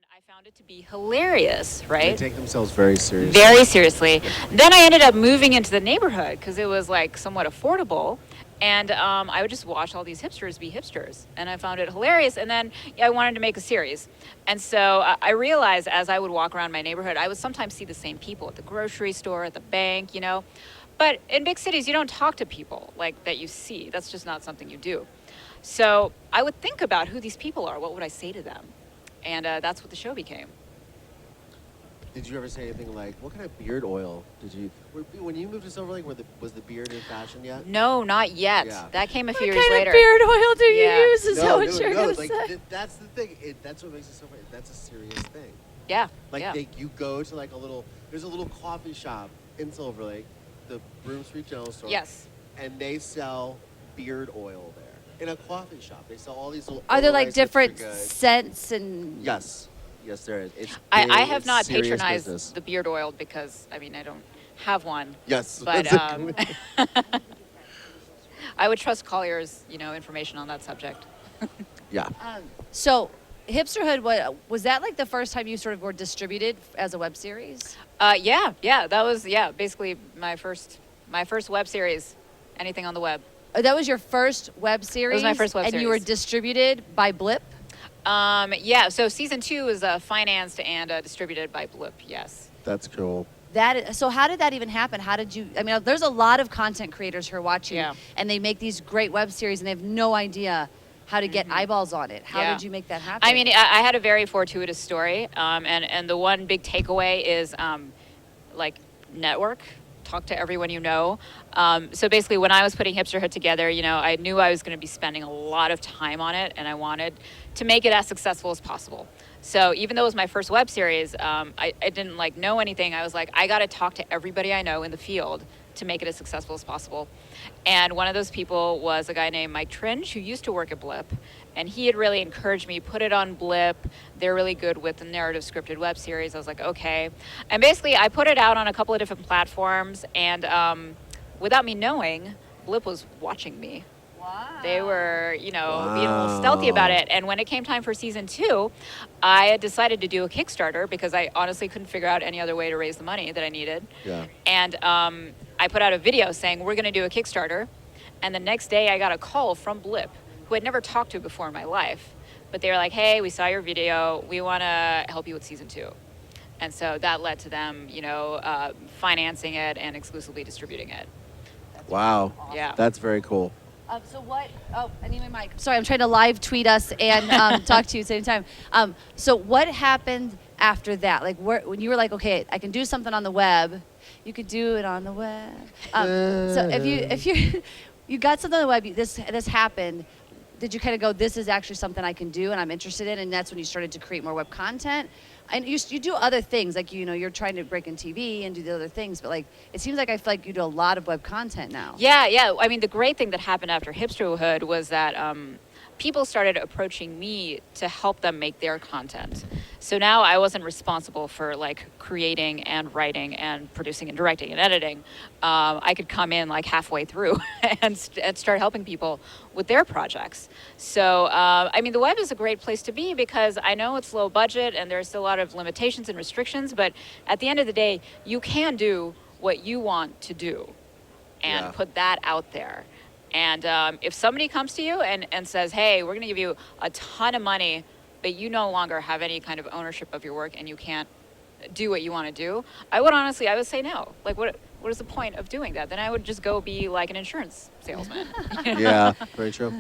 I found it to be hilarious, They right? take themselves very seriously. Very seriously. Then I ended up moving into the neighborhood because it was like somewhat affordable. And I would just watch all these hipsters be hipsters. And I found it hilarious. And then I wanted to make a series. And so I realized as I would walk around my neighborhood, I would sometimes see the same people at the grocery store, at the bank. But in big cities, you don't talk to people like that you see. That's just not something you do. So I would think about who these people are. What would I say to them? And that's what the show became. Did you ever say anything like, what kind of beard oil did you, when you moved to Silver Lake, was the beard in fashion yet? No, not yet. Yeah. That came a few What years kind later. of beard oil do you Yeah. use? Is that what you're no, gonna like, say? that's the thing. That's what makes it so funny. That's a serious thing. Yeah. Like, yeah. you go to like there's a little coffee shop in Silver Lake, the Broome Street General Store. Yes. And they sell beard oil there. In a coffee shop. They sell all these little Are there like oilized different hipster goods. scents and? Yes. Yes, there is. I have not serious patronized business. the beard oil because, I don't have one. Yes. But that's a- I would trust Collier's, information on that subject. yeah. So, Hipsterhood, was that like the first time you sort of were distributed as a web series? Yeah. That was, basically my first web series. Anything on the web. That was your first web series? my first web and you were series. distributed by Blip? Yeah, so season 2 was financed and distributed by Blip, yes. That's cool. So how did that even happen? How did you, there's a lot of content creators who are watching Yeah. and they make these great web series and they have no idea how to get eyeballs on it. How Yeah. did you make that happen? I had a very fortuitous story, and the one big takeaway is network. Talk to everyone you know. So basically, when I was putting Hipsterhood together, I knew I was going to be spending a lot of time on it, and I wanted to make it as successful as possible. So even though it was my first web series, I didn't know anything. I was like, I got to talk to everybody I know in the field to make it as successful as possible. And one of those people was a guy named Mike Tringe, who used to work at Blip. And he had really encouraged me, put it on Blip. They're really good with the narrative scripted web series. I was like, okay. And basically, I put it out on a couple of different platforms. And without me knowing, Blip was watching me. Wow. They were, being a little stealthy about it. And when it came time for season 2, I had decided to do a Kickstarter because I honestly couldn't figure out any other way to raise the money that I needed. Yeah. And I put out a video saying, we're going to do a Kickstarter. And the next day I got a call from Blip, who I'd never talked to before in my life. But they were like, hey, we saw your video. We want to help you with season 2. And so that led to them, financing it and exclusively distributing it. Wow. Yeah. That's very cool. So what? Oh, I need my mic. Sorry, I'm trying to live tweet us and talk to you at the same time. So what happened after that? Like, when you were like, okay, I can do something on the web. You could do it on the web. So if you got something on the web, this happened. Did you kind of go, this is actually something I can do and I'm interested in, and that's when you started to create more web content? And you do other things, like, you're trying to break in TV and do the other things, but it seems like I feel like you do a lot of web content now. Yeah. The great thing that happened after Hipsterhood was that people started approaching me to help them make their content. So now I wasn't responsible for creating and writing and producing and directing and editing. I could come in halfway through and start helping people with their projects. So, the web is a great place to be because I know it's low budget and there's still a lot of limitations and restrictions, but at the end of the day, you can do what you want to do and put that out there. And if somebody comes to you and says, hey, we're going to give you a ton of money, but you no longer have any kind of ownership of your work and you can't do what you want to do, I would say no. What is the point of doing that? Then I would just go be like an insurance salesman. Yeah, very true.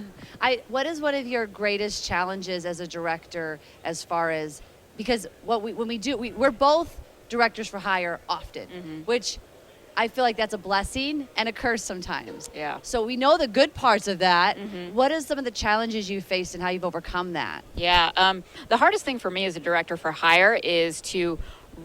What is one of your greatest challenges as a director, as far as, because we're both directors for hire often, which I feel like that's a blessing and a curse sometimes. Yeah. So we know the good parts of that. What are some of the challenges you faced and how you've overcome that? Yeah. The hardest thing for me as a director for hire is to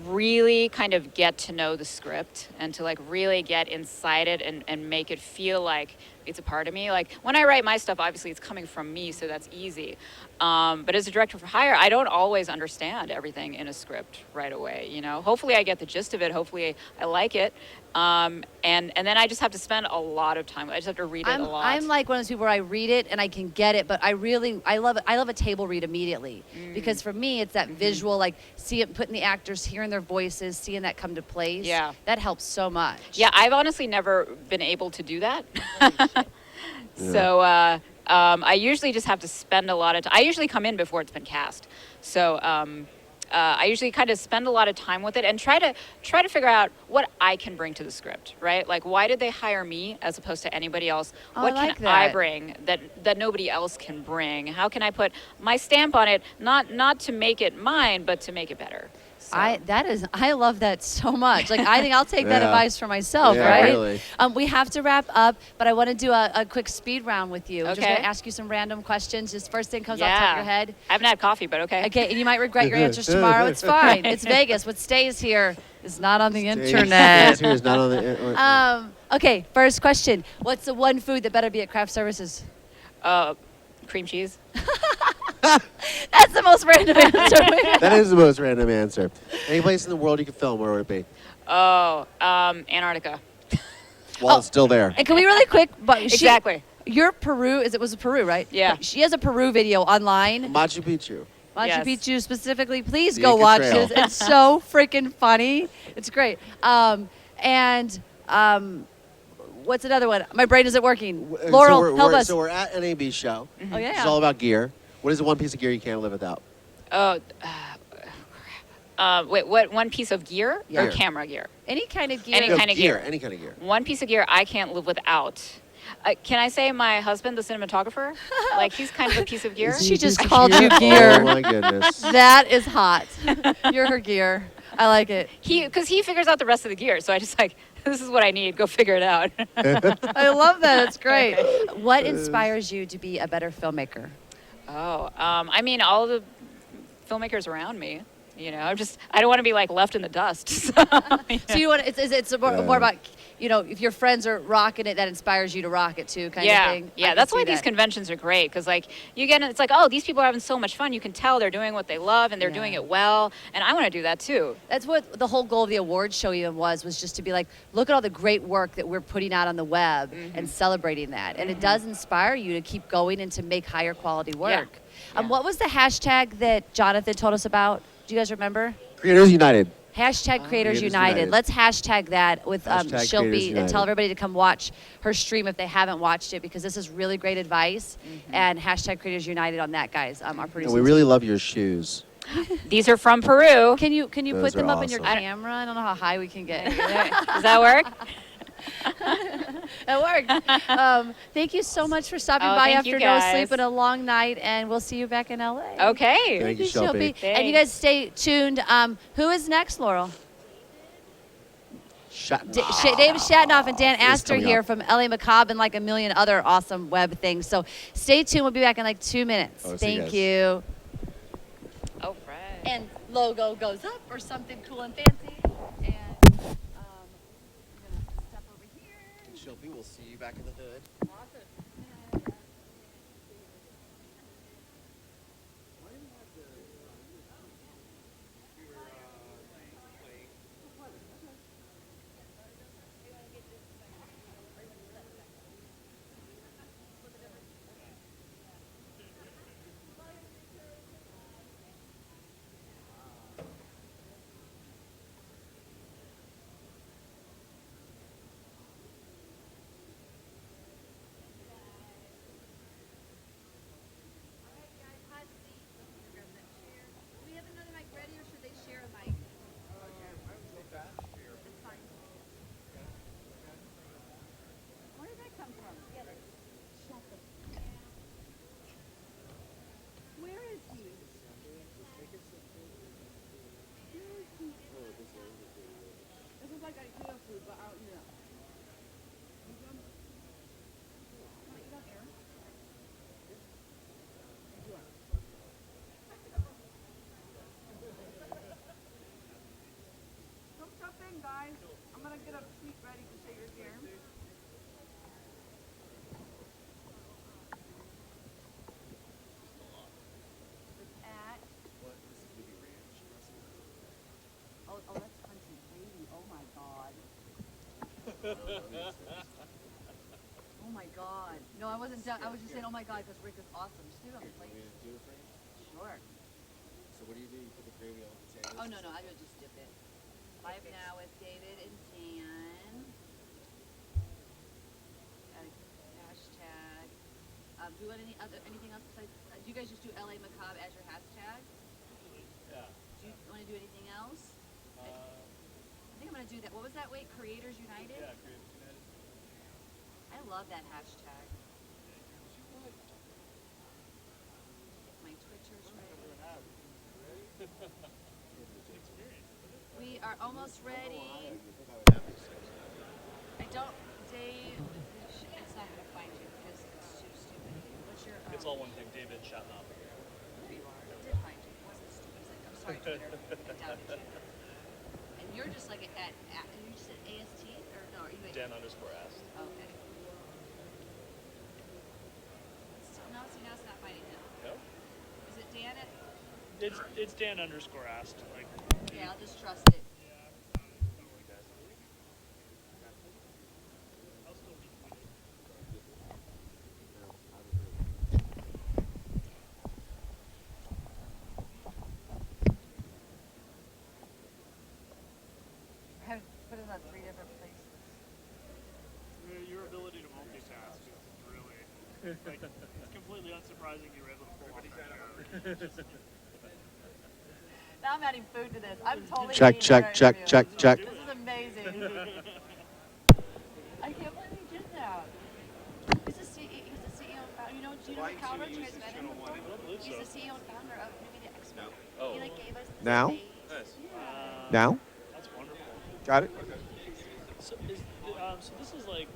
really kind of get to know the script and to really get inside it and make it feel like it's a part of me. Like when I write my stuff, obviously it's coming from me, so that's easy. But as a director for hire, I don't always understand everything in a script right away. You know, hopefully I get the gist of it. Hopefully I like it. And then I just have to spend a lot of time. I just have to read it a lot. I'm like one of those people where I read it and I can get it, but I love it. I love a table read immediately because for me it's that visual, like putting the actors, hearing their voices, seeing that come to place. Yeah. That helps so much. Yeah, I've honestly never been able to do that. So I usually just have to spend a lot of time. I usually come in before it's been cast. So I usually kind of spend a lot of time with it and try to figure out what I can bring to the script, right? Like, why did they hire me as opposed to anybody else? Oh, What I like can I that. bring that nobody else can bring? How can I put my stamp on it, not to make it mine, but to make it better? So. I love that so much. Like I think I'll take that Yeah. advice for myself, Yeah, right? really. We have to wrap up, but I want to do a quick speed round with you. I'm just Okay. gonna ask you some random questions. Just first thing comes off the top of your head. I haven't had coffee, but okay. Okay, and you might regret your answers tomorrow. It's fine. It's Vegas. What stays here is not on the Stays internet. here is not on the. Okay, first question. What's the one food that better be at craft services? Cream cheese. That's the most random answer. That is the most random answer. Any place in the world you could film, where would it be? Oh, Antarctica. While it's still there. And can we really quick? But Exactly. Your Peru was Peru, right? Yeah. She has a Peru video online. Machu Picchu. Machu Yes. Picchu specifically. Please The go Inca watch Trail. this. It's so freaking funny. It's great. What's another one? My brain isn't working. Laurel, help us. So we're at NAB show. Oh yeah. It's all about gear. What is the one piece of gear you can't live without? Oh, wait, what? One piece of gear Yeah. or camera gear? Any kind of gear. Any No, kind of gear. Any kind of gear. One piece of gear I can't live without. Can I say my husband, the cinematographer? Like he's kind of a piece of gear. She just called you gear. Oh my goodness. That is hot. You're her gear. I like it. Because he figures out the rest of the gear. So I just like, this is what I need. Go figure it out. I love that. It's great. What inspires you to be a better filmmaker? I mean, all the filmmakers around me. You know, I don't want to be like left in the dust. So, So you want it's more about, you know, if your friends are rocking it, that inspires you to rock it too, kind of thing. I Yeah, can that's see why these that. conventions are great because like it's like, oh, these people are having so much fun. You can tell they're doing what they love and they're doing it well, and I want to do that too. That's what the whole goal of the awards show even was just to be like, look at all the great work that we're putting out on the web and celebrating that. And it does inspire you to keep going and to make higher quality work. Yeah. What was the hashtag that Jonathan told us about? Do you guys remember? Creators United. Hashtag Creators Creators United. United. Let's hashtag that with Hashtag she'll Creators be and United. tell everybody to come watch her stream if they haven't watched it because this is really great advice. And hashtag Creators United on that, guys. Our And producers. we really love your shoes. These are from Peru. Can you Those put them are up in your awesome. camera? I don't know how high we can get. Does that work? It worked. Thank you so much for stopping Oh, by thank after you, no guys. sleep and a long night, and we'll see you back in LA. Okay. Thank you, Shelby. And you guys stay tuned. Who is next, Laurel? David Shatnoff and Dan Astor coming here up. from LA Macabre and like a million other awesome web things. So stay tuned. We'll be back in like 2 minutes. Oh, see you Thank guys. you. All right. And logo goes up or something cool and fancy. And I'm gonna step over here. Shelby, we'll see you back in the hood. Guys, I'm gonna get a seat ready to say your gear. Oh my God. No, I wasn't done. I was just saying, oh my God, because Rick is awesome. Just do it on the Want plate. me to do it for you? Sure. So what do? You put the gravy on the potatoes? Oh, no, I would just dip it. Live now with David and Dan. Hashtag. Do you want anything else besides? Do you guys just do LA Macabre as your hashtag? Yeah. Do you want to do anything else? I think I'm gonna do that. What was that? Wait, Creators United. Yeah, Creators United. I love that hashtag. My Twitter's ready. We are almost ready. I don't, Dave. It's not gonna find you because it's too stupid. What's your? It's all one thing. David Shatnop. There you are. It did find you. It wasn't stupid. It's like, I'm sorry, Twitter. I doubted you. And you're just like you just said AST or no? Are you? Dan underscore asked. Okay. No, see, now it's not finding him. No? Is it Dan at? It's Dan underscore asked. Like. Yeah, I'll just trust it. I'll still be tweeting. I haven't put it on 3 different places. Your ability to multitask is really, like, it's completely unsurprising you were able to pull off that. Now I'm adding food to this. I'm totally Check, eating check, our check, interview. check, check. This is amazing. I can't believe he did that. He's the CEO. Do you know Calvert? You guys met him before? He's the CEO and founder of Maybe the Expo. Oh. He like gave us the Now? space. Nice. Yeah. Now? That's wonderful. Got it? So this is like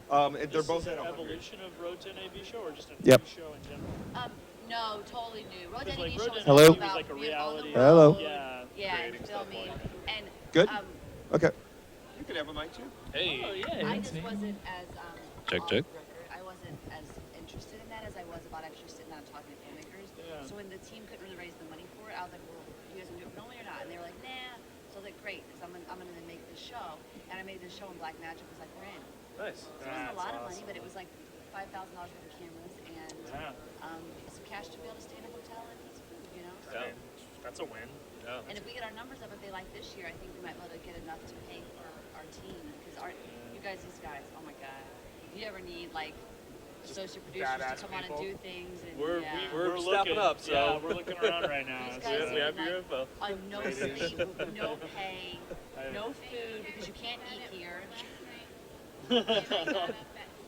They're this both is at an 100. evolution of Road to NAB show or just a Yep. new show in general? No, totally new. Road Because to like NAB Road show to is Hello? all NAB was about like a being on the reality. road. Hello? Yeah. Yeah, and Creating stuff filming. like And Good? Okay. You can have a mic too. Hey. Oh yeah. I just wasn't as Check, off check. the record. I wasn't as interested in that as I was about actually sitting down and talking to filmmakers. Yeah. So when the team couldn't really raise the money for it, I was like, well, you guys gonna do it normally or not? And they were like, nah. So I was like, great, because I'm gonna make this show. And I made this show and Black Magic was like, we're in. Nice. So it wasn't a lot of money, but it was like $5,000 worth of cameras and some cash to be able to stay in a hotel and eat some food, you know? So, Yeah. That's a win. Yeah. and if we get our numbers up, if they like this year, I think we might be able to get enough to pay for our team. Because these guys, oh my God. If you ever need like associate producers badass to come on and people. do things and We're We're stepping looking, up, so yeah, we're looking around right now. These So guys we are have your info. on no sleep, no pay, no food because you can't eat here.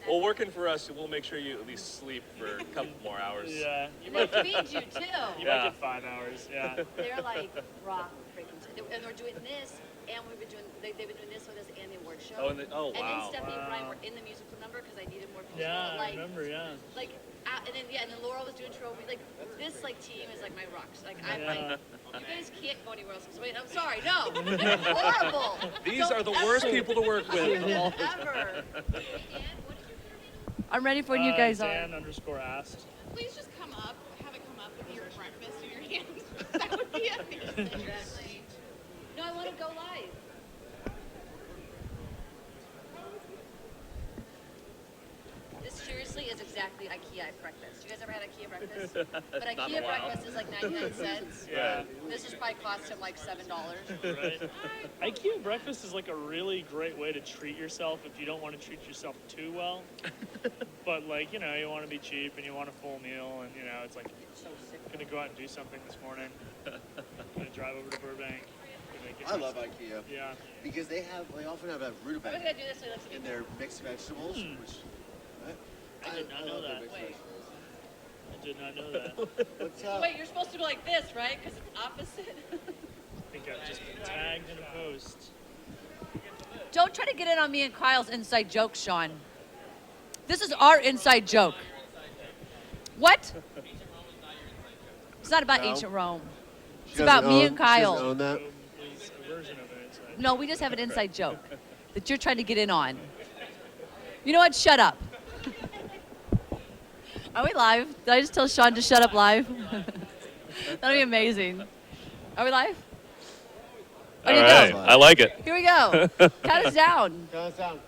Well, working for us, we'll make sure you at least sleep for a couple more hours. Yeah. You And they might, feed you too. you Yeah. might get 5 hours. Yeah. They're like rock freaking. And we're doing this, and we've been doing. They've been doing this with us and the award show. Oh, wow. And then Stephanie and Brian Wow. were in the musical number because I needed more people. Yeah, I like, remember. Yeah. Like, and then Laura was doing trophy. Like, this like team is like my rocks. Like, I'm Yeah. like, you guys can't go anywhere else. Wait, I'm sorry. No, it's horrible. These Don't are the ever worst people to work with. Ever. I'm ready for when you guys are. Dan underscore asked. Please just come up, have it come up with your breakfast in your hands. That would be amazing. No, I want to go live. This seriously is exactly IKEA breakfast. You guys ever had IKEA breakfast? But Not in a IKEA while. breakfast is like 99 cents. Yeah. This just probably cost him like $7. Right. IKEA breakfast is like a really great way to treat yourself if you don't want to treat yourself too well. But like, you know, you want to be cheap and you want a full meal and, you know, it's like, So sick. gonna go out and do something this morning. Gonna drive over to Burbank. Gonna get I love IKEA Yeah. because they often have a I was rutabaga gonna do this so it looks in their mixed vegetables, which I did not know love their that. mixed Wait. vegetables. I did not know that. What's up? Wait, you're supposed to go like this, right? Because it's opposite. I think I've just been tagged in a post. Don't try to get in on me and Kyle's inside joke, Sean. This is our inside joke. What? It's not about No. ancient Rome. She It's about doesn't me own- and she doesn't Kyle. own that. Is a version of it inside. No, we just have an inside joke that you're trying to get in on. You know what? Shut up. Are we live? Did I just tell Sean to shut up live? That'll be amazing. Are we live? All Ready to right. go? I like it. Here we go. Count us down. Count us down.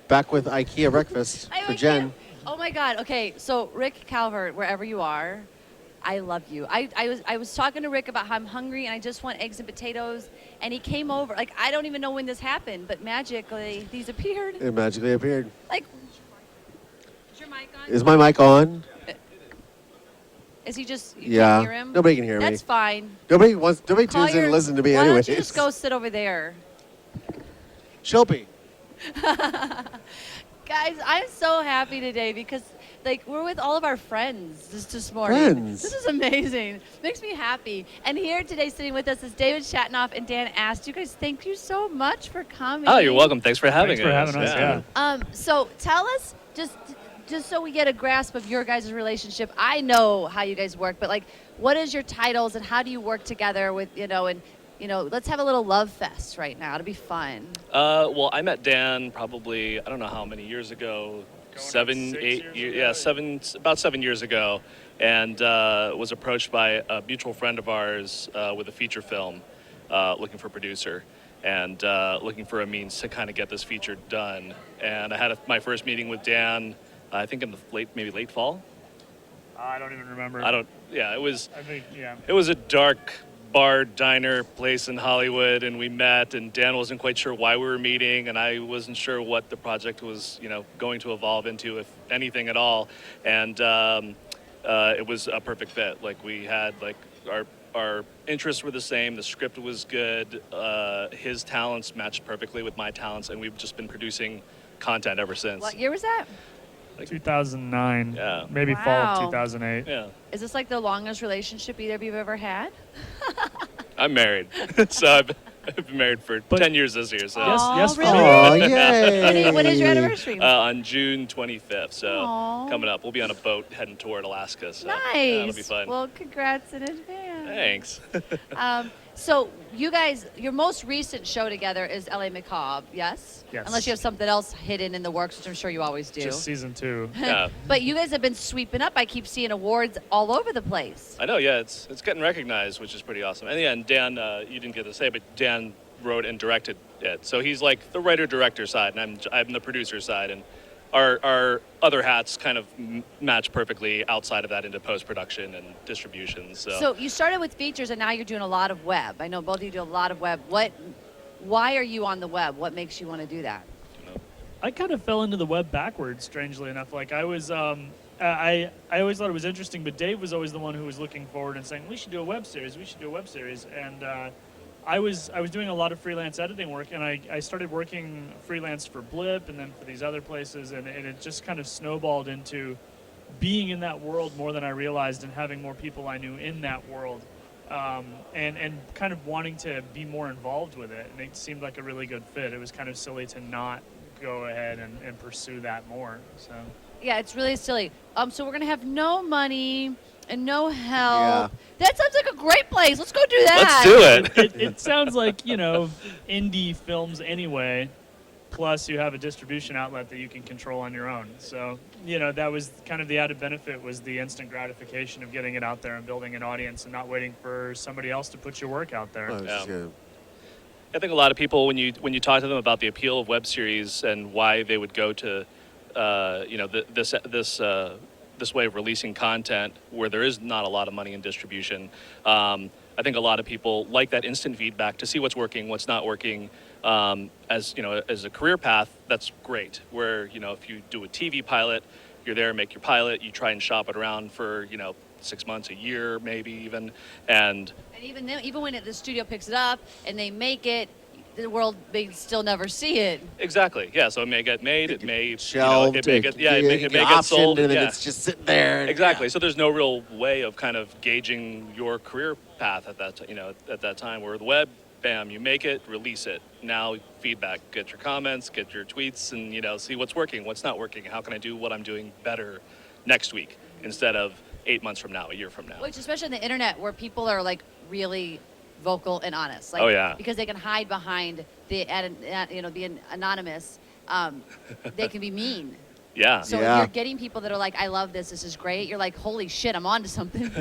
Back with IKEA breakfast I for can't- Jen. Oh my God. Okay, so Rick Calvert, wherever you are, I love you. I was talking to Rick about how I'm hungry and I just want eggs and potatoes, and he came over. Like, I don't even know when this happened, but magically these appeared. It magically appeared. Like, is your mic on? Is my mic on? Is he just? You Yeah. can't hear him? Nobody can hear me. That's fine. Nobody Call tunes in your- and listen to me Why anyways. don't you just go sit over there? Shelby. Guys, I'm so happy today because like we're with all of our friends this morning. Friends. This is amazing. Makes me happy. And here today sitting with us is David Shatnoff and Dan Ast. You guys, thank you so much for coming. Oh, you're welcome. Thanks for having Thanks us. for having us. Yeah. So tell us just so we get a grasp of your guys' relationship. I know how you guys work, but like what is your titles and how do you work together with, let's have a little love fest right now. It'll be fun. Well, I met Dan probably, I don't know how many years ago. Going on 6 years ago? About 7 years ago, and was approached by a mutual friend of ours with a feature film, looking for a producer, and looking for a means to kind of get this feature done. And I had my first meeting with Dan, I think in the late fall. I don't even remember. It was. I think, yeah. It was a dark bar diner place in Hollywood, and we met, and Dan wasn't quite sure why we were meeting, and I wasn't sure what the project was, going to evolve into, if anything at all. And it was a perfect fit. Like, we had our interests were the same. The script was good. His talents matched perfectly with my talents, and we've just been producing content ever since. What year was that? 2009. Yeah. Maybe fall Wow. of 2008. Yeah. Is this like the longest relationship either of you have ever had? I'm married, so I've been married for 10 years this year. So Yes, Aw, yes, for really? me. Oh, yay. When is your anniversary? on June 25th, so Aw. coming up, we'll be on a boat heading toward Alaska. So Nice. yeah, it'll be fun. Well, congrats in advance. Thanks. So you guys, your most recent show together is LA Macabre, yes? Yes. Unless you have something else hidden in the works, which I'm sure you always do. Just season 2. Yeah. But you guys have been sweeping up. I keep seeing awards all over the place. I know, yeah, it's getting recognized, which is pretty awesome. And yeah, and Dan, you didn't get to say, but Dan wrote and directed it. So he's like the writer-director side, and I'm the producer side, and our other hats kind of match perfectly outside of that into post-production and distribution. So you started with features, and now you're doing a lot of web. I know both of you do a lot of web. Why are you on the web? What makes you want to do that? I kind of fell into the web backwards, strangely enough. Like I was, I always thought it was interesting, but Dave was always the one who was looking forward and saying, we should do a web series, we should do a web series. And I was doing a lot of freelance editing work, and I started working freelance for Blip and then for these other places, and it just kind of snowballed into being in that world more than I realized and having more people I knew in that world. And kind of wanting to be more involved with it, and it seemed like a really good fit. It was kind of silly to not go ahead and pursue that more. So Yeah, it's really silly. So we're gonna have no money and no help. Yeah. That sounds like a great place. Let's go do that. let's do it. it sounds like, indie films anyway, plus you have a distribution outlet that you can control on your own. So, that was kind of the added benefit, was the instant gratification of getting it out there and building an audience and not waiting for somebody else to put your work out there. Oh, this is Yeah. good. I think a lot of people, when you talk to them about the appeal of web series and why they would go to, this way of releasing content where there is not a lot of money in distribution, I think a lot of people like that instant feedback to see what's working, what's not working. As a career path, that's great. Where if you do a TV pilot, you're there, make your pilot, you try and shop it around for 6 months, a year, maybe even, and And even when the studio picks it up and they make it, the world may still never see it. exactly, yeah. So it may get made, it may Shelved. it may get it may get optioned, sold, and then yeah. it's just sitting there. Exactly. So there's no real way of kind of gauging your career path at that time. Where the web, bam, you make it, release it. Now feedback, get your comments, get your tweets, and see what's working, what's not working. How can I do what I'm doing better next week instead of 8 months from now, a year from now? Which, especially on the internet, where people are like really vocal and honest. Like, Oh, yeah. Because they can hide behind the anonymous. They can be mean. Yeah. So Yeah. if you're getting people that are like, I love this, this is great, you're like, holy shit, I'm on to something.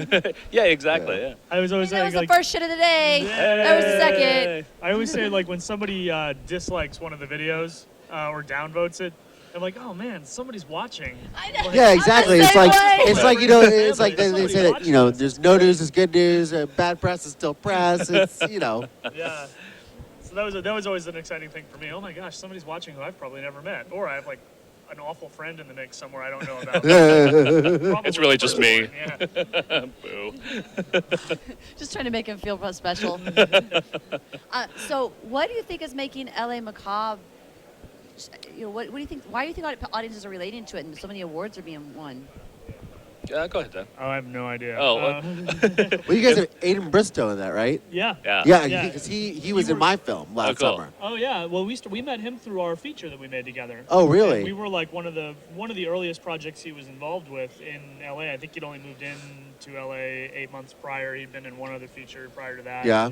Yeah, exactly. Yeah. Yeah. I was always That was saying, the first shit of the day. That was the second. I always say, like, when somebody dislikes one of the videos or downvotes it, I'm like, oh man, somebody's watching. I know. Yeah, exactly. I'm the It's same like way. it's like it's like they Somebody say that watching this. there's no news is good news, bad press is still press. It's Yeah. So that was always an exciting thing for me. Oh my gosh, somebody's watching who I've probably never met, or I have like an awful friend in the mix somewhere I don't know about. Probably It's really the just first me. one, yeah. Boo. Just trying to make him feel special. So, what do you think is making LA Macabre? What do you think? Why do you think audiences are relating to it, and so many awards are being won? Go ahead, Dan. Oh, I have no idea. Oh, Well, you guys have Aiden Bristow in that, right? Yeah. Yeah. Yeah, Yeah. because he was You in were- my film last cool. summer. Oh yeah. Well, we met him through our feature that we made together. Oh, really? And we were like one of the earliest projects he was involved with in LA. I think he'd only moved in to LA 8 months prior. He'd been in one other feature prior to that. Yeah.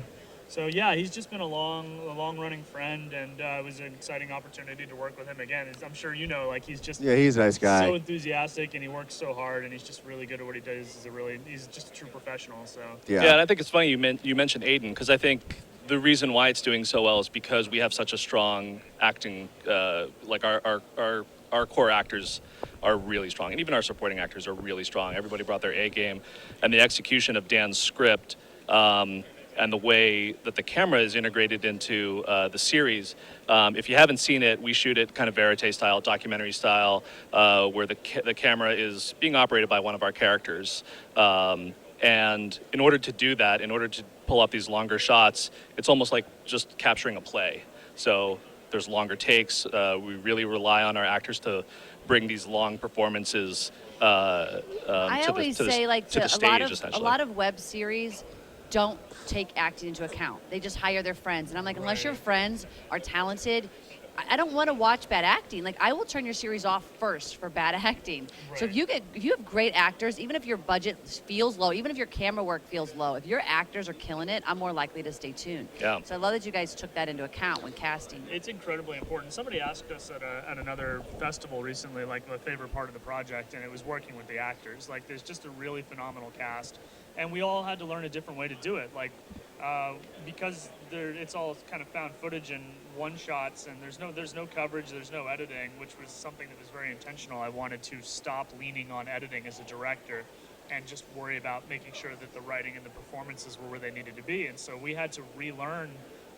So yeah, he's just been a long running friend, and it was an exciting opportunity to work with him again. As I'm sure you know, like he's just Yeah, he's a nice guy. so enthusiastic, and he works so hard, and he's just really good at what he does. He's just a true professional. So Yeah, and I think it's funny you mentioned Aiden, because I think the reason why it's doing so well is because we have such a strong acting, like our core actors are really strong, and even our supporting actors are really strong. Everybody brought their A game, and the execution of Dan's script. And the way that the camera is integrated into the series. If you haven't seen it, we shoot it kind of verite style, documentary style, where the camera is being operated by one of our characters. And in order to do that, in order to pull up these longer shots, it's almost like just capturing a play. So there's longer takes. We really rely on our actors to bring these long performances I always say like to the stage, a essentially. lot of web series don't take acting into account. They just hire their friends, and I'm like, unless your friends are talented, I don't want to watch bad acting. Like, I will turn your series off first for bad acting. So if you have great actors, even if your budget feels low, even if your camera work feels low, if your actors are killing it, I'm more likely to stay tuned. Yeah. So I love that you guys took that into account when casting. it's incredibly important. Somebody asked us at another festival recently, like my favorite part of the project, and it was working with the actors. Like, there's just a really phenomenal cast, and we all had to learn a different way to do it. Like, because it's all kind of found footage and one shots, and there's no coverage, there's no editing, which was something that was very intentional. I wanted to stop leaning on editing as a director and just worry about making sure that the writing and the performances were where they needed to be. And so we had to relearn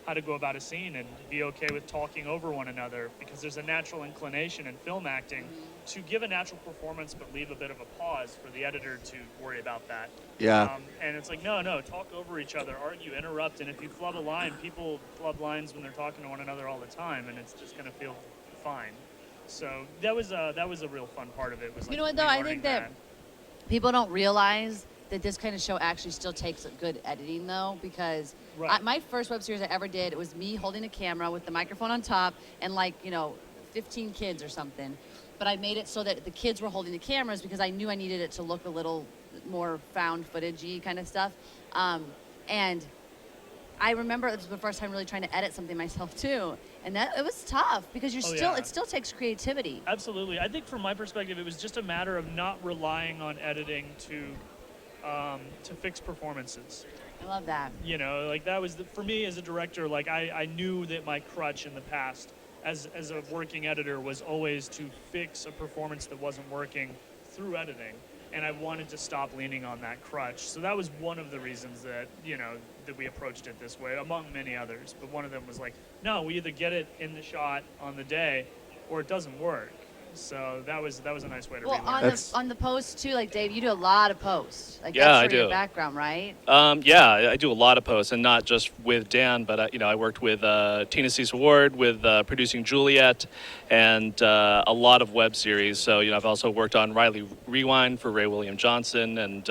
how to go about a scene and be okay with talking over one another, because there's a natural inclination in film acting to give a natural performance but leave a bit of a pause for the editor to worry about that. Yeah. And it's like, no, talk over each other, argue, interrupt, and if you flub a line, people flub lines when they're talking to one another all the time, and it's just going to feel fine. So that was a real fun part of it. Was like, You know what, though? I relearning think that people don't realize that this kind of show actually still takes good editing, though, because Right. my first web series I ever did, it was me holding a camera with the microphone on top and 15 kids or something. But I made it so that the kids were holding the cameras because I knew I needed it to look a little more found footage-y kind of stuff. And I remember it was the first time really trying to edit something myself too, and that it was tough because Yeah. it still takes creativity. Absolutely. I think from my perspective, it was just a matter of not relying on editing to fix performances. I love that. You know, like that was for me as a director. Like I knew that my crutch in the past as a working editor was always to fix a performance that wasn't working through editing, and I wanted to stop leaning on that crutch. So that was one of the reasons that that we approached it this way, among many others. But one of them was like, no, we either get it in the shot on the day, or it doesn't work. So that was a nice way to Well, relearn. on the post too, like Dave, you do a lot of posts. Like Yeah, that's I sort of your do. background, right? Yeah, I do a lot of posts, and not just with Dan, but I worked with Tina Cecil Ward with producing Juliet, and a lot of web series. So I've also worked on Riley Rewind for Ray William Johnson, and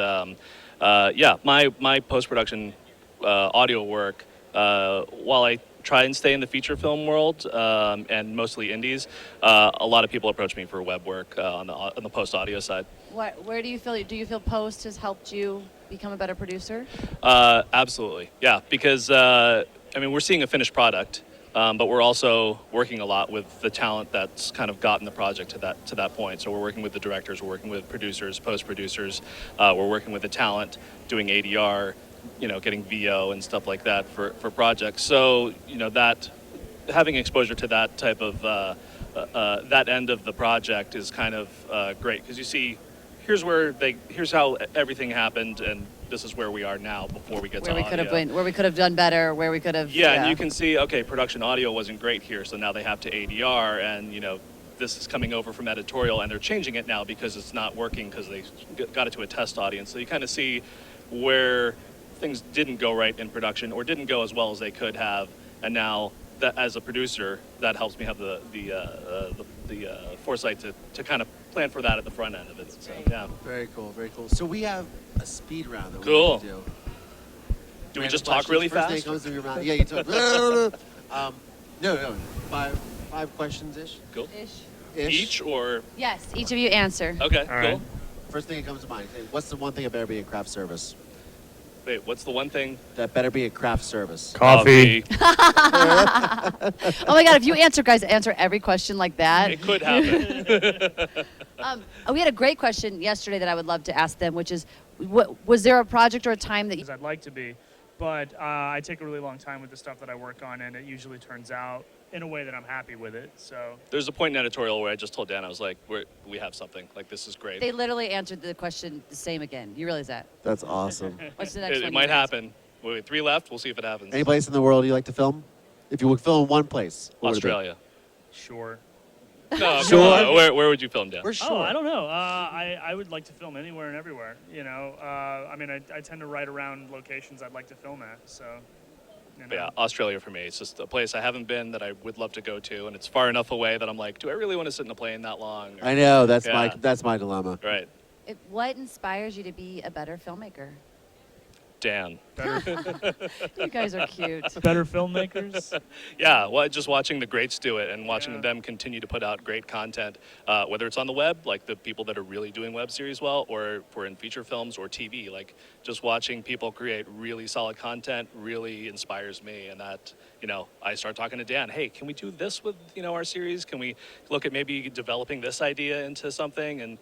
my post production audio work, while I try and stay in the feature film world and mostly indies, a lot of people approach me for web work on the post audio side. Where do you feel post has helped you become a better producer? Absolutely, yeah. Because we're seeing a finished product, but we're also working a lot with the talent that's kind of gotten the project to that point. So we're working with the directors, we're working with producers, post producers, we're working with the talent, doing ADR, getting VO and stuff like that for projects. So that having exposure to that type of that end of the project is kind of great because you see, here's how everything happened, and this is where we are now before we get Where to we audio. could have been, where we could have done better, where we could have. Yeah, and you can see, okay, production audio wasn't great here, so now they have to ADR, and this is coming over from editorial, and they're changing it now because it's not working because they got it to a test audience. So you kind of see where things didn't go right in production or didn't go as well as they could have, and now that as a producer, that helps me have the foresight to kind of plan for that at the front end of it. So yeah. Very cool, very cool. So we have a speed round that Cool. we can do. Do we Random just talk questions. really First thing fast? comes to your mouth. Yeah, you talk. No. Five questions ish. Cool. Ish. Each or Yes, each of you answer. okay, All cool. right. First thing that comes to mind. What's the one thing that better be a craft service? Wait, what's the one thing? That better be a craft service. Coffee. Oh my God! If you answer every question like that. It could happen. We had a great question yesterday that I would love to ask them, which is, was there a project or a time that you? As I'd like to be, but I take a really long time with the stuff that I work on, and it usually turns out in a way that I'm happy with it. So There's a point in editorial where I just told Dan, I was like, we have something. Like, this is great. They literally answered the question the same again. You realize that? That's awesome. What's the next It one? might you guys? happen. Wait, 3 left. We'll see if it happens. Any place in the world you like to film? If you would film one place, what would it be? Australia. sure. No, Sure. no, where would you film, Dan? We're sure. Oh, I don't know. I would like to film anywhere and everywhere. I mean, I tend to write around locations I'd like to film at. So. But yeah, Australia for me. It's just a place I haven't been that I would love to go to, and it's far enough away that I'm like, do I really want to sit in a plane that long? Or- I know that's Yeah. that's my dilemma. Right, What inspires you to be a better filmmaker? Dan. You guys are cute. Better filmmakers. Yeah, well, just watching the greats do it and watching Yeah. them continue to put out great content, whether it's on the web, like the people that are really doing web series well, or for in feature films or TV, like just watching people create really solid content really inspires me. And that, I start talking to Dan, hey, can we do this with, our series? Can we look at maybe developing this idea into something? And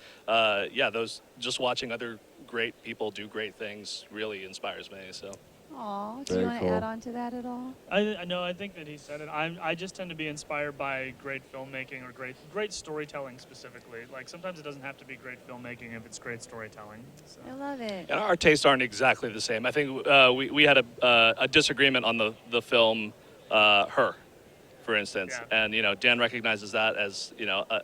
just watching other great people do great things really inspires me. So Aw, do Very you want to cool. add on to that at all? I know. I think that he said it. I just tend to be inspired by great filmmaking or great storytelling specifically. Like sometimes it doesn't have to be great filmmaking if it's great storytelling. So. I love it. and our tastes aren't exactly the same. I think we had a disagreement on the film Her, for instance, Yeah. and Dan recognizes that as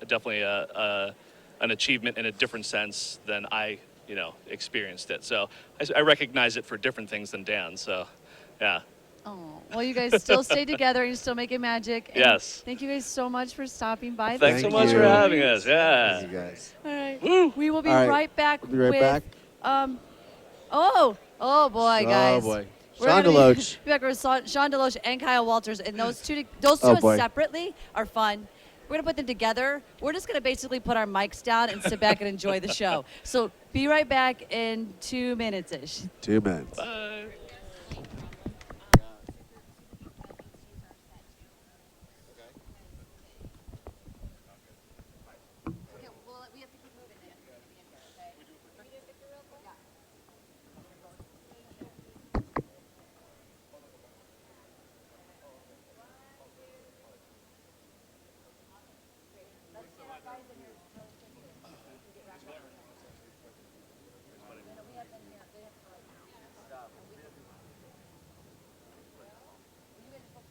definitely an achievement in a different sense than I experienced it. So I recognize it for different things than Dan. So, yeah. Oh, well, you guys still stay together. You're still making magic. And Yes. Thank you guys so much for stopping by. Thanks so Thank much you. for having us. Yeah. Thank you guys. All right. Woo. We will be All right. right back. We'll be right with, back. Oh boy, guys. Oh boy. We're Sean gonna Deloach. Be back with Sean Deloach and Kyle Walters, and those two Oh, boy. separately are fun. We're gonna put them together. We're just gonna basically put our mics down and sit back and enjoy the show. So be right back in 2 minutes ish. 2 minutes. Bye.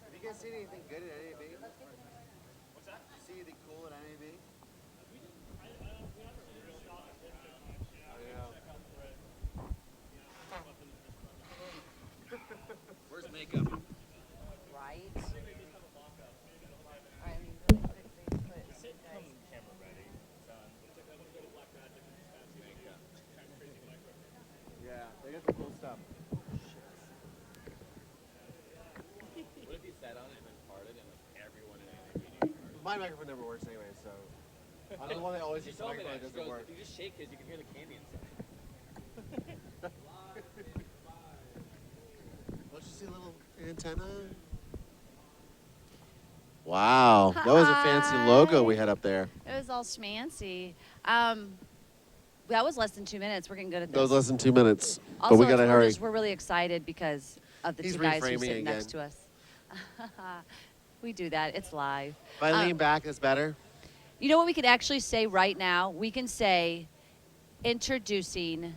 Have you guys seen anything good at NAB? What's that? See anything cool at NAB? Where's makeup? Right. Yeah, they got some cool stuff. What if you sat on it and then farted and like everyone in it? My microphone never works anyway, so I'm the one that always She uses the told me microphone that. that She doesn't goes, work. if you just shake it, you can hear the candy inside. Don't you see a little antenna? Wow, that was a fancy logo we had up there. It was all schmancy. That was less than 2 minutes. We're getting good at this. That was less than 2 minutes, Also, but we gotta hurry. We're really excited because of the He's two guys who reframing sit next again. to us. We do that. It's live. If I lean back, it's better. You know what we could actually say right now? We can say, introducing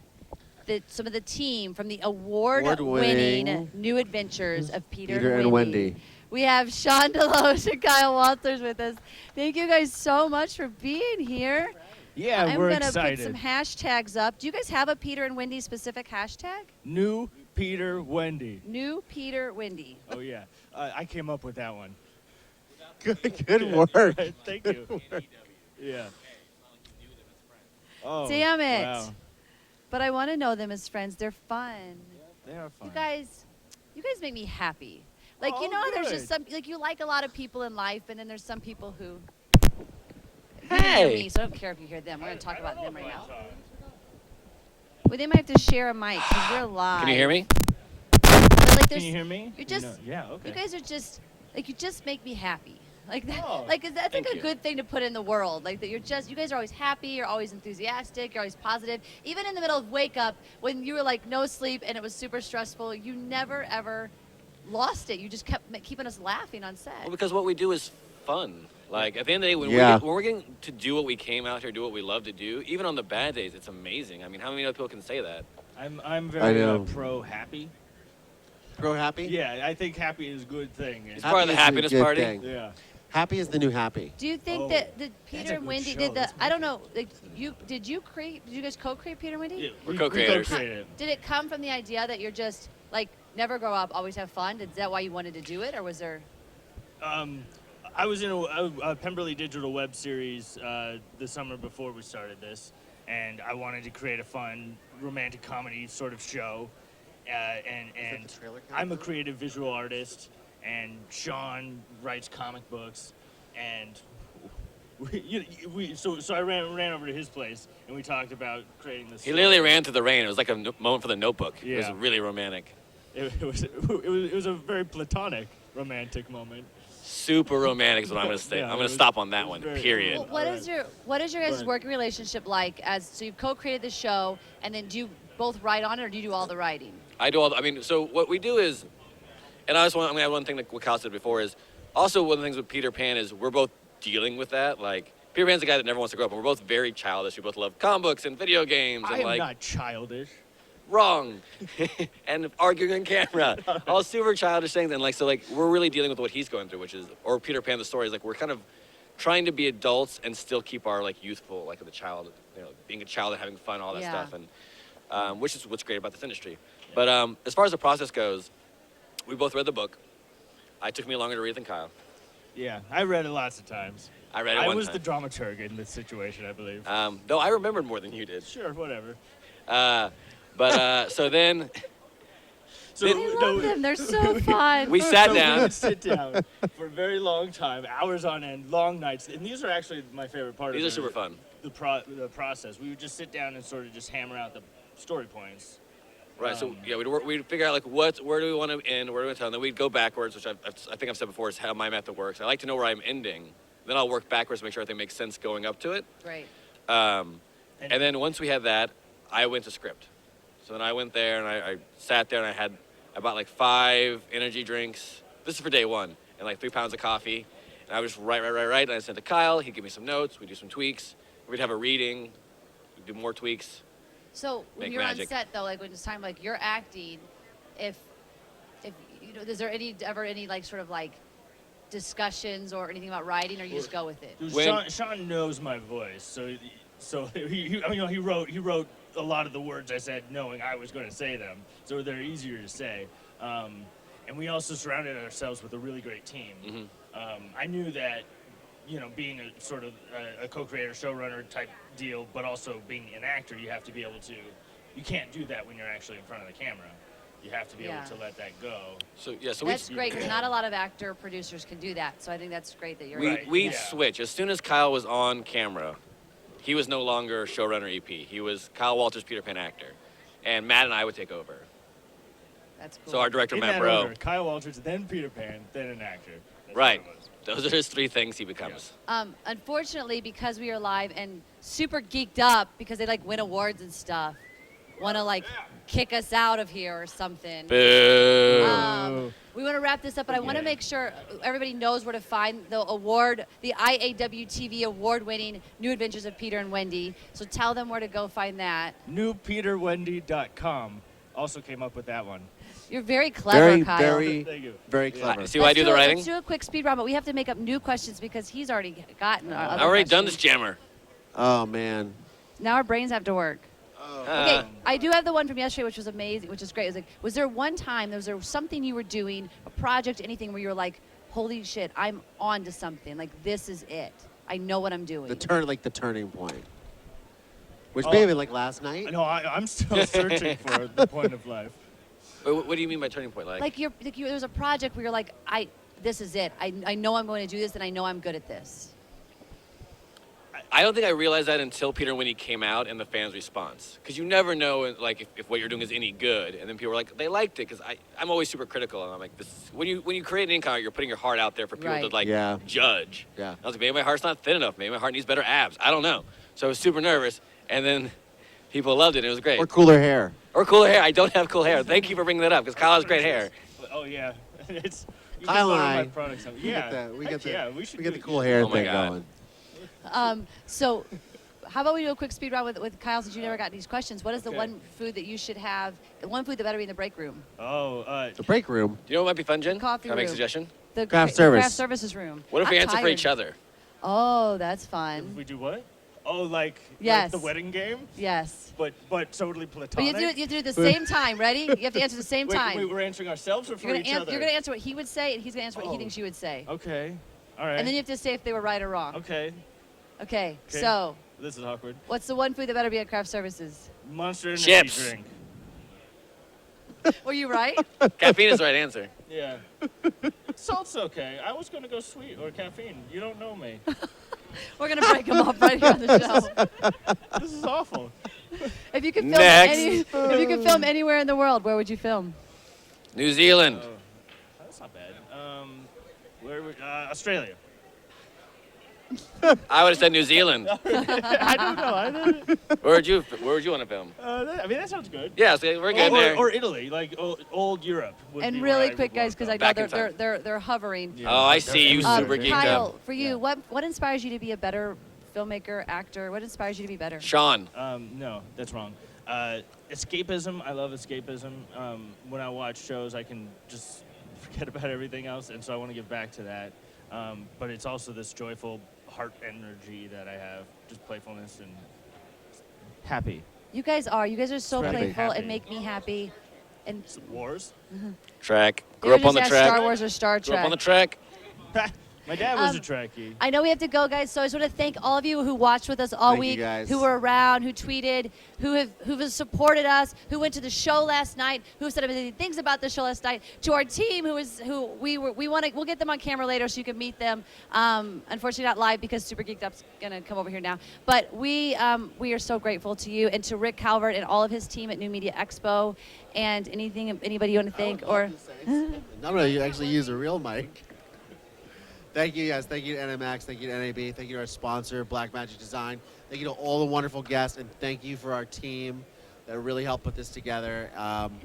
some of the team from the award-winning Award-winning New Adventures of Peter and Wendy. We have Sean Deloche and Kyle Walters with us. Thank you guys so much for being here. Yeah, I'm we're gonna excited. put some hashtags up. Do you guys have a Peter and Wendy specific hashtag? New Peter Wendy. New Peter Wendy. Oh yeah, I came up with that one. Good work. Thank you. Yeah. Oh, Damn it. Wow. But I want to know them as friends. They're fun. They are fun. You guys make me happy. Like, you Oh, know, there's good. just some, like, you like a lot of people in life, and then there's some people who. Hey. You hear me, so I don't care if you hear them. We're going to talk about them right now. Well, they might have to share a mic because we're live. Can you hear me? But, like, Can there's, you hear me? You're just. No. Yeah. Okay. You guys are just, like, you just make me happy. Like that, Oh, like that's like thank a you. good thing to put in the world. Like that, you guys are always happy. You're always enthusiastic. You're always positive. Even in the middle of wake up, when you were like no sleep and it was super stressful, you never ever lost it. You just kept keeping us laughing on set. Well, because what we do is fun. Like at the end of the day, when, Yeah. when we're getting to do what we came out here, do what we love to do, even on the bad days, it's amazing. I mean, how many other people can say that? I'm very know. pro happy. Pro happy? Yeah, I think happy is a good thing. It's part of the is a happiness good party. thing. Yeah. Happy is the new happy. Do you think Oh, that that's Peter a and good Wendy show. did the? That's I don't know. Like did you guys co-create Peter and Wendy? Yeah, We're we co-creators. co-created. Did it come from the idea that you're just like never grow up, always have fun? Is that why you wanted to do it, or was there? I was in a Pemberley Digital web series the summer before we started this, and I wanted to create a fun romantic comedy sort of show. And the trailer I'm a character? creative visual artist, and Sean writes comic books, and so I ran over to his place, and we talked about creating this. He literally ran through the rain. It was like a moment for the Notebook. It was Yeah. really romantic. It was a very platonic romantic moment. Super romantic is what I'm going to say. Yeah, I'm it going was- to stop on it that was one. very- Period. Well, what is your guys' But- working relationship like? So you've co-created the show, and then do you both write on it, or do you do all the writing? I do all. I mean, so what we do is, and I'm going to add one thing that what Kyle said before is, also one of the things with Peter Pan is we're both dealing with that. Like Peter Pan's the guy that never wants to grow up, and we're both very childish. We both love comic books and video games, I and am like not childish. wrong, and arguing on camera, all super childish things. And like so, like we're really dealing with what he's going through, which is, or Peter Pan the story is like we're kind of trying to be adults and still keep our like youthful, like the child, being a child and having fun, all that Yeah. stuff, and which is what's great about this industry. But as far as the process goes, we both read the book. It took me longer to read than Kyle. Yeah, I read it lots of times. I read it I one was time. the dramaturg in this situation, I believe. Though I remembered more than you did. Sure, whatever. So then So I love them. They're so fun. we sat so down. We would sit down for a very long time, hours on end, long nights, and these are actually my favorite part. These of are super fun. The process. We would just sit down and sort of just hammer out the story points. Right. So yeah, we'd figure out like where do we want to end, where do we want to tell, and then we'd go backwards, which I think I've said before is how my method works. I like to know where I'm ending, then I'll work backwards to make sure everything makes sense going up to it. Great. And then once we had that, I went to script. So then I went there and I sat there and I bought like 5 energy drinks. This is for day one, and like 3 pounds of coffee. And I would just write. And I sent to Kyle. He'd give me some notes. We'd do some tweaks. We'd have a reading. We'd do more tweaks. So when Make you're magic. on set though, like when it's time, like you're acting, if is there ever any like sort of like discussions or anything about writing, or you just go with it? When- Sean knows my voice, so he wrote a lot of the words I said, knowing I was going to say them, so they're easier to say. And we also surrounded ourselves with a really great team. Mm-hmm. I knew that, being a sort of a co-creator, showrunner type deal, but also being an actor, you have to be able to. You can't do that when you're actually in front of the camera. You have to be Yeah. able to let that go. So yeah, so That's great because not a lot of actor producers can do that. So I think that's great that you're. Right. we'd Yeah. switch. As soon as Kyle was on camera, he was no longer showrunner EP. He was Kyle Walters, Peter Pan actor. And Matt and I would take over. That's cool. So our director, In Matt that Bro. order, Kyle Walters, then Peter Pan, then an actor. That's Right. what it was. Those are his 3 things he becomes. Unfortunately, because we are live and super geeked up because they like win awards and stuff, want to like kick us out of here or something. Boo. We want to wrap wrap this up, but I want to make sure everybody knows where to find the award, the IAW TV award-winning New Adventures of Peter and Wendy. So tell them where to go find that. NewPeterWendy.com also came up with that one. You're very clever, Kyle. Thank you. Very clever. See why I do the writing? Let's do a quick speed round, but we have to make up new questions because he's already gotten our other I've already done this questions. jammer. Oh man. Now our brains have to work. Okay, I do have the one from yesterday, which was amazing, which is great. It was like, was there one time, was there something you were doing, a project, anything where you were like, holy shit, I'm on to something. Like, this is it. I know what I'm doing. The turning point. Which may have been like last night. No, I'm still searching for the point of life. Wait, what do you mean by turning point? Like there was a project where you're like, this is it. I know I'm going to do this, and I know I'm good at this. I don't think I realized that until Peter and Winnie came out and the fans' response. Because you never know, like, if what you're doing is any good. And then people were like, they liked it. Because I'm always super critical. And I'm like, when you create an income, you're putting your heart out there for people to, like, judge. Yeah. I was like, maybe my heart's not thin enough. Maybe my heart needs better abs. I don't know. So I was super nervous. And then people loved it. And it was great. Or cooler hair. Or cooler hair. I don't have cool hair. Thank you for bringing that up. Because Kyle has great hair. Oh, yeah. It's Kyle and I, we should we get the do- cool hair Oh my thing God. going. So how about we do a quick speed round with Kyle, since you never got these questions. What is the one food that you should have, the one food that better be in the break room? The break room. Do you know what might be fun, Jen? Coffee Can I make a room. suggestion? The Craft the service. craft services room. What if we I'm answer for tired. each other? Oh, that's If fun. we do what? Oh, like Yes. the wedding game? Yes. But totally But platonic? you have to do it at the same time. Ready? You have to answer the same wait, time. Wait, we're answering ourselves or for You're each other? going to answer what he would say, and he's going to answer what he Oh. thinks you would say. Okay. All right. And then you have to say if they were right or wrong. Okay. Okay. Okay. So This is awkward. what's the one food that better be at craft services? Monster Energy Chips. drink. Were you right? Caffeine is the right answer. Yeah. Salt's okay. I was going to go sweet or caffeine. You don't know me. We're going to break them up right here on the show. This is awful. If you could film Next. if you could film anywhere in the world, where would you film? New Zealand. That's not bad. Australia. I would have said New Zealand. I don't know. Where would you want to film? I mean, that sounds good. Yeah, so we're good there. Or Italy, like old Europe. would And be where really I quick, would wanna guys, because I film. know Back in they're hovering. Yeah. Oh, I see. You super geeked Kyle, up. for you, what inspires you to be a better filmmaker, actor? What inspires you to be better? Sean. No, that's wrong. Escapism. I love escapism. When I watch shows, I can just forget about everything else, and so I want to give back to that. But it's also this joyful heart energy that I have, just playfulness and happy. You guys are so Happy. playful and Happy. make me happy. And Wars. Track. they Grew up were on the just track. Star Wars or Star Grew up Trek. on the track. My dad was a Um, Trekkie. I know we have to go, guys. So I just want to thank all of you who watched with us all Thank you, week, guys. who were around, who tweeted, who have supported us, who went to the show last night, who said amazing things about the show last night. To our team, we'll get them on camera later so you can meet them. Unfortunately, not live because Super Geeked Up's gonna come over here now. But we are so grateful to you and to Rick Calvert and all of his team at New Media Expo. And anybody you want to thank or. No, you actually use a real mic. Thank you, guys. Thank you to NMX. Thank you to NAB. Thank you to our sponsor, Black Magic Design. Thank you to all the wonderful guests, and thank you for our team that really helped put this together.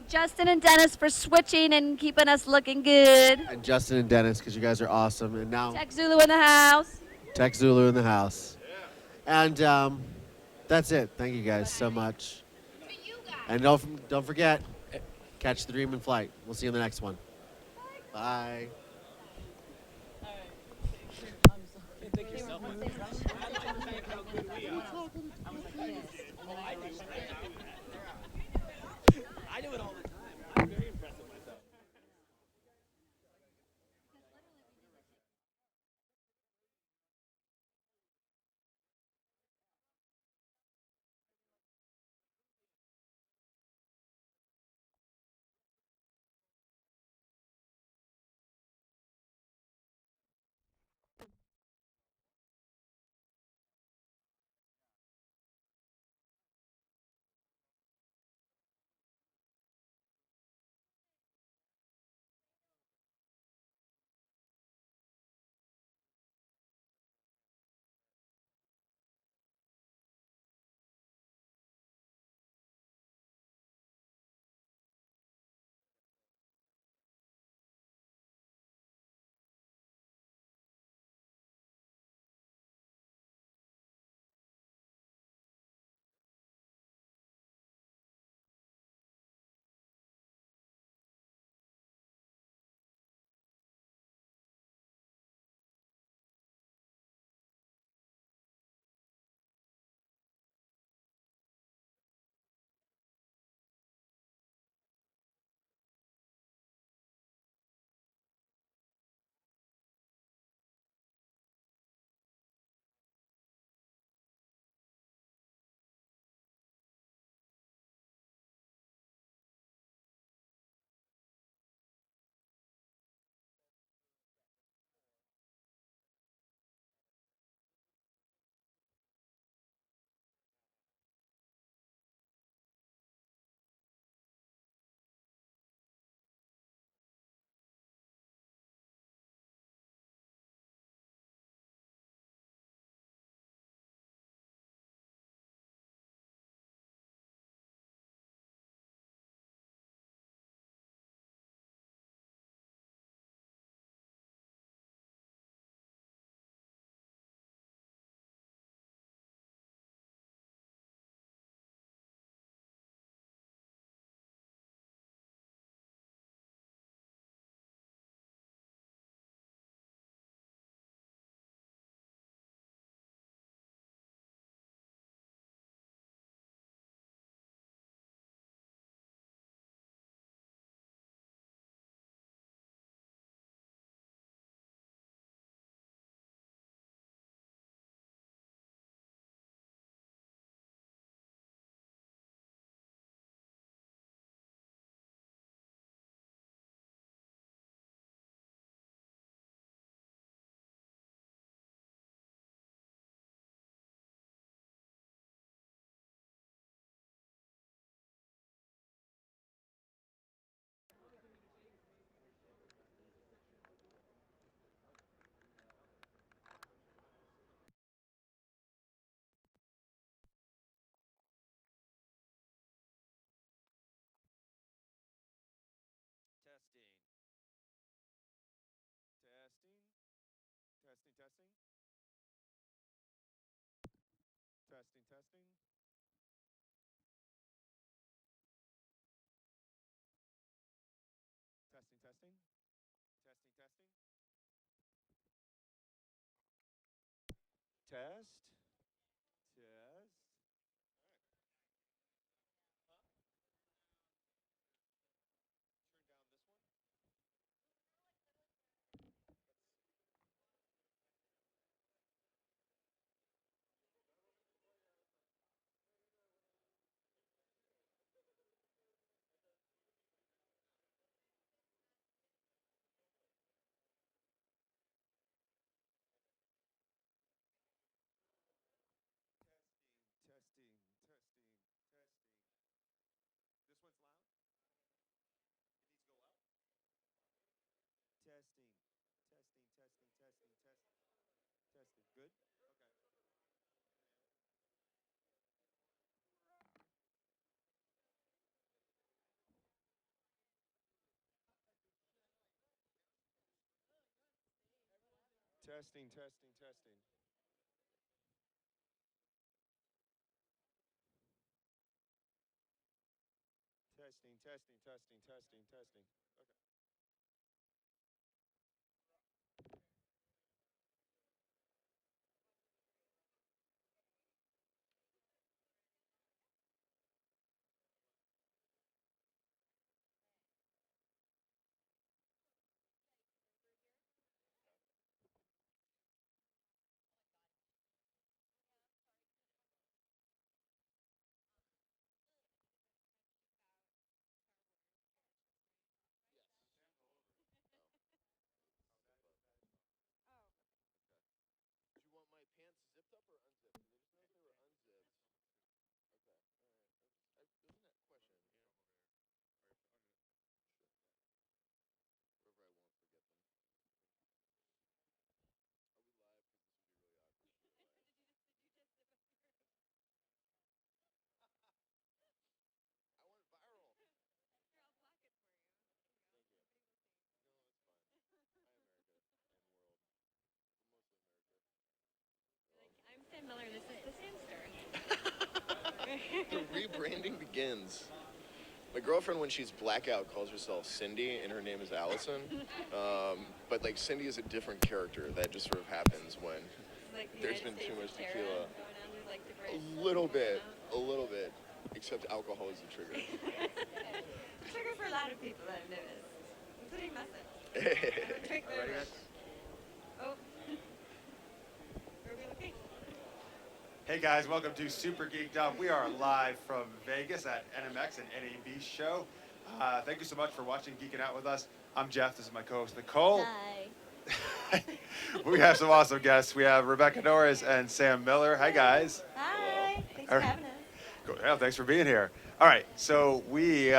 Justin and Dennis for switching and keeping us looking good. And Justin and Dennis, because you guys are awesome. And now Tech Zulu in the house. Tech Zulu in the house. And that's it. Thank you guys so much. And don't forget, catch the dream in flight. We'll see you in the next one. Bye. testing. Testing, testing. Testing, testing. Testing, testing. Test. Test. All right. Turn down this one. Testing, testing, testing. This one's loud. It needs to go up. Testing, testing, testing, testing, testing, testing. Good? Okay. Testing, testing, testing. Testing, testing, testing, testing, testing. Okay. Oh, Do you want my pants zipped up or unzipped? Because I just noticed they were unzipped. Okay, all right. It was a net question, you know. Sure. Wherever I won't forget them. Are we live? Because this would be really awkward if we were live. I went viral. here, I'll block it for you. Thank you. No, it's fine. Hi, America and world. But mostly America. I'm Sam Miller. This is the Sandster. The rebranding begins. My girlfriend, when she's blackout, calls herself Cindy, and her name is Allison. But like Cindy is a different character that just sort of happens when there's been too much tequila. A little bit, except alcohol is the trigger. Trigger for a lot of people that I've noticed, including myself. Drink very much. Oh. Where are we looking? Hey guys, welcome to Super Geeked Up. We are live from Vegas at NMX and NAB show. Thank you so much for watching, geeking out with us. I'm Jeff. This is my co-host Nicole. Hi. We have some awesome guests. We have Rebecca Norris and Sam Miller. Hi guys. Hi. Thanks All for right. having us. Cool. Yeah, thanks for being here. All right, so we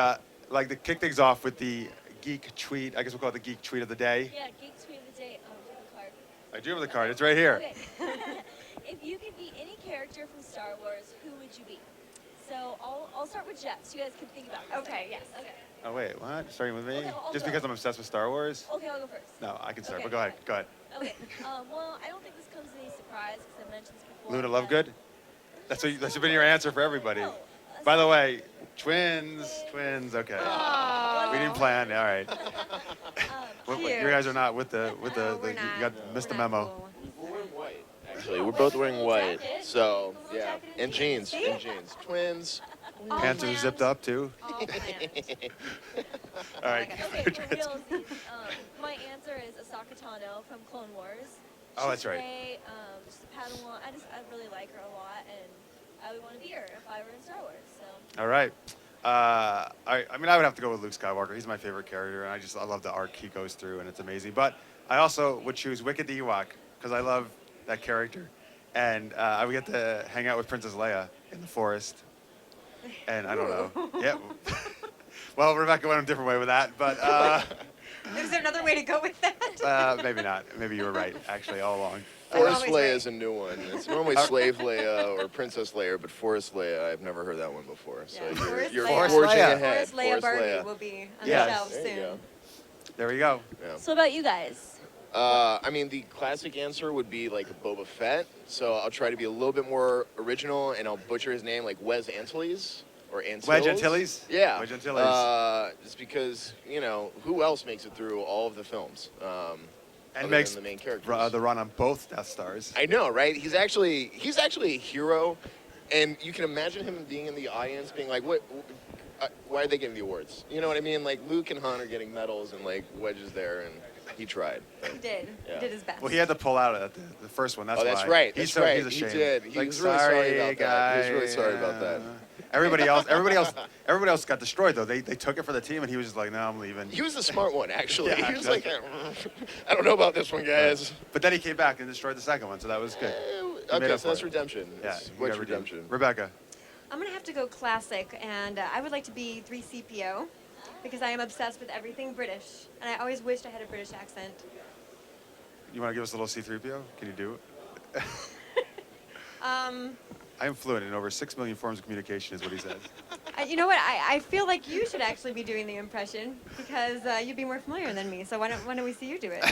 like to kick things off with the geek tweet. I guess we'll call it the geek tweet of the day. Yeah, Geek Tweet of the Day. Oh, do you have a card? I do have the card. It's right here. Okay. If you could be any character from Star Wars, who would you be? So I'll start with Jeff, so you guys can think about this. Okay, yes. Okay. Oh wait, what? Starting with me? Okay, well, I'll Just go. because I'm obsessed with Star Wars? Okay, I'll go first. No, I can start. Okay. But go ahead. Go ahead. Okay. Well, I don't think this comes as any surprise because I mentioned this before. Luna but- Lovegood? That's been your answer for everybody. No, By the way, twins. Okay. Aww. We didn't plan. All right. Cute. You guys are not with the we're you not. got missed the We're not memo. cool. We're wearing white, actually. We're both wearing white. jacket. So, Little yeah. jacket And jeans. And jeans. Twins. All Pants are planned. zipped up too. All planned. All right. Okay, for realsies, my answer is Ahsoka Tano from Clone Wars. Oh, that's She's right. Great, just a Padawan. I really like her a lot, and I would want to be her if I were in Star Wars. So. All right. I mean, I would have to go with Luke Skywalker. He's my favorite character, and I love the arc he goes through, and it's amazing. But I also would choose Wicket the Ewok because I love that character, and I would get to hang out with Princess Leia in the forest. And I don't know. Yeah. Well, Rebecca went a different way with that, but Is there another way to go with that? maybe not. Maybe you were right, actually, all along. Forest always Leia right. is a new one. It's normally Slave Leia or Princess Leia, but Forest Leia, I've never heard that one before. So Yeah, you're, Forest you're Leia. forging Leia. ahead. Forest Leia Forest Barbie Leia. will be on Yes. the shelves There you soon. go. There we go. Yeah. So about you guys? I mean, the classic answer would be like Boba Fett. So I'll try to be a little bit more original, and I'll butcher his name, like Wes Antilles or Antilles. Wedge Antilles? Yeah. Wedge Antilles. Just because who else makes it through all of the films? And other makes than the main characters. the run on both Death Stars. I know, right? He's actually a hero, and you can imagine him being in the audience, being like, "What? Why are they getting the awards?" You know what I mean? Like Luke and Han are getting medals, and like Wedge is there, and he tried. He did. Yeah. He did his best. Well, he had to pull out at the first one. That's why. That's right. He's That's right. He's ashamed. He did. He Like, was really sorry about guys. that. He was really sorry about that. Everybody else got destroyed though. They took it for the team, and he was just like, "No, I'm leaving." He was the smart one, actually. Yeah, he was like, I don't know about this one, guys. But then he came back and destroyed the second one, so that was good. He made Okay, up so for that's it. redemption. Yeah, It's you Wedge got redeemed. redemption. Rebecca, I'm gonna have to go classic, and I would like to be 3CPO because I am obsessed with everything British, and I always wished I had a British accent. you want to give us a little C-3PO? Can you do it? Um, I am fluent in over 6 million forms of communication, is what he says. you know what? I feel like you should actually be doing the impression because you'd be more familiar than me. So why don't we see you do it?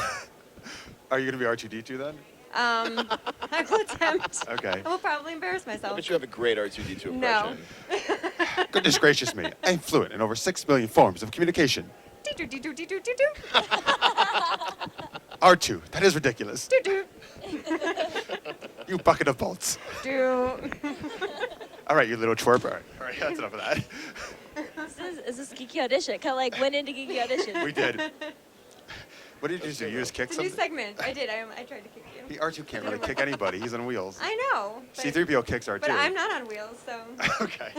Are you going to be R2-D2 then? I will attempt. Okay. I will probably embarrass I myself. bet you have a great R2-D2 No. impression. Goodness gracious me. I am fluent in over 6 million forms of communication. Do-do-do-do-do-do-do. R2, that is ridiculous. Do-do. You bucket of bolts. Do. All right, you little twerp. All right, that's enough of that. Is this Geeky Audition? Kind of like went into Geeky Audition. We did. What did you do? You just kicked It's a new something? segment. I did. I tried to kick you. The R2 can't really kick anybody. He's on wheels. I know. But, C-3PO kicks R2. but I'm not on wheels, so. Okay.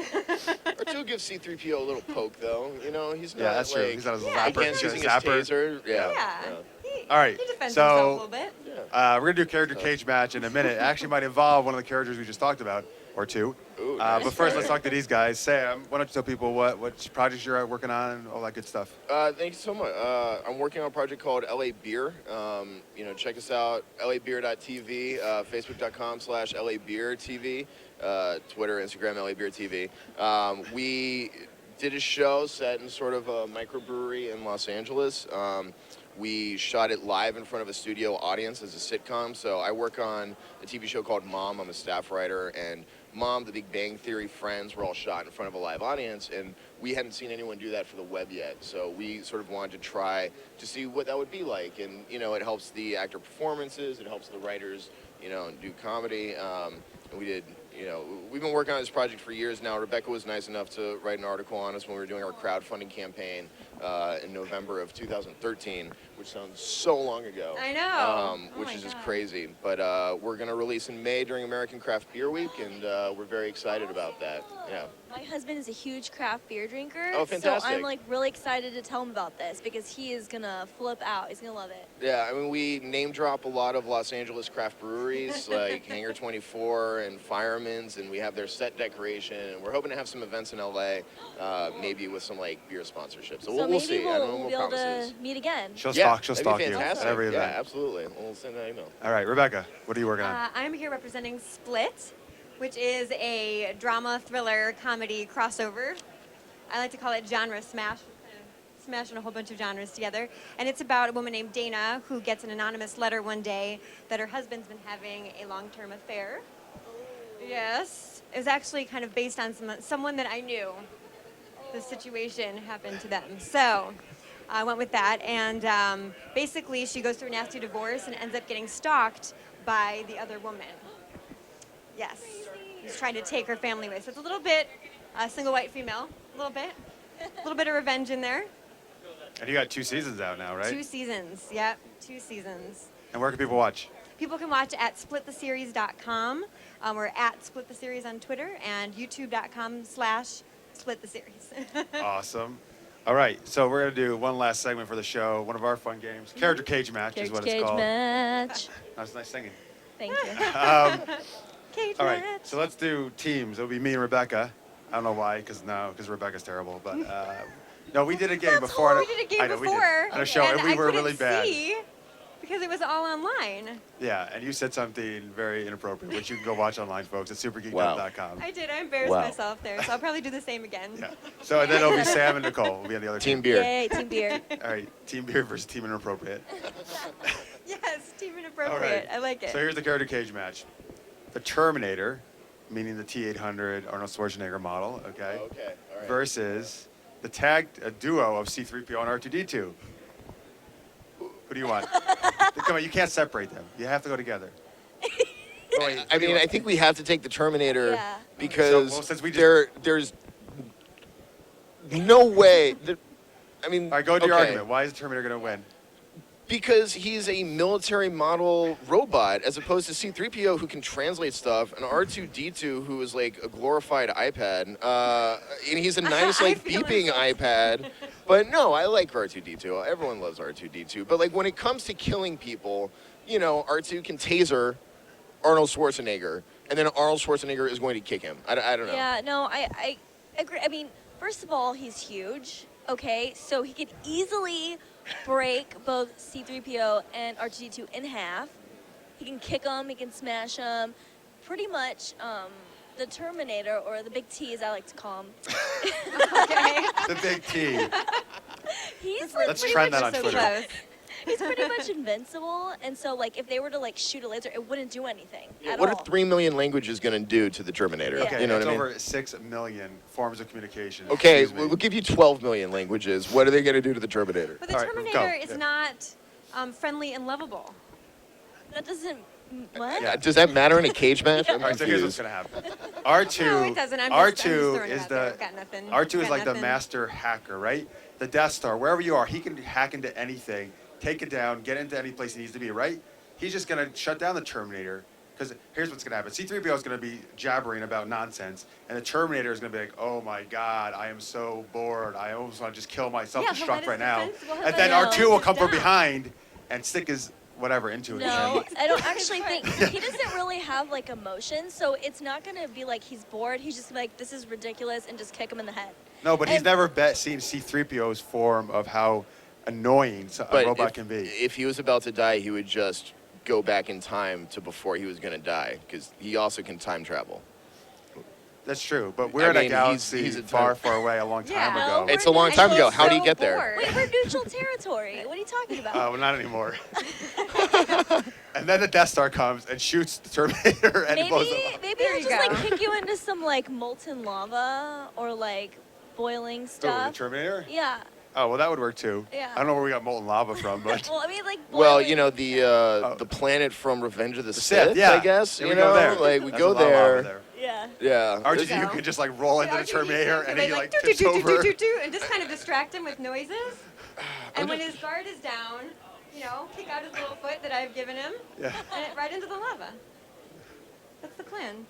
R2 gives C-3PO a little poke, though. He's not Yeah, that's true. like... He's not a Yeah, zapper. Against using his zapper. taser. Yeah. Yeah. He, All right, He defends so- himself a little bit. We're going to do a character cage match in a minute. It actually might involve one of the characters we just talked about, or two. Ooh, nice. But first, let's talk to these guys. Sam, why don't you tell people what projects you're working on, all that good stuff. Thank you so much. I'm working on a project called LA Beer. Check us out, labeer.tv, facebook.com/labeertv, Twitter, Instagram, labeertv. We did a show set in sort of a microbrewery in Los Angeles. We shot it live in front of a studio audience as a sitcom. So I work on a TV show called Mom. I'm a staff writer, and Mom, The Big Bang Theory, Friends were all shot in front of a live audience, and we hadn't seen anyone do that for the web yet. So we sort of wanted to try to see what that would be like. And, it helps the actor performances, it helps the writers, do comedy. And we did, we've been working on this project for years now. Rebecca was nice enough to write an article on us when we were doing our crowdfunding campaign in November of 2013, which sounds so long ago. I know. Which my is just God. crazy. But we're going to release in May during American Craft Beer Week, and we're very excited about that. Yeah. My husband is a huge craft beer drinker. Oh, So fantastic. I'm like really excited to tell him about this because he is gonna flip out. He's gonna love it. Yeah, I mean, we name drop a lot of Los Angeles craft breweries like Hangar 24 and Fireman's, and we have their set decoration, and we're hoping to have some events in LA, maybe with some like beer sponsorships. So, we'll maybe see. I don't know we'll more be able promises. to meet again. She'll Yeah, stalk that'd be you at fantastic. every Yeah, event. absolutely. We'll send an email. All right, Rebecca, what are you working on? I'm here representing Split, which is a drama, thriller, comedy crossover. I like to call it genre smash, kind of smashing a whole bunch of genres together. And it's about a woman named Dana who gets an anonymous letter one day that her husband's been having a long-term affair. Yes. It was actually kind of based on someone that I knew. The situation happened to them. So I went with that. And basically she goes through a nasty divorce and ends up getting stalked by the other woman. Yes. He's trying to take her family away. So it's a little bit single white female, a little bit of revenge in there. And you got 2 seasons out now, right? 2 seasons, yep, 2 seasons. And where can people watch? People can watch at splittheseries.com. We're at splittheseries on Twitter and youtube.com/splittheseries. Awesome. All right, so we're going to do one last segment for the show, one of our fun games. Character cage match is what it's called. match. That's nice singing. Thank you. Cage All right, match. so let's do teams. It'll be me and Rebecca. I don't know why, because Rebecca's terrible. But no, we did a game before. We did a game I know, we before. did. On a show, and we were really bad. See because it was all online. Yeah, and you said something very inappropriate, which you can go watch online, folks, at supergeekdom.com. I did. I embarrassed myself there, so I'll probably do the same again. Yeah. So and then it'll be Sam and Nicole. We'll be on the other Team team. beer. Yay, team beer. All right, team beer versus team inappropriate. Yes. Team inappropriate. I like it. So here's the character cage match. The Terminator, meaning the T-800 Arnold Schwarzenegger model, okay? Okay, all right. Versus the tag duo of C-3PO and R2-D2. Who do you want? Come on, you can't separate them. You have to go together. Oh, wait, I mean, I think we have to take the Terminator Yeah. because So, well, since we just- there's no way that, I mean, All right, go to your okay. argument. Why is the Terminator going to win? Because he's a military model robot as opposed to C-3PO who can translate stuff and R2-D2 who is like a glorified iPad. And he's a nice like beeping iPad. But no, I like R2-D2. Everyone loves R2-D2. But like when it comes to killing people, you know, R2 can taser Arnold Schwarzenegger and then Arnold Schwarzenegger is going to kick him. I don't know. Yeah, no, I agree. I mean, first of all, he's huge. Okay, so he could easily break both C-3PO and R2-D2 in half. He can kick them, he can smash them. Pretty much, the Terminator, or the Big T as I like to call him. The Big T. He's like Let's pretty trend much that on so Twitter. close. He's pretty much invincible, and so like if they were to like shoot a laser, it wouldn't do anything at What all. are 3 million languages going to do to the Terminator? Yeah. Okay, You know it's what I mean? over 6 million forms of communication. Okay, Excuse me. we'll give you 12 million languages. What are they going to do to the Terminator? But the All right, Terminator go. is Yeah. not friendly and lovable. That doesn't. What? Yeah, does that matter in a cage match? I'm All right, so here's what's confused. going to happen. R2, No, it doesn't. I'm just R2 throwing it is out there. the I've got nothing. R2 is Got like the nothing. master hacker, right? The Death Star, wherever you are, he can hack into anything, take it down, get into any place he needs to be, right? He's just going to shut down the Terminator because here's what's going to happen. C-3PO is going to be jabbering about nonsense, and the Terminator is going to be like, oh my God, I am so bored. I almost want to just kill myself, Yeah, he'll let destruct his right now. defense- well, he'll And let then his R2 will come defense from down. behind and stick his whatever into it. No, And- I don't actually think he doesn't really have like emotion, so it's not gonna be like he's bored. He's just like, this is ridiculous, and just kick him in the head. No, but he's And- never seen C-3PO's form of how annoying a But robot if, can be. if he was about to die, he would just go back in time to before he was going to die because he also can time travel. That's true, but we're I in a mean, galaxy he's a far, time- far away a long time Yeah. ago. No, It's a long And time he's ago. How do you so get there? bored. Wait, we're neutral territory. What are you talking about? Well, not anymore. And then the Death Star comes and shoots the Terminator and maybe blows him up. maybe There he'll you just go. like kick you into some like molten lava or like boiling Oh, the stuff. Terminator? Yeah. Oh, well, that would work too. Yeah. I don't know where we got molten lava from, but Well, I mean like. Well, boiling- you know the planet from Revenge of the Sith, Sith, yeah. I guess. Yeah, you we know, go there. like we That's go a lot of lava there. Yeah. Yeah. R2D2 go. could just like roll into the R2D2 Terminator could and be he like "Doo, tips doo, doo, doo, over. doo, doo," and just kind of distract him with noises. And when his guard is down, you know, kick out his little foot that I've given him, Yeah. and it right into the lava. That's the plan.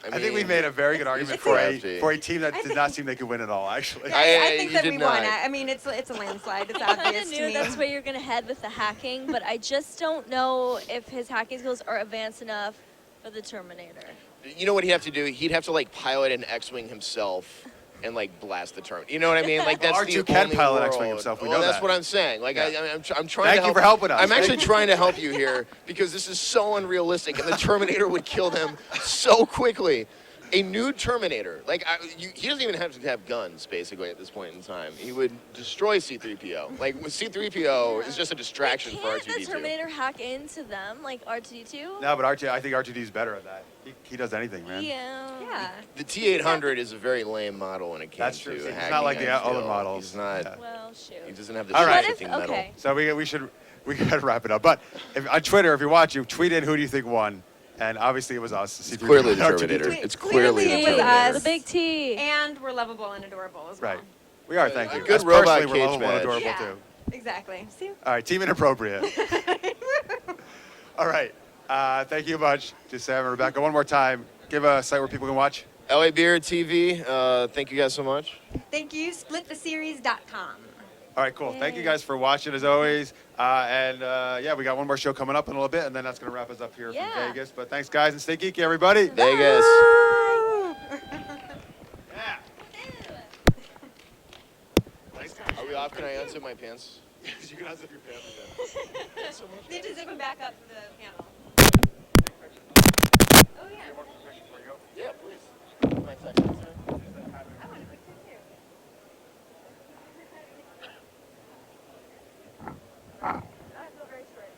I think we made a very good argument crafty. for a team that I did not seem they could win at all, actually. I- I think you that did we not. won. I mean, it's a landslide. It's I kind obvious of to knew me. that's where you're gonna head with the hacking, but I just don't know if his hacking skills are advanced enough for the Terminator. You know what he'd have to do? He'd have to like pilot an X-wing himself and like blast the Terminator. You know what I mean? Like that's Well, the R2 can only pilot world. X-wing himself, we Well, know that's that. what I'm saying. Like Yeah. I'm trying Thank to you help. for helping us. I'm Thank actually you. trying to help you here because this is so unrealistic, and the Terminator would kill them so quickly. A new Terminator, like he doesn't even have to have guns. Basically, at this point in time, he would destroy C-3PO. Like with C-3PO is just a distraction for Can't the R2-D2. Terminator hack into them like R2D2? No, but I think R2D is better at that. He does anything, man. Yeah. The T-800 is a very lame model when it came That's to true. He's hacking, not like the I other feel. models. He's not. Yeah. Well, shoot. He doesn't have the All right. shifting metal. Okay. So we gotta wrap it up. But on Twitter, if you're watching, tweet in who do you think won, and obviously it was us. It's clearly the R2D2. Terminator. Tweet- It's clearly clearly it the was Terminator. us. The big T. And we're lovable and adorable as well. Right. We are. Thank you. Good Us robot personally, we're cage lovable and match. adorable Yeah. too. Exactly. See? All right, team inappropriate. All right. Thank you much to Sam and Rebecca. One more time, give a site where people can watch. LA Beer TV. Thank you guys so much. Thank you. Splittheseries.com. All right, cool. Thank you guys for watching as always. Yeah, we got one more show coming up in a little bit, and then that's going to wrap us up here Yeah. from Vegas. But thanks, guys, and stay geeky, everybody. Vegas. Yeah. Are we off? Can I unzip my pants? You can unzip your pants again. Need to zip them back up for the panel. Oh, yeah. Yeah, please. My second. I want a quick picture. I feel very straight.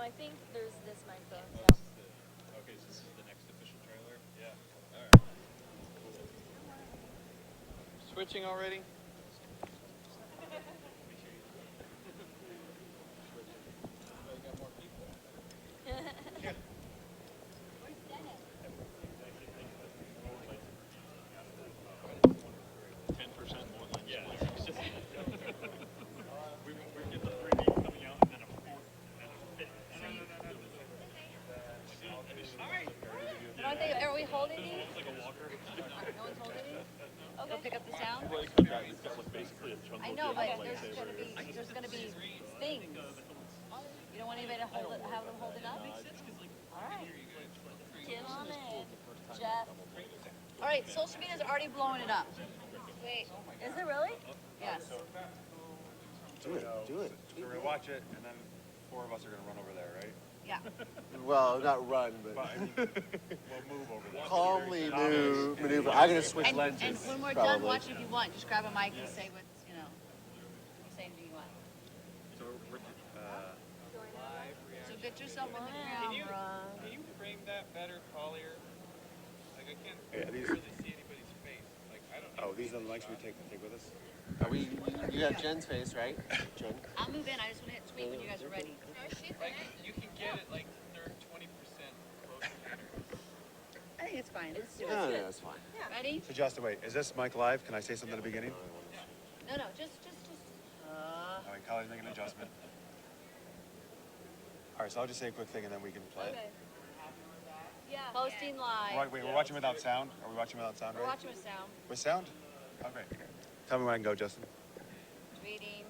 I think there's this microphone. So. Okay, so this is the next official trailer? Yeah. All right. Switching already? Are we holding these? No one's holding these? Okay. Pick up the sound? I know, but there's gonna be things. You don't want anybody to have them hold it up? All right. Get on it, Jeff. All right, social media's already blowing it up. Wait, is it really? Yes. Do it. So we're gonna watch it, and then 4 of us are gonna run over there, right? Yeah. Well, not run, but But I mean, we'll move over there. calmly maneuver. I'm gonna switch And lenses. when we're probably. done watching, if you want, just grab a mic and say what, say anything you want. So we're So get yourself on the camera. Can you frame that better, Collier? Like I can't Yeah, these- really see anybody's face. Like I don't. Oh, these are the mics we take with us? Are we? You have Jen's face, right? Jen. I'll move in. I just want to hit tweet when you guys are ready. Like you can get it like 20% closer. I think it's fine. Let's do No, it. that's fine. Ready? So Justin, wait, is this mic live? Can I say something at the beginning? No, just. All right, Collier's making an adjustment. All right, so I'll just say a quick thing and then we can play it. Yeah. Posting live. Right, wait, we're watching without sound? Are we watching without sound, We're right? watching with sound. With sound? Oh, great. Tell me when I can go, Justin. Tweeting.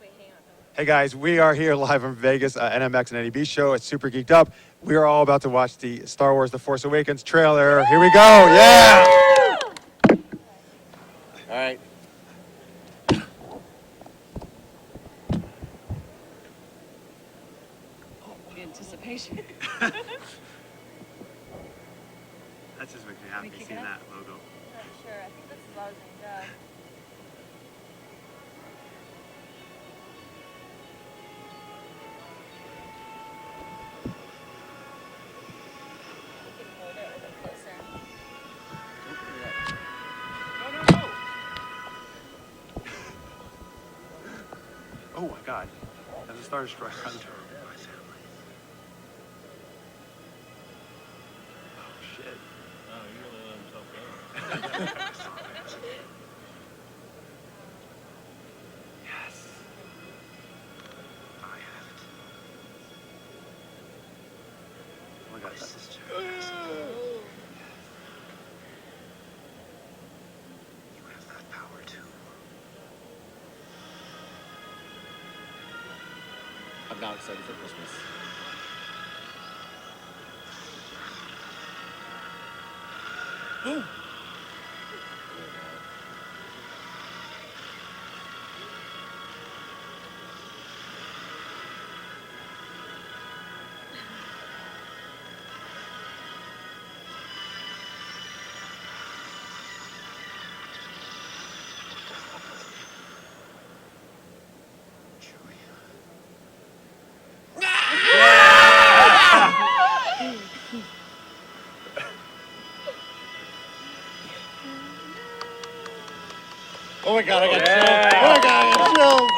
Wait, hang on. Hey guys, we are here live from Vegas, NMX and NAB show. It's super geeked up. We are all about to watch the Star Wars The Force Awakens trailer. Here we go, yeah! All right. The anticipation. That just makes me happy seeing that logo. Not sure. I think this is all yeah. You can hold it a bit closer. Oh my God, as the stars strike on Oh shit. Oh, you really let himself go. Yes. I have it. Oh my God, this is true. You have that power too. I'm now excited for Christmas. Oh my God, I got chills. Oh my God, I got chills.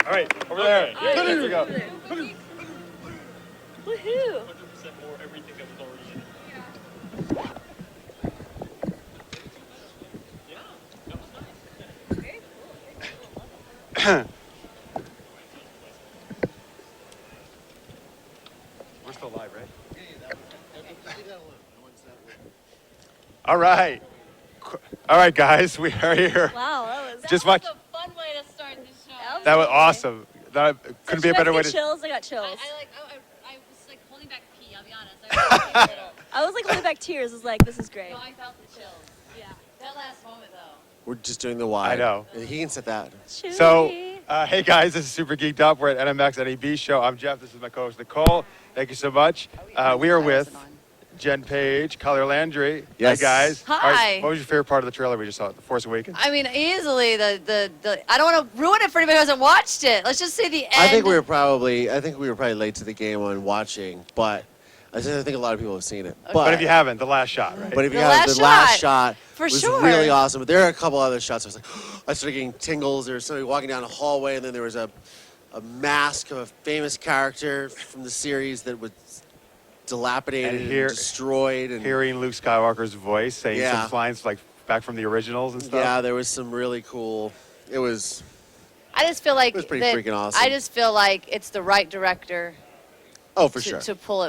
All right, over there. Here we go. Woohoo! 100% more everything that was already in it. Yeah, that was nice. Very cool. We're still live, right? All right. All right, guys, we are here. Wow, that was. Just watch. That was a fun way to start the show. That was awesome. That couldn't be a better way to. Chills. I got chills. I was like holding back pee. I'll be honest. I was like holding back tears. I was like, this is great. No, I felt the chills. Yeah. That last moment though. We're just doing the wide. I know. He can set that. So, hey guys, this is Super Geeked Up. We're at NMX NAB show. I'm Jeff. This is my co-host Nicole. Thank you so much. We are with Jen Page, Color Landry. Yes. Hi, guys. Hi. All right, what was your favorite part of the trailer we just saw? The Force Awakens? I mean, easily the I don't want to ruin it for anybody who hasn't watched it. Let's just say the end. I think we were probably late to the game on watching, but I think a lot of people have seen it. But if you haven't, the last shot, right? But if you The have last the last shot, shot for was sure. really awesome. But there are a couple other shots. I was like, I started getting tingles. There was somebody walking down a hallway, and then there was a mask of a famous character from the series that was dilapidated and, destroyed. And hearing Luke Skywalker's voice saying Yeah. some lines like back from the originals and stuff. yeah, there was some really cool. It was. I just feel like It was pretty that- freaking awesome. I just feel like it's the right director Oh, for to, sure. to pull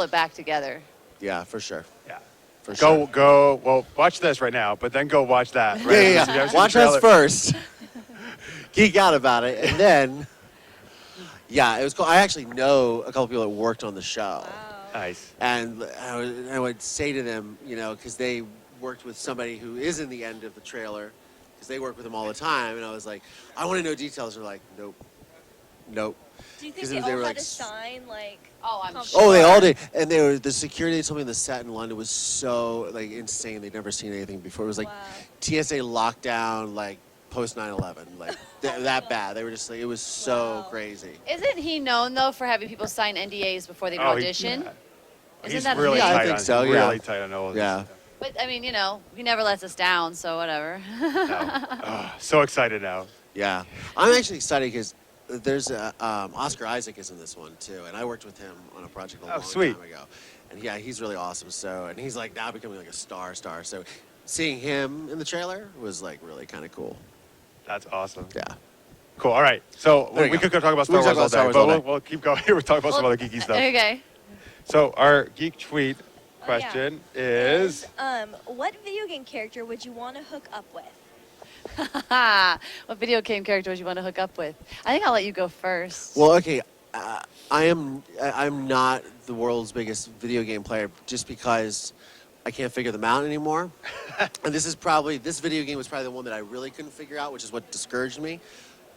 it back together. Yeah, for sure. Yeah. For sure. Go. Well, watch this right now, but then go watch that. Right? If you Yeah. haven't seen Watch the us trailer- first. Geek out about it, and then. Yeah, it was cool. I actually know a couple people that worked on the show. Nice. And I would say to them, because they worked with somebody who is in the end of the trailer, because they work with them all the time, and I was like, I want to know details. They're like, nope. Do you think 'Cause they they all were had like to sign like? Oh, I'm confidentiality? sure. Oh, they all did, and the security they told me in the set in London was so insane. They'd never seen anything before. It was like Wow. TSA lockdown, like post 9/11, like that bad. They were just like, it was so Wow. crazy. Isn't he known though for having people sign NDAs before they audition? Yeah. Isn't He's that really the Yeah, I tight think on, so, he's yeah. really tight on all of this. Yeah. But I mean, he never lets us down, so whatever. Oh, so excited now. Yeah, I'm actually excited because there's Oscar Isaac is in this one too, and I worked with him on a project a long sweet. time ago, and yeah, he's really awesome. So, and he's like now becoming like a star. So, seeing him in the trailer was like really kind of cool. That's awesome. Yeah. Cool. All right. So There you we go. could talk about We Star can Wars talk all about Star day, Wars all but day. we'll keep going. We'll talk about some other geeky stuff. Okay. So our geek tweet Oh, yeah. question is. What video game character would you want to hook up with? What video game character would you want to hook up with? I think I'll let you go first. Well, okay, I'm not the world's biggest video game player just because I can't figure them out anymore. And this video game was probably the one that I really couldn't figure out, which is what discouraged me.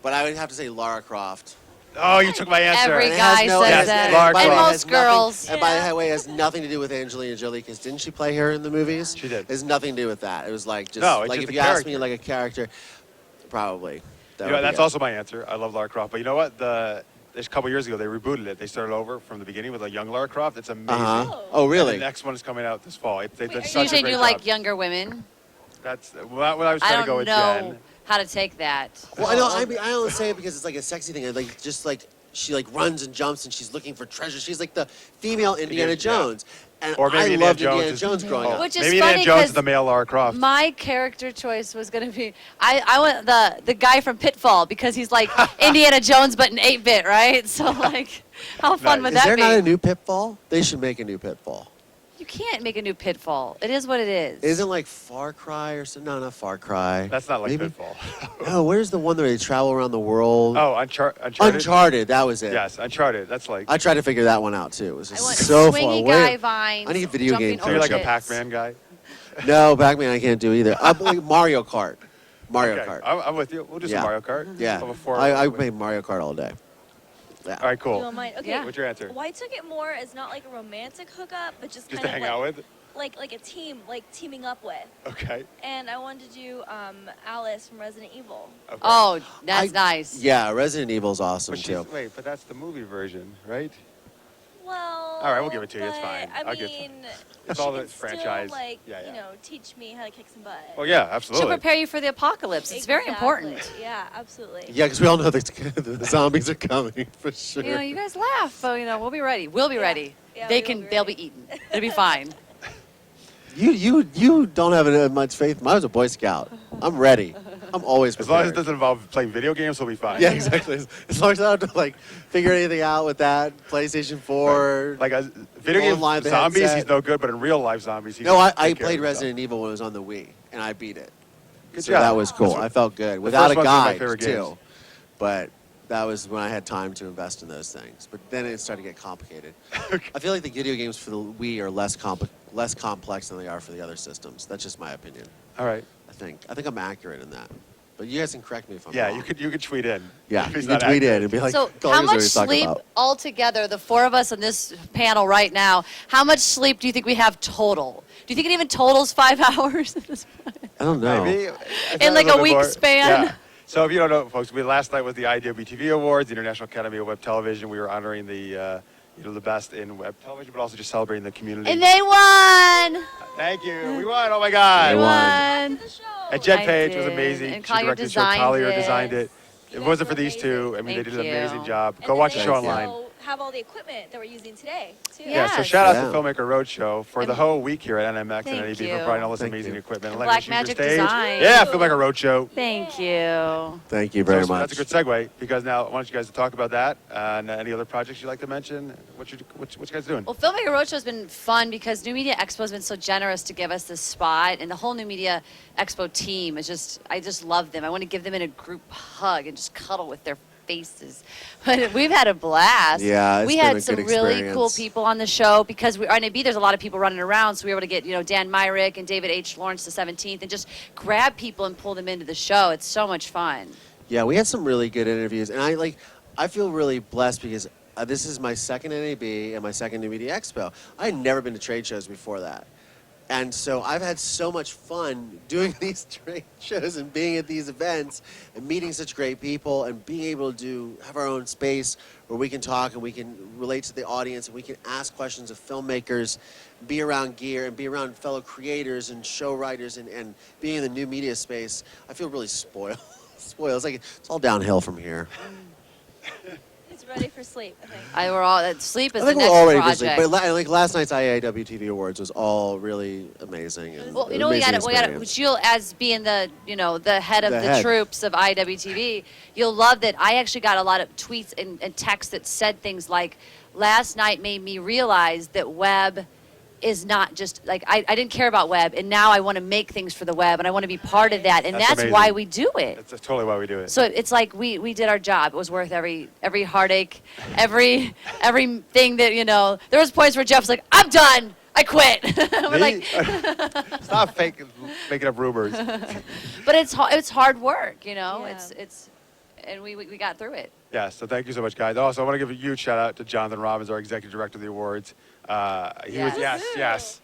But I would have to say Lara Croft. Oh, you took my answer. Every And it has guy no- says Yes, that. Lara And Croft. most has nothing- girls. And by the way, it has nothing to do with Angelina Jolie, because didn't she play her in the movies? She did. It has nothing to do with that. It was like just No, it's like just if a you asked me character. like a character, probably. You That know, would be that's it. also my answer. I love Lara Croft. But you know what? There's a couple years ago, they rebooted it. They started over from the beginning with a young Lara Croft. It's amazing. Uh-huh. Oh, And really? the next one is coming out this fall. They've done Wait, So you such a said great you job. like younger women? That's what I was I trying to go don't with know Jen. how to take that. Well, I know. I only say it because it's like a sexy thing. Like just like she like runs and jumps and she's looking for treasure. She's like the female Indiana Yeah. Jones. And Or maybe I Indiana loved Jones Indiana is- Jones growing Oh, up. Which is maybe funny Indiana Jones is 'cause the male Lara Croft. My character choice was gonna be I went the guy from Pitfall because he's like Indiana Jones but in 8-bit, right? So like, how fun Nice. would Is that there be? not a new Pitfall? They should make a new Pitfall. You can't make a new Pitfall. It is what it is. Isn't like Far Cry or something? No, not Far Cry. That's not like Maybe- Pitfall. No, where's the one where they travel around the world? Oh, Uncharted. Uncharted, that was it. Yes, Uncharted. That's like. I tried to figure that one out too. It was I just want so swingy far guy away. vines. I need video jumping game So you're like a over pits. Pac-Man guy. No, Pac-Man I can't do either. Like Mario Kart. Mario Okay, Kart. I'm with you. We'll do Yeah. some Mario Kart. Yeah. Have a four- I play Mario Kart all day. Yeah. All right, cool. You don't mind? Okay. Yeah. What's your answer? Well, I took it more as not like a romantic hookup, but just Just kind to of hang like, out with? like a team, like teaming up with. Okay. And I wanted to do Alice from Resident Evil. Okay. Oh, that's I- nice. Yeah, Resident Evil's awesome But too. wait, but that's the movie version, right? Well. All right, we'll give it to you. It's but, fine. I I'll give mean, It's she all can the franchise. Still, like, Yeah, yeah. you know, teach me how to kick some butt. Well, yeah, She'll absolutely. prepare you for the apocalypse. It's very Exactly. important. Yeah, absolutely. Yeah, because we all know the zombies are coming for sure. You know, you guys laugh, but we'll be ready. We'll be Yeah. ready. Yeah, They we will can. be They'll ready. be eaten. It'll be fine. You don't have much faith. I was a Boy Scout. I'm ready. I'm always As long as prepared. it doesn't involve playing video games, we'll be fine. Yeah, exactly. As long as I don't have to like figure anything out with that PlayStation 4. Like a video game Online the zombies, headset. he's no good, but in real life zombies, he No, can I take care of played himself. Resident Evil when it was on the Wii, and I beat it. Good So job. that was cool. That's what- I felt good without a first one's one of my guide favorite too. games. But that was when I had time to invest in those things. But then it started to get complicated. I feel like the video games for the Wii are less complex than they are for the other systems. That's just my opinion. All right. I think I'm accurate in that. But you guys can correct me if I'm Yeah, wrong. you could tweet in. Yeah, If you it's can not tweet in accurate. and be like, So "Call how yours what much you're talking sleep about." altogether, the four of us on this panel right now, how much sleep do you think we have total? Do you think it even totals 5 hours at this point? I don't know. Maybe. In like a little bit week more. span? Yeah. So if you don't know, folks, last night was the IWTV Awards, the International Academy of Web Television. We were honoring the the best in web television, but also just celebrating the community. And they won! Thank you. We won. Oh my God. They won. won. And Jen I Page was did. amazing. And She Collier directed the show. designed Collier it. designed it. If You it guys wasn't were for these two, I mean, they Thank did an amazing you. job. And Go then watch they the show also online. have all the equipment that we're using today, too. Yeah, so Yes. shout out Yeah. to Filmmaker Roadshow for the whole week here at NMX Thank and NAB for you. providing all this Thank amazing you. equipment. And letting us Black use your Magic stage. Design. Yeah, Filmmaker Roadshow. Thank you. Thank you very So much. that's a good segue because now I want you guys to talk about that and any other projects you'd like to mention. What you guys doing? Well, Filmmaker Roadshow has been fun because New Media Expo has been so generous to give us this spot, and the whole New Media Expo team is I just love them. I want to give them in a group hug and just cuddle with their faces. But we've had a blast. Yeah, it's we been had a some good really cool experience. people on the show because we NAB. There's a lot of people running around, so we were able to get Dan Myrick and David H. Lawrence the 17th, and just grab people and pull them into the show. It's so much fun. Yeah, we had some really good interviews, and I feel really blessed because this is my second NAB and my second New Media Expo. I had never been to trade shows before that, and so I've had so much fun doing these trade shows and being at these events and meeting such great people and being able to have our own space where we can talk and we can relate to the audience and we can ask questions of filmmakers, be around gear and be around fellow creators and show writers and being in the new media space. I feel really spoiled. It's like it's all downhill from here. It's ready for sleep, I think. We're all sleep is I the think next we're all ready for project. sleep. But like last night's IAW TV Awards was all really amazing. And Well, you know, we got it. You'll, as being the the head of The the head. troops of IWTV, you'll love that. I actually got a lot of tweets and texts that said things like, "Last night made me realize that web is not just like I didn't care about web, and now I want to make things for the web, and I want to be part of that, and That's that's amazing. why we do it." That's totally why we do it. So it's like we did our job. It was worth every heartache, everything that There was points where Jeff's like, "I'm done. I quit." We're like, Stop making up rumors. but it's hard work, Yeah. It's and we got through it. Yeah, so thank you so much, guys. Also, I want to give a huge shout out to Jonathan Robbins, our executive director of the awards. He was yes.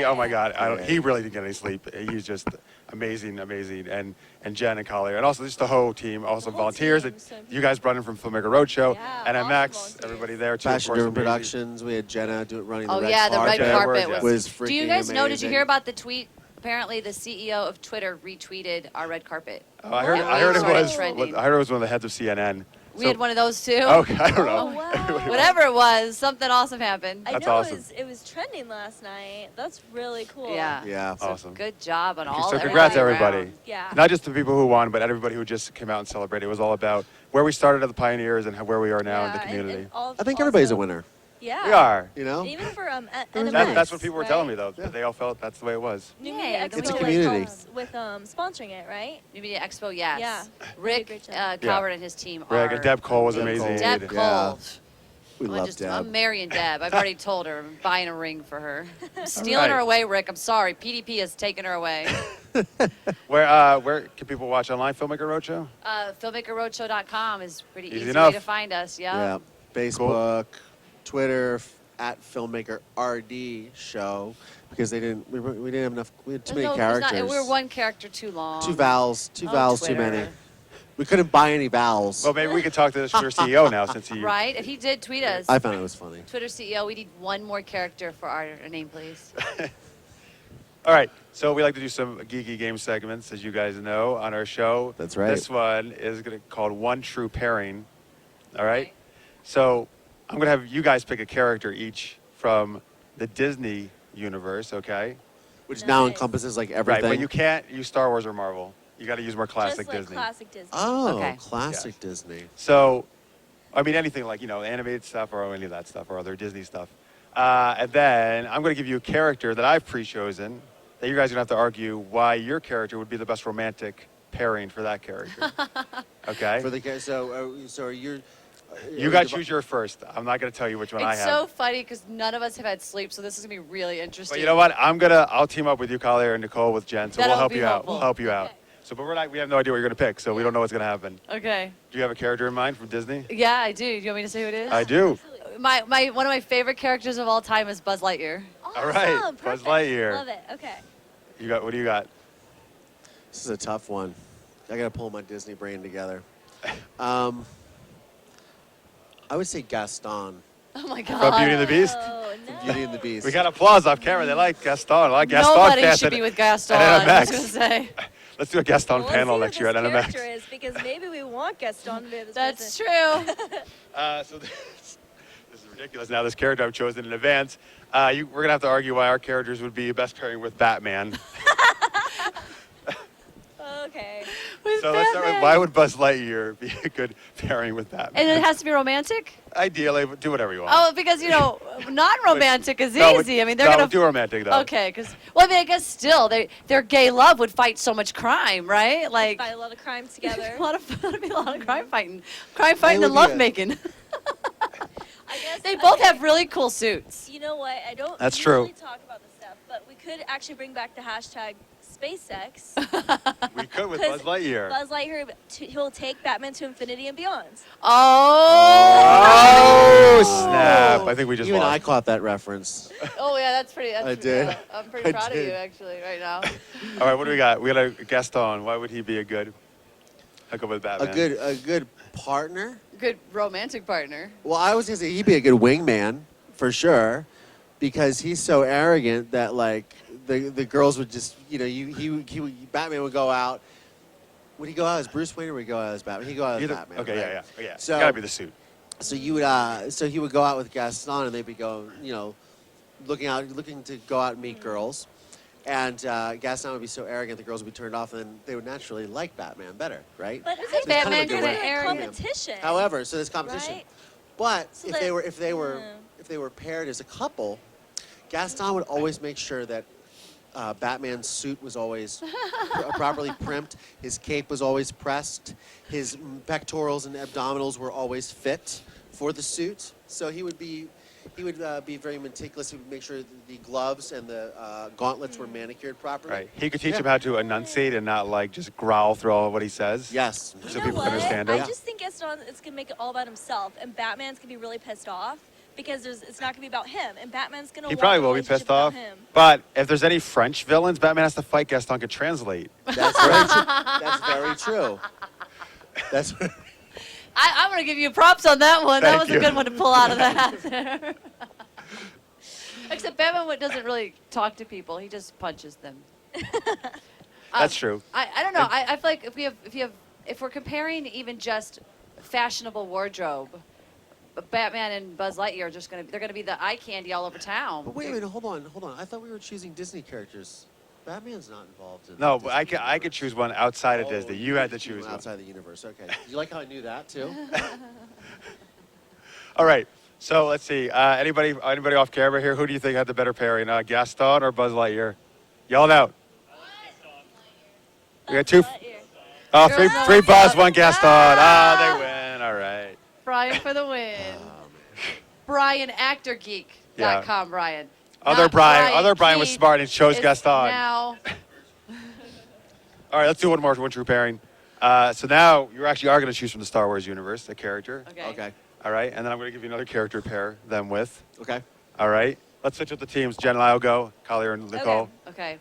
Oh my God, he really didn't get any sleep. He's just amazing, and Jen and Collier, and also just the whole team, also whole volunteers team, that so you guys brought in from Filmmaker Roadshow, Yeah, NMX, awesome everybody there too. Fashion of course, Driven amazing. Productions. We had Jenna running the Oh red yeah, the carpet. red Yeah, carpet yeah. was freaking Do you guys know? Did you amazing. hear about the tweet? Apparently, the CEO of Twitter retweeted our red carpet. Oh, I heard it Started was. trending. I heard it was one of the heads of CNN. We had one of those too. Okay, I don't know. Oh, wow. Whatever it was, something awesome happened. I That's know awesome. it was trending last night. That's really cool. Yeah. Yeah. So Awesome. good job on all. So congrats everybody. around. Yeah. Not just the people who won, but everybody who just came out and celebrated. It was all about where we started as the pioneers and where we are now in the Yeah, community. and all- I think everybody's a also- winner. Yeah. We are. You know. Even for was NMX, That's what people were telling me right? though. That they all felt that's the way it was. New Yay, Media it's Expo a like, community. helps with sponsoring it, right? New Media Expo, yes. Yeah. Rick Great job. Calvert and his team Greg are and Deb Cole was Deb amazing. Cole. Deb Yeah. Cole. We love Deb. I'm marrying Deb. I've already told her. I'm buying a ring for her. I'm stealing her right. away, Rick. I'm sorry. PDP has taken her away. Where can people watch online? Filmmaker Roadshow. Filmmakerroadshow.com is pretty Easy easy way enough. to find us. Yeah. Facebook, Twitter at Filmmaker RD Show because we didn't have enough. We had too many characters. we were one character too long. Two vowels too Twitter. many. We couldn't buy any vowels. Well, maybe we could talk to the Twitter CEO now since he. Right? If he did tweet us. I found it was funny. Twitter CEO, we need one more character for our name, please. All right, so we like to do some geeky game segments, as you guys know, on our show. That's right. This one is called One True Pairing. All right? Okay. So I'm going to have you guys pick a character each from the Disney universe, okay? Which now Nice. encompasses like Right, everything. but you can't use Star Wars or Marvel. You got to use more classic Just like Disney. classic Disney. Oh, Okay. classic Yes. Disney. So, I mean, anything like, animated stuff or any of that stuff or other Disney stuff. And then I'm going to give you a character that I've pre-chosen that you guys are going to have to argue why your character would be the best romantic pairing for that character. Okay? For the so you're. You got to choose your first. I'm not going to tell you which one I It's have. so funny because none of us have had sleep, so this is going to be really interesting. But you know what? I'll team up with you, Collier, and Nicole with Jen, so That'll we'll help be you out. helpful. We'll help you out. So, but we have no idea what you're gonna pick, so we don't know what's gonna happen. Okay. Do you have a character in mind from Disney? Yeah, I do. Do you want me to say who it is? I do. My one of my favorite characters of all time is Buzz Lightyear. Awesome, All right, Buzz perfect. Lightyear. Love it. Okay. What do you got? This is a tough one. I gotta pull my Disney brain together. I would say Gaston. Oh my God. From Beauty and the Beast? Oh, From no. Beauty and the Beast. We got applause off camera. They like Gaston. I like Gaston. Nobody fans should at- be with Gaston. at I was NMX. gonna say. Let's do a Gaston Well, panel let's next see year what at this NMX. character is, because maybe we want Gaston to be this That's person. true. So this is ridiculous. Now this character I've chosen in advance. We're gonna have to argue why our characters would be best pairing with Batman. Okay. With So let's start with Batman. why would Buzz Lightyear be a good pairing with Batman? And it has to be romantic? Ideally, but do whatever you want. Oh, because, non-romantic is No, easy. I mean, they're no, going do romantic though. Okay, because, I mean, I guess still, their gay love would fight so much crime, right? Like, Fight a lot of crime together. a lot of crime fighting. Crime fighting would and be love a- making. I guess They both okay. have really cool suits. You know what? I don't That's usually true. talk about this stuff, but we could actually bring back the hashtag SpaceX. We could with 'Cause Buzz Lightyear. Buzz Lightyear, he'll take Batman to infinity and beyond. Oh snap! I think we just Even I lost. caught that reference. Oh, yeah, that's pretty. I did. I'm pretty I proud of did. you, actually, right now. All right, what do we got? We got a Gaston. Why would he be a good hookup with Batman? A good partner. Good romantic partner. Well, I was gonna say he'd be a good wingman for sure, because he's so arrogant that like the girls would just Batman would go out. Would he go out as Bruce Wayne or would he go out as Batman? He'd go out as Either- Batman. okay, right? yeah. So- Gotta be the suit. So you would so he would go out with Gaston and they'd be going, looking to go out and meet girls. And Gaston would be so arrogant the girls would be turned off and then they would naturally like Batman better, right? But Isn't I think Batman there's kinda a arrogant? competition. However, so there's competition. Right? But So if that- they were paired as a couple, Gaston would always make sure that Batman's suit was always properly primped. His cape was always pressed. His pectorals and abdominals were always fit for the suit. So he would be very meticulous. He would make sure the gloves and the gauntlets were manicured properly. Right. He could teach Yeah. him how to enunciate and not like just growl through all of what he says. Yes. You So know people what? can understand I him. just think Gaston is gonna make it all about himself, and Batman's gonna be really pissed off because it's not gonna be about him, and Batman's gonna. He want probably the will be relationship pissed about off. Him. But if there's any French villains Batman has to fight, Gaston could translate. That's very true. That's very true. That's I'm going to give you props on that one. That Thank was you. a good one to pull out of that. Except Batman doesn't really talk to people. He just punches them. That's true. I don't know. I feel like if we're comparing even just fashionable wardrobe, Batman and Buzz Lightyear are they're gonna be the eye candy all over town. But wait a minute, hold on. I thought we were choosing Disney characters. Batman's not involved in No, the but I Disney could choose one outside of Oh, Disney. You had to choose choose one one. outside the universe. Okay. You like how I knew that too? All right. So let's see. Anybody off camera here? Who do you think had the better pairing, Gaston or Buzz Lightyear? Yell it out. We got two. Lightyear. Oh, Girls three know Buzz, that. one Gaston. Ah, they win. All right. Brian for the win. Brian actorgeek.com. Brian. Other Not Brian was Keith smart and chose is Gaston. Now. All right, let's do one true pairing. So now you actually are going to choose from the Star Wars universe a character. Okay. Okay. All right, and then I'm going to give you another character to pair them with. Okay. All right. Let's switch with the teams. Jen and I will go. Collier and Nicole. Okay.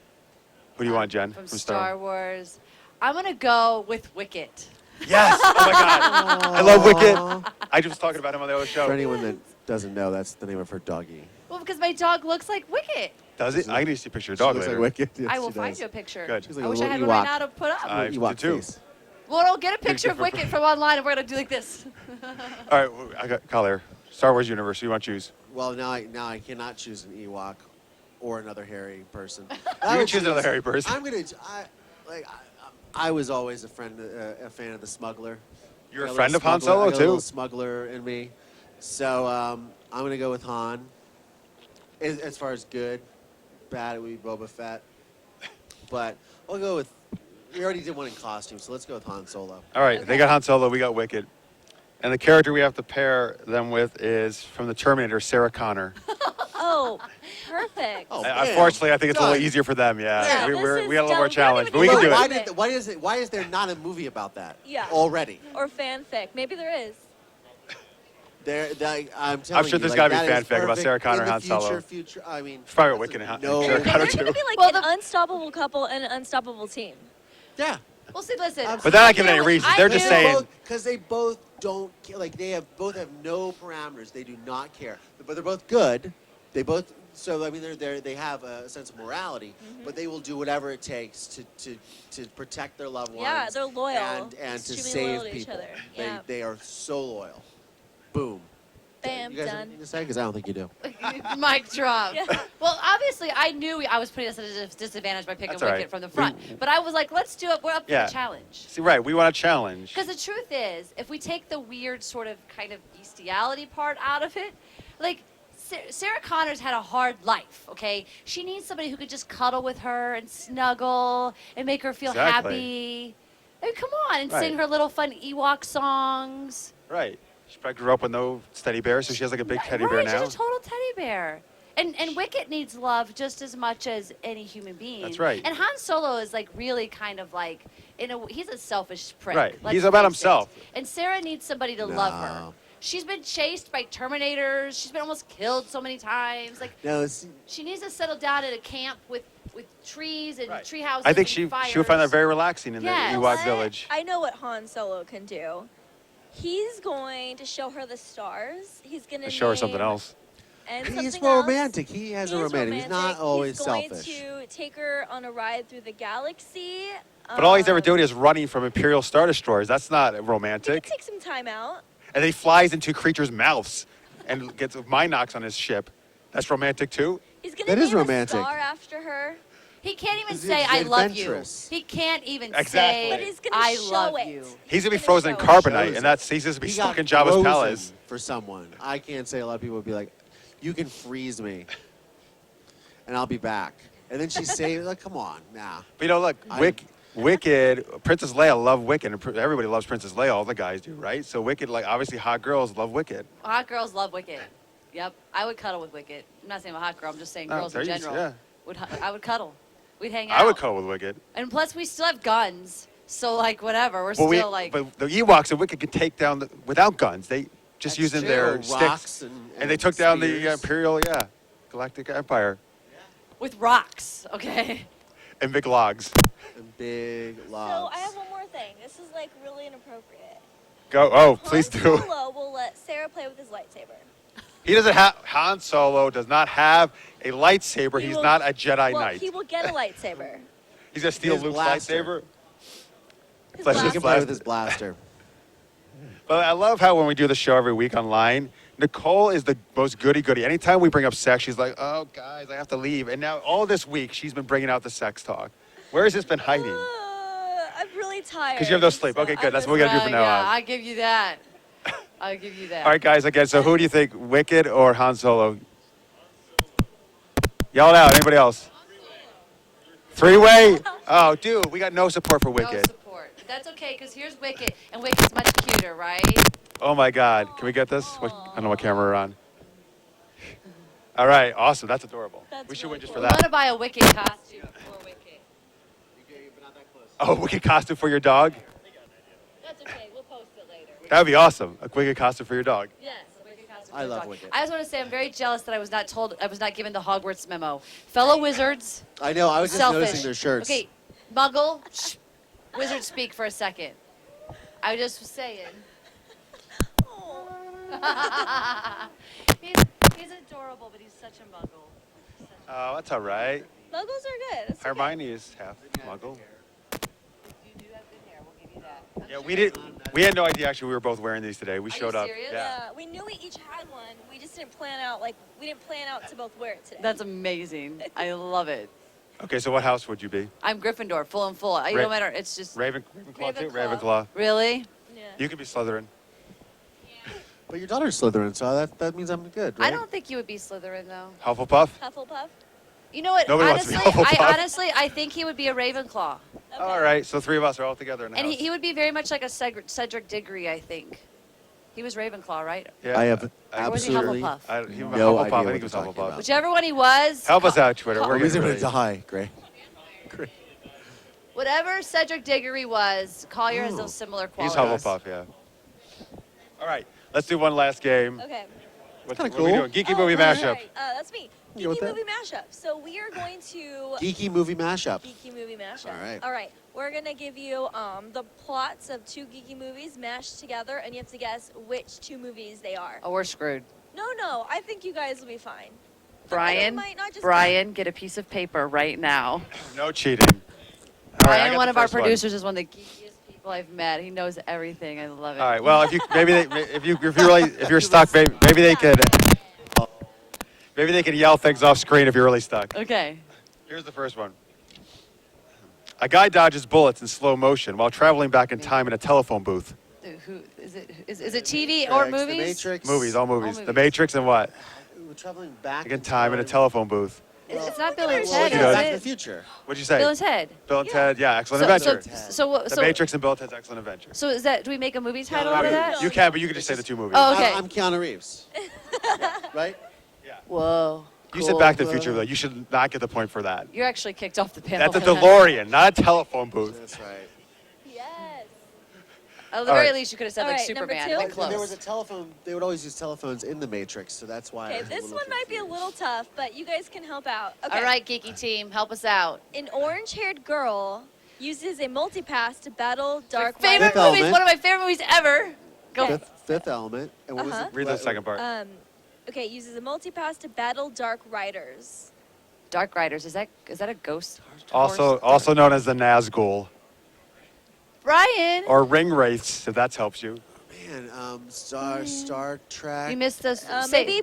Who do you want, Jen? From Star Wars. I'm going to go with Wicket. Yes. Oh my God. I love Wicket. I just was talking about him on the other For show. anyone that doesn't know, that's the name of her doggie. Well, because my dog looks like Wicket. Does it? I need to see a picture of She your dog looks later. like Wicked. Yes, I will she find does. you a picture. Good. She's like I a wish I little had one right Ewok. now to put up. I Ewok do too. face. Well, I'll get a picture of different Wicket from online, and we're going to do like this. All right, well, I got Collier. Star Wars universe. Who you want to choose? Well, now I cannot choose an Ewok or another hairy person. You can choose another hairy person. I'm gonna. I was always a fan of the smuggler. You're a Got friend little of Han smuggler- Solo I got a little too. smuggler in me, so I'm gonna go with Han. As far as good, bad, it would be Boba Fett, but I'll go with. We already did one in costume, so let's go with Han Solo. All right, they got Han Solo. We got Wicked. And the character we have to pair them with is from the Terminator, Sarah Connor. Oh, Oh, perfect. Oh, bam. Unfortunately, I think it's a Done. little easier for them. Yeah, Yeah, we this had a is little more done. We don't challenge, even but we need can to do do it. it. Why is there not a movie about that? Yeah. Already. Or fanfic. Maybe there is. I'm telling sure you, there's like, gotta be that is fanfic about perfect Sarah Connor in and the Han Solo. Future, I mean, It's probably Wicked and no. Sarah They're Connor going too. to be like Well, an unstoppable couple and an unstoppable team. Yeah. Well, see, listen. But they're not giving any reasons. They're just saying. Because they both don't like both have no parameters. They do not care. But they're both good. They both. So I mean, they have a sense of morality. But they will do whatever it takes to protect their loved ones. Yeah, they're loyal. and to Extremely save loyal to each people. other. Yeah. They are so loyal. Boom. Bam, You guys have done. anything to say? Because I don't think you do. Mic drop. Yeah. Well, obviously, I knew I was putting us at a disadvantage by picking That's all Wicked right. from the front. But I was like, let's do it. We're up for Yeah. the challenge. See, right? We want a challenge. Because the truth is, if we take the weird sort of kind of bestiality part out of it, like Sarah Connor's had a hard life, okay? She needs somebody who could just cuddle with her and snuggle and make her feel Exactly. happy. I mean, come on, and Right. sing her little fun Ewok songs. Right. She probably grew up with no teddy bear, so she has like a big teddy bear Right, now. she's a total teddy bear. And Wicket needs love just as much as any human being. That's right. And Han Solo is like really kind of like he's a selfish prick. Right. let's He's about face it. himself. And Sarah needs somebody to love her. No. She's been chased by Terminators. She's been almost killed so many times. Like No, it's, she needs to settle down at a camp with trees and Right. tree houses. I think and she would find that fires. very relaxing in Yes. the Ewok What? village. I know what Han Solo can do. He's going to show her the stars. He's going to Show her something else. And he's something else. romantic. He has a He's romantic. He's not always He's going selfish. to take her on a ride through the galaxy. But all he's ever Um, doing is running from Imperial Star Destroyers. That's not He can romantic. take some time out. And then he flies into creatures' mouths and gets mind knocks on his ship. That's romantic too. He's going That to is name romantic. a star after her. He can't even He's say "I love you." adventurous. He can't even Exactly. say But he's gonna "I show love it. you." He's gonna be gonna frozen in show it. carbonite, Shows and that's he's just gonna be He stuck got in Jabba's frozen palace. for someone. I can't say a lot of people would be like, "You can freeze me, and I'll be back." And then she say, "Like, come on, nah." But look, Wicked, Princess Leia loved Wicked, and everybody loves Princess Leia. All the guys do, right? So Wicked, like obviously, hot girls love Wicked. Hot girls love Wicket. Yep, I would cuddle with Wicket. I'm not saying I'm a hot girl. I'm just saying Oh, girls there in you- general. yeah. I would cuddle. We'd hang out. I would cuddle with Wicked. And plus, we still have guns, so like whatever. We're But still like. but the Ewoks and Wicked can take down without guns. They just That's using true. their Rocks sticks, and they took down the spears. Imperial, Galactic Empire with rocks, okay? and big logs. And big So logs. I have one more thing. This is like really inappropriate. Go! Oh, please Han do. Solo will let Sarah play with his lightsaber. He doesn't have. Han Solo does not have a lightsaber. He He's will- not a Jedi well, Knight. he will get a lightsaber. He's gonna steal His Luke's blaster. lightsaber. His Flash He his can blaster. play with blaster. his blaster. But I love how when we do the show every week online, Nicole is the most goody-goody. Anytime we bring up sex, she's like, "Oh, guys, I have to leave." And now all this week, she's been bringing out the sex talk. Where has this been hiding? I'm really tired. 'Cause you have no sleep. so Okay, good. I'm That's just- what we gotta do from now yeah, on. I give you that. I'll give you that. All right, guys. Again, so who do you think, Wicked or Han Solo? Yell it out. Anybody else? Three-way? Oh, dude, we got no support for No Wicked. support. That's okay, because here's Wicket, and Wicket's much cuter, right? Oh my God. Can we get this? I don't know what camera we're on. All right, awesome. That's adorable. That's We should win really just cool. for I want that. to buy a Wicket costume for Wicket. Oh, Wicked costume for your dog? That's okay. We'll post it later. That would be awesome. A Wicked costume for your dog. Yes, a Wicket costume for I the love dog. Wicket. I just want to say I'm very jealous that I was not given the Hogwarts memo. Fellow wizards, I know. I was just selfish. noticing their shirts. Okay, Muggle, shh, wizard speak for a second. I just was saying. he's adorable, but he's such a Muggle. Oh, that's all right. Muggles are good. It's okay. Hermione is half Muggle. You do have good hair. We'll give you that. Yeah, we had no idea actually we were both wearing these today. We Are you showed up. serious? Yeah. We knew we each had one. We just didn't plan out to both wear it today. That's amazing. I love it. Okay, so what house would you be? I'm Gryffindor, full and full. No matter. It's just Ravenclaw too? Ravenclaw. Ravenclaw. really. yeah. You could be Slytherin. But your daughter's Slytherin, so that means I'm good, right? I don't think you would be Slytherin though. Hufflepuff? Hufflepuff. You know what? Nobody wants to be Hufflepuff. I think he would be a Ravenclaw, All right, so three of us are all together in the and house. he would be very much like a Cedric Diggory. I think. He was Ravenclaw, right? Yeah, I have Or was he absolutely Hufflepuff? no Hufflepuff. idea I what think he was you're talking Hufflepuff. about. Whichever one he was. Help us out, Twitter. call- We're He's getting going to really... die, Gray. Whatever Cedric Diggory was, Collier has Oh. those similar He's qualities. Hufflepuff, yeah. All right, let's do one last game. Okay. What kinda are we cool. doing? Geeky movie that's mashup. right. That's me. You with Geeky that? movie mashup. So we are going to Geeky movie mashup. geeky movie mashup. All right. All right. We're gonna give you the plots of 2 geeky movies mashed together, and you have to guess which 2 movies they are. Oh, we're screwed. No. I think you guys will be fine. Brian, might not just- Brian, get a piece of paper right now. No cheating. All right, I Brian, got one the of our first one. producers, is one of the geekiest people I've met. He knows everything. I love it. All right. Well, if you if you're stuck, maybe they could yell things off screen if you're really stuck. Okay. Here's the first one. A guy dodges bullets in slow motion while traveling back in time in a telephone booth. Who is it? Is it TV or The movies? Matrix. Movies, all movies. All The movies. Matrix and what? We're traveling back Back in time in a telephone booth. It's not Bill and Well, Ted, you know, is Back to the it? Future. What'd you say? Bill and Ted. Bill and Ted. Yeah, Excellent So, Adventure. so The Matrix and Bill and Ted's Excellent Adventure. So is that? Do we make a movie title No, out of no, that? You can, but you can just say the 2 movies. Oh, okay. I'm Keanu Reeves. Right? Whoa. You said cool. Back to the Future, though. You should not get the point for that. You're actually kicked off the panel. That's a for that. DeLorean, not a telephone booth. That's right. Yes. At the All very right. least, you could have said All like right, number Superman. 2? Like And there was close. a telephone. They would always use telephones in the Matrix, so that's why. I Okay, was a this little one might be a confused. little tough, but you guys can help out. Okay. All right, geeky team, help us out. An orange-haired girl uses a multipass to battle dark Favorite Fifth movies, Element. one of my favorite movies ever. Go. Fifth Element. And what Uh-huh. was it? Read the second part. Okay, uses a multipass to battle dark riders. Dark Riders. Is that a ghost? Also known as the Nazgul Brian. or Ring Wraiths, if that helps you. Man, Star Trek. You missed this. Maybe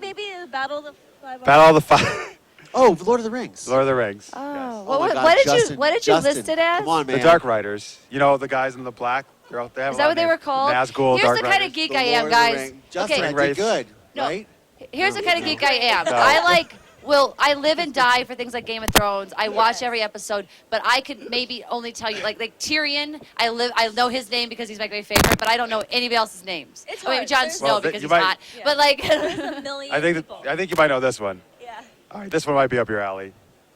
battle the five. Battle of the Five. Oh, Lord of the Rings. Lord of the Rings. Oh, Yes. Oh my God, what did Justin, you Justin, list it as? Come on, man. The Dark Riders. You know, the guys in the black. They have Is a that lot what of they were names. called? Nazgul, Here's Dark the kind Riders. of geek The I am, Lord of the guys. Rings. Justin, Okay. I Ring did Wraiths. good, No. right? Here's the kind of geek I am. No. I live and die for things like Game of Thrones. I watch every episode, but I could maybe only tell you like Tyrion. I know his name because he's my great favorite, but I don't know anybody else's names. It's I mean, hard. Jon There's- Snow Well, because you he's might- hot. Yeah. But like, There's a million I people. think you might know this one. Yeah. All right, this one might be up your alley.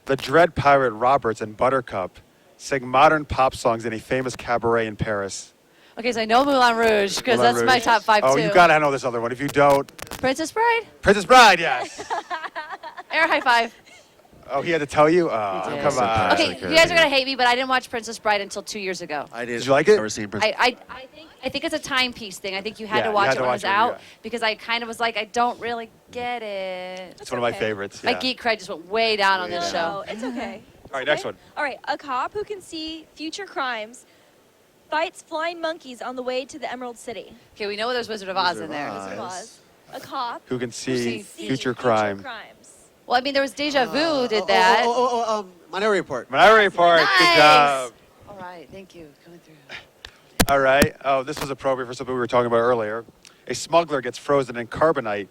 The Dread Pirate Roberts and Buttercup sing modern pop songs in a famous cabaret in Paris. okay, so I know Moulin Rouge because Moulin that's my Rouge. top 5 Oh, too. you gotta know this other one. If you don't, Princess Bride. Princess Bride, yes. Air high five. Oh, he had to tell you? Oh, He did. come on. Okay, you guys are gonna hate me, but I didn't watch Princess Bride until 2 years ago. I did. Did you like it? Never seen Princess. I think it's a timepiece thing. I think you had Yeah, to you watch had it to when it watch was it when you out got- because I kind of was like, I don't really get it. It's one of my okay. favorites. My Yeah. geek cred just went way down on Way this down. show. No, it's okay. All right, next one. All right, a cop who can see future crimes fights flying monkeys on the way to the Emerald City. Okay, we know there's Wizard of Oz Wizard in of there. Oz. Wizard of Oz. A cop Who can see see future crime. crimes. Well, I mean, there was Deja Vu who did that. Minority Report. Minority Report. Good Nice. job. All right, thank you. Coming through. All right. Oh, this was appropriate for something we were talking about earlier. A smuggler gets frozen in carbonite,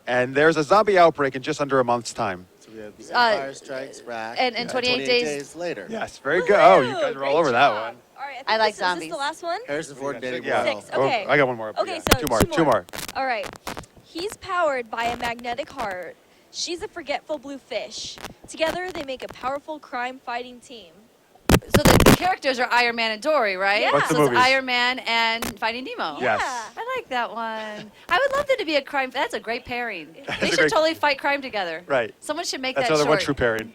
and there's a zombie outbreak in just under a month's time. So we have the Empire Strikes Back. and 28 days later. Yes, very good. Oh, you Woohoo! guys are all Great over that job. one. All right, I like Is zombies. this the last one? Harrison Ford and Danny Yeah. Boyle. 6. Okay. Oh, I got one more. up. Okay, Yeah. so two more. All right. He's powered by a magnetic heart. She's a forgetful blue fish. Together, they make a powerful crime-fighting team. So the characters are Iron Man and Dory, right? Yeah. What's the so it's movies? Iron Man and Finding Nemo. Yes. I like that one. I would love there to be a crime. That's a great pairing. That's They a should great- totally fight crime together. Right. Someone should make That's that another short. one true pairing.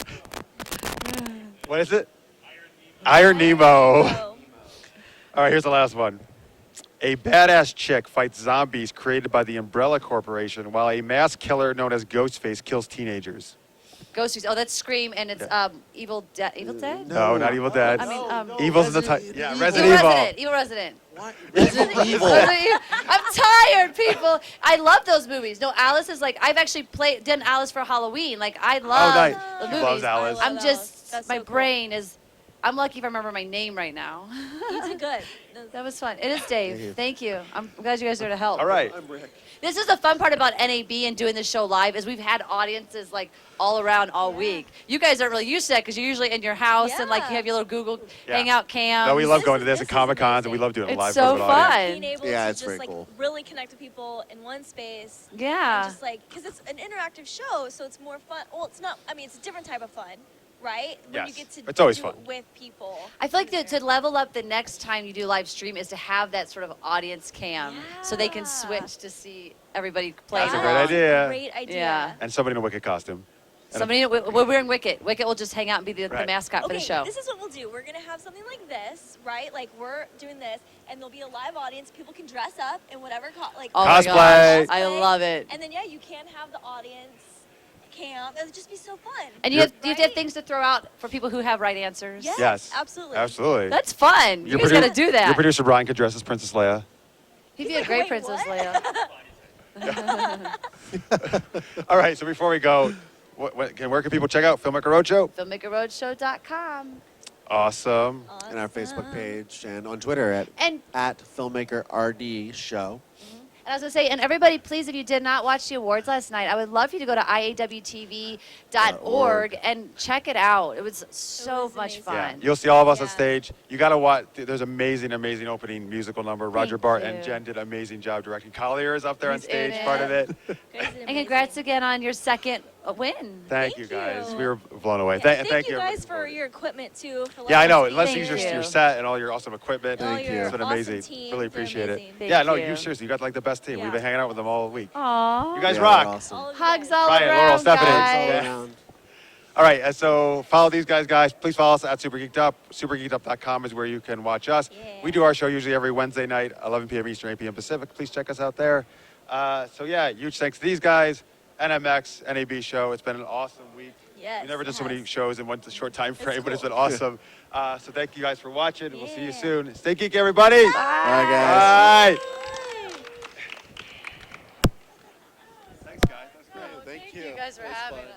What is it? Iron Nemo. So, All right, here's the last one. A badass chick fights zombies created by the Umbrella Corporation while a mass killer known as Ghostface kills teenagers. Ghostface. Oh, that's Scream, and it's Evil Dead. Evil Dead? No, not Evil Dead. I mean, Evil's in the Resident title. Yeah, Evil. Resident Evil Evil. Resident. Evil Resident. What? Resident Evil. I'm tired, people. I love those movies. No, Alice is like I've actually done Alice for Halloween. Like I love nice. the He movies. loves Alice. I love I'm Alice. just That's my so cool. brain is I'm lucky if I remember my name right now. You did good. That was fun. It is Dave. Thank you. I'm glad you guys are there to help. All right. I'm Rick. This is the fun part about NAB and doing the show live is we've had audiences like all around all week. You guys aren't really used to that because you're usually in your house and like you have your little Google Yeah. Hangout cam. No, we love going to this at Comic Cons, and we love doing it It's live so for the audience. fun. Being able Yeah, to it's just very like cool. really connect with people in one space. Yeah. And just like, because it's an interactive show, so it's more fun. Well, it's not. I mean, it's a different type of fun, right? When you Yes. get to It's always do fun. it with people. I feel like to level up the next time you do live stream is to have that sort of audience cam so they can switch to see everybody play. That's a great along. idea. Great idea. Yeah. And somebody in a Wicked costume. Somebody, we're wearing Wicket. Wicket will just hang out and be the Right. mascot for Okay, the show. this is what we'll do. We're gonna have something like this, right? Like we're doing this, and there'll be a live audience. People can dress up in whatever Oh my Cosplay. gosh, I love it. And then yeah, you can have the audience camp. It'll just be so fun. And you have to have things to throw out for people who have right answers. Yes, Yes. absolutely. Absolutely. That's fun. You guys got to do that. Your producer Brian could dress as Princess Leia. He'd be a great Princess Leia. All right, so before we go, where can people check out Filmmaker Roadshow? FilmmakerRoadshow.com. Awesome. And our Facebook page and on Twitter at Filmmaker RD Show. And I was going to say, and everybody, please, if you did not watch the awards last night, I would love for you to go to iawtv.org and check it out. It was so much fun. Yeah, you'll see all of us on stage. You got to watch. There's amazing opening musical number. Roger Bart and you. Jen did an amazing job directing. Collier is up there on He's stage, in part it. of it. And congrats again on your second win. Thank you guys. you. We were blown away. Yeah, Thank you you. guys for your equipment too. For Yeah, I letting know. us be Let's here. use your set and all your awesome equipment. All your It's been awesome amazing. team. Really They're appreciate it. amazing. Yeah, no, you. you seriously, you got like the best team. We've Yeah. been hanging out with them all week. Aww. You guys Yeah, rock. they're awesome. All of you Hugs guys. all Brian, around, Laurel, Stephanie. guys. Yeah. All right, and so follow these guys. Please follow us at Super Geeked Up. SuperGeekedUp.com is where you can watch us. Yeah. We do our show usually every Wednesday night, 11 p.m. Eastern, 8 p.m. Pacific. Please check us out there. So yeah, huge thanks to these guys, NMX, NAB show. It's been an awesome week. Yes, We never did so it many has. shows in one short time frame, but it's cool. been awesome. So thank you guys for watching. We'll see you Yeah. soon. Stay geeky, everybody. Bye, guys. Bye. Thanks, guys. That's great. Thank You guys for having us.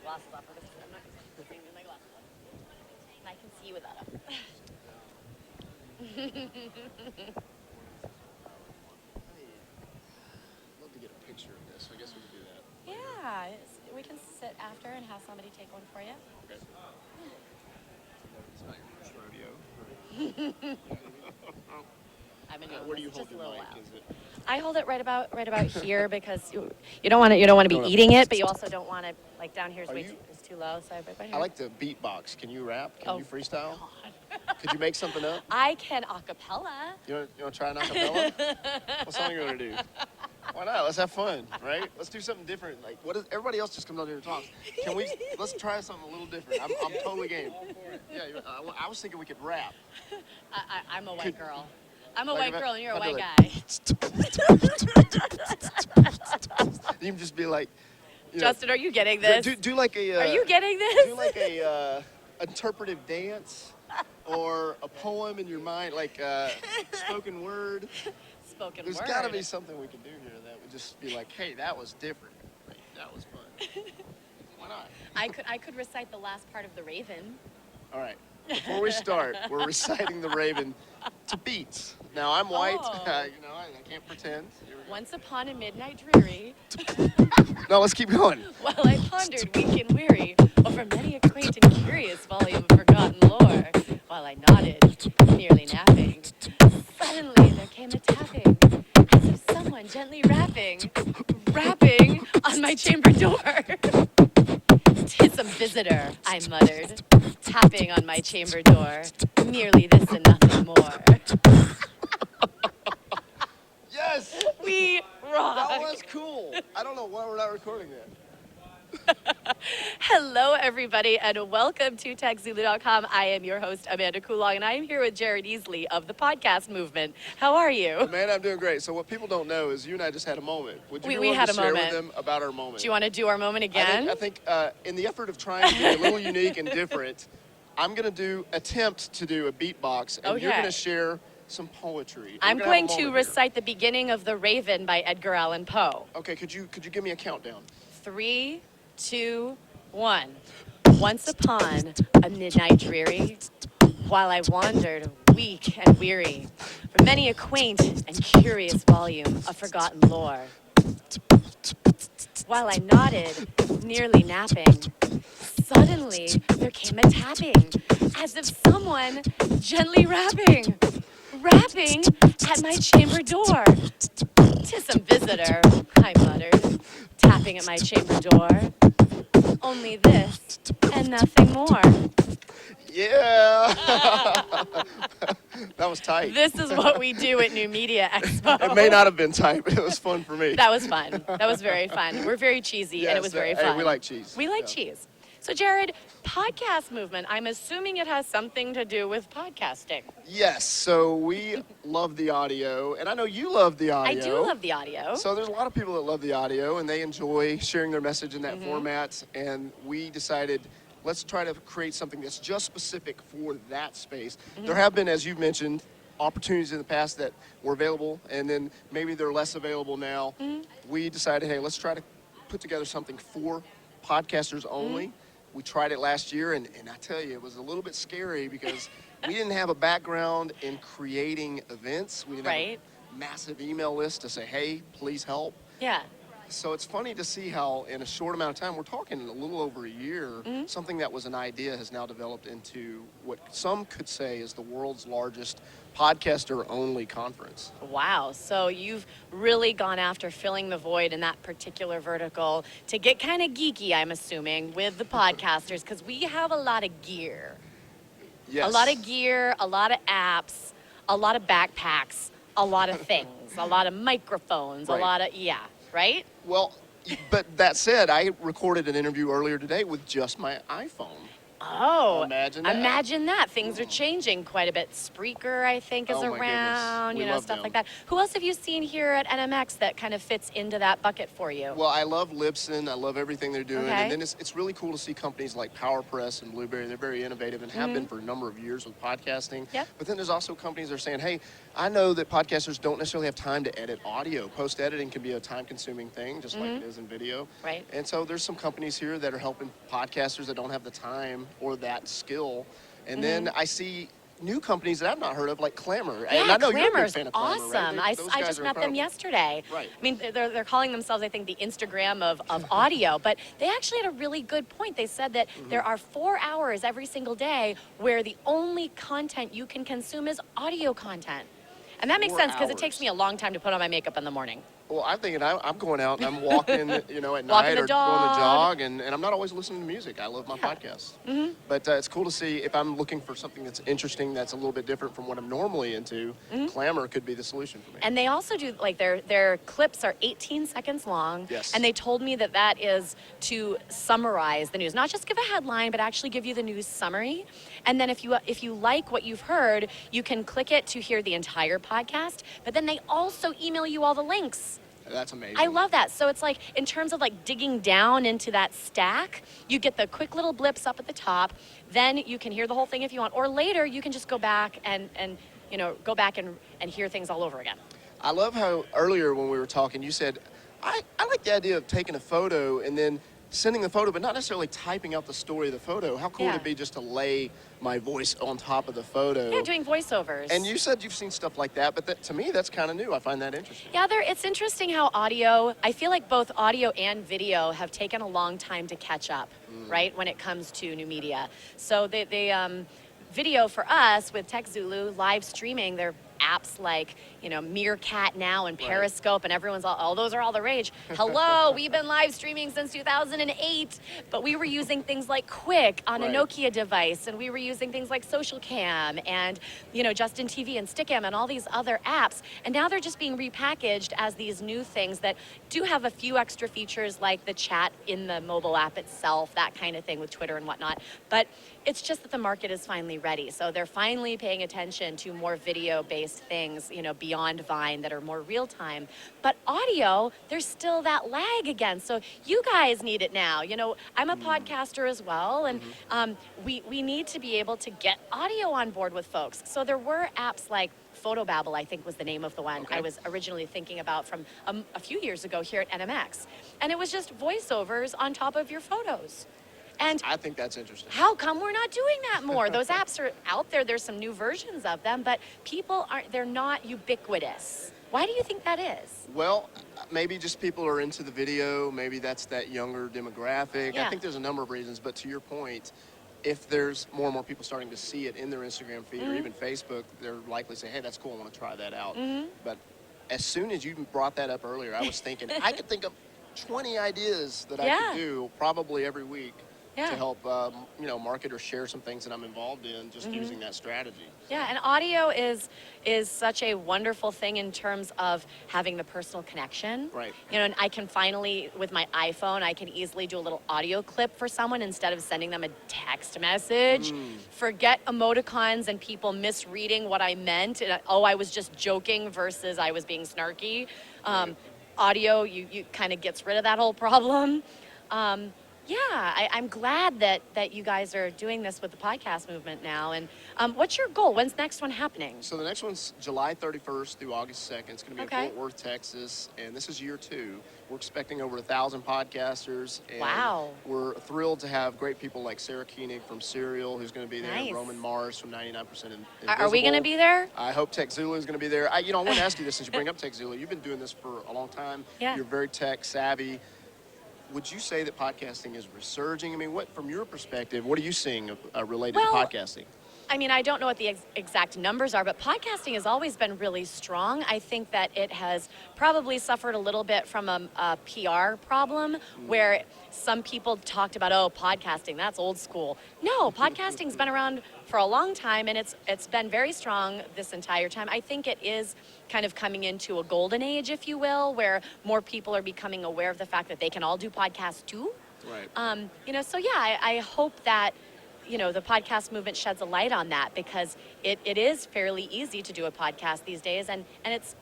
glasses off. I'm not seeing with my glasses on. And I can see you without them. I'd love to get a picture of this. I guess we could do that. Yeah, we can sit after and have somebody take one for you. Okay. It's not your first rodeo. I've been doing Where do you this hold just a your little mic? while. Is it? I hold it right about here because you don't want to be eating it, but you also don't want to like down here is it's too low. So right here. I like to beatbox. Can you rap? Can Oh, you freestyle? God. Could you make something up? I can a cappella. You want to try an acapella? What song you want to do? Why not? Let's have fun, right? Let's do something different. Like, what is everybody else just comes out here and talks? Can we? Let's try something a little different. I'm totally game. Yeah, I was thinking we could rap. I'm a white girl. I'm a Like white girl and you're a if I white do guy. You can just be like, Justin, are you getting this? Do like a. Are you getting this? Do like a interpretive dance, or a poem in your mind, like spoken word. Spoken There's word. got to be something we can do here that would just be like, hey, that was different. Like, that was fun. Why not? I could recite the last part of the Raven. All right. Before we start, we're reciting the Raven to beats. Now I'm white. Oh. I can't pretend. Here we go. Once upon a midnight dreary, No, let's keep going. while I pondered weak and weary over many a quaint and curious volume of forgotten lore, while I nodded, nearly napping, suddenly there came a tapping, as of someone gently rapping on my chamber door. "'Tis some visitor," I muttered, tapping on my chamber door, merely this and nothing more. Yes! We rock! That was cool. I don't know why we're not recording that. Hello, everybody, and welcome to TechZulu.com. I am your host, Amanda Kulong, and I am here with Jared Easley of the podcast movement. How are you? Amanda, I'm doing great. So what people don't know is you and I just had a moment. Would you be We willing had to a share moment. with them about our moment? Do you want to do our moment again? I think in the effort of trying to be a little unique and different, I'm going to attempt to do a beatbox, and you're Okay. going to share some poetry. I'm We're gonna have going a to moment here. recite the beginning of The Raven by Edgar Allan Poe. Okay, could you give me a countdown? 3, 2, 1. Once upon a midnight dreary, while I wandered weak and weary from many a quaint and curious volume of forgotten lore, while I nodded, nearly napping, suddenly there came a tapping, as if someone gently rapping at my chamber door. "'Tis some visitor," I muttered, tapping at my chamber door. "Only this and nothing more." Yeah! That was tight. This is what we do at New Media Expo. It may not have been tight, but it was fun for me. That was fun. That was very fun. We're very cheesy, and it was very Hey, fun. we like cheese. We like Yeah. cheese. So, Jared, podcast movement, I'm assuming it has something to do with podcasting. Yes, so we love the audio, and I know you love the audio. I do love the audio. So there's a lot of people that love the audio, and they enjoy sharing their message in that Mm-hmm. format, and we decided let's try to create something that's just specific for that space. Mm-hmm. There have been, as you've mentioned, opportunities in the past that were available, and then maybe they're less available now. Mm-hmm. We decided, hey, let's try to put together something for podcasters only. Mm-hmm. We tried it last year, and I tell you, it was a little bit scary because we didn't have a background in creating events. We didn't Right. have a massive email list to say, hey, please help. Yeah. So it's funny to see how in a short amount of time, we're talking a little over a year, Mm-hmm. something that was an idea has now developed into what some could say is the world's largest podcaster-only conference. Wow. So you've really gone after filling the void in that particular vertical to get kind of geeky, I'm assuming, with the podcasters, because we have a lot of gear. Yes. A lot of gear, a lot of apps, a lot of backpacks, a lot of things, a lot of microphones, Right. a lot of, right? Well, but that said, I recorded an interview earlier today with just my iPhone. Oh, Imagine that. imagine that. Things are changing quite a bit. Spreaker, I think, is Oh, my goodness. around, We love stuff them. like that. Who else have you seen here at NMX that kind of fits into that bucket for you? Well, I love Libsyn. I love everything they're doing. Okay. And then it's really cool to see companies like PowerPress and Blueberry. They're very innovative and have been for a number of years with podcasting. Yep. But then there's also companies that are saying, hey, I know that podcasters don't necessarily have time to edit audio. Post-editing can be a time-consuming thing, just like it is in video. Right. And so there's some companies here that are helping podcasters that don't have the time or that skill. And then I see new companies that I've not heard of, like Clamor. Yeah, And I know you're a big Clamor's fan of Clamor, awesome. right? Those I guys just are met them incredible. yesterday. Right. I mean, they're calling themselves, I think, the Instagram of audio, but they actually had a really good point. They said that there are 4 hours every single day where the only content you can consume is audio content. And that makes 4 sense because it takes hours. me a long time to put on my makeup in the morning. Well, I'm thinking I'm going out and I'm walking, at night the or going to dog. jog, and I'm not always listening to music. I love my podcasts. But it's cool to see if I'm looking for something that's interesting, that's a little bit different from what I'm normally into, Clamor could be the solution for me. And they also do, like, their clips are 18 seconds long. Yes. And they told me that is to summarize the news, not just give a headline, but actually give you the news summary. And then if you like what you've heard, you can click it to hear the entire podcast. But then they also email you all the links. That's amazing. I love that. So it's like, in terms of like digging down into that stack, you get the quick little blips up at the top. Then you can hear the whole thing if you want. Or later, you can just go back and go back and hear things all over again. I love how earlier when we were talking, you said, I like the idea of taking a photo and then sending the photo, but not necessarily typing out the story of the photo. How cool would Yeah. it be just to lay my voice on top of the photo? Yeah, doing voiceovers. And you said you've seen stuff like that, but to me, that's kind of new. I find that interesting. Yeah, it's interesting how I feel like both audio and video have taken a long time to catch up, right, when it comes to new media. So video for us with TechZulu, live streaming, they're apps like, Meerkat now and Periscope, and everyone's all those are all the rage. Hello, we've been live streaming since 2008, but we were using things like Quick on a Nokia device, and we were using things like Social Cam and, Justin TV and Stickam and all these other apps, and now they're just being repackaged as these new things that do have a few extra features like the chat in the mobile app itself, that kind of thing with Twitter and whatnot, but it's just that the market is finally ready. So they're finally paying attention to more video-based things, beyond Vine that are more real-time. But audio, there's still that lag again. So you guys need it now. I'm a podcaster as well, and we need to be able to get audio on board with folks. So there were apps like Photobabble, I think was the name of the one I was originally thinking about from a few years ago here at NMX. And it was just voiceovers on top of your photos. And I think that's interesting. how come we're not doing that more? Those apps are out there. There's some new versions of them, but they're not ubiquitous. Why do you think that is? Well, maybe just people are into the video. Maybe that's that younger demographic. Yeah. I think there's a number of reasons, but to your point, if there's more and more people starting to see it in their Instagram feed or even Facebook, they're likely to say, hey, that's cool, I want to try that out. But as soon as you brought that up earlier, I was thinking, I could think of 20 ideas that I could do probably every week to help, market or share some things that I'm involved in, just using that strategy. Yeah, and audio is such a wonderful thing in terms of having the personal connection. Right. And I can finally, with my iPhone, I can easily do a little audio clip for someone instead of sending them a text message. Forget emoticons and people misreading what I meant. And, I was just joking versus I was being snarky. Audio, you kind of gets rid of that whole problem. Yeah, I'm glad that you guys are doing this with the podcast movement now. And what's your goal? When's the next one happening? So the next one's July 31st through August 2nd. It's going to be in Fort Worth, Texas, and this is year 2. We're expecting over 1,000 podcasters. And wow. We're thrilled to have great people like Sarah Koenig from Serial, who's going to be there, Nice. Roman Mars from 99% Invisible. Are we going to be there? I hope TechZulu is going to be there. I want to ask you this since you bring up TechZulu. You've been doing this for a long time. Yeah. You're very tech savvy. Would you say that podcasting is resurging? I mean, from your perspective, what are you seeing related to podcasting? I mean, I don't know what the exact numbers are, but podcasting has always been really strong. I think that it has probably suffered a little bit from a PR problem where some people talked about, podcasting, that's old school. No, podcasting's been around for a long time, and it's been very strong this entire time. I think it is kind of coming into a golden age, if you will, where more people are becoming aware of the fact that they can all do podcasts too. Right. So yeah, I hope that the podcast movement sheds a light on that because it is fairly easy to do a podcast these days, and it's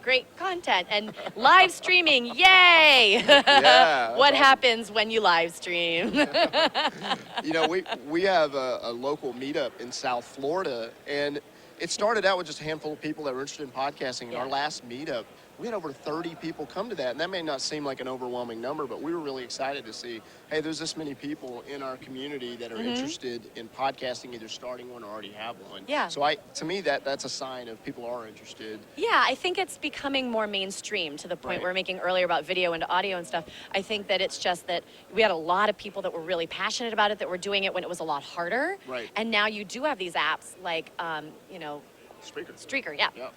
great content and live streaming. Yay! Yeah. What that's happens when you live stream? awesome. We have a local meetup in South Florida, and it started out with just a handful of people that were interested in podcasting. And Yeah. our last meetup, we had over 30 people come to that, and that may not seem like an overwhelming number, but we were really excited to see, hey, there's this many people in our community that are Mhm. interested in podcasting, either starting one or already have one. Yeah. So to me, that's a sign of people are interested. Yeah, I think it's becoming more mainstream to the point Right. we were making earlier about video and audio and stuff. I think that it's just that we had a lot of people that were really passionate about it, that were doing it when it was a lot harder. Right. And now you do have these apps like, Streaker, yeah. Yep.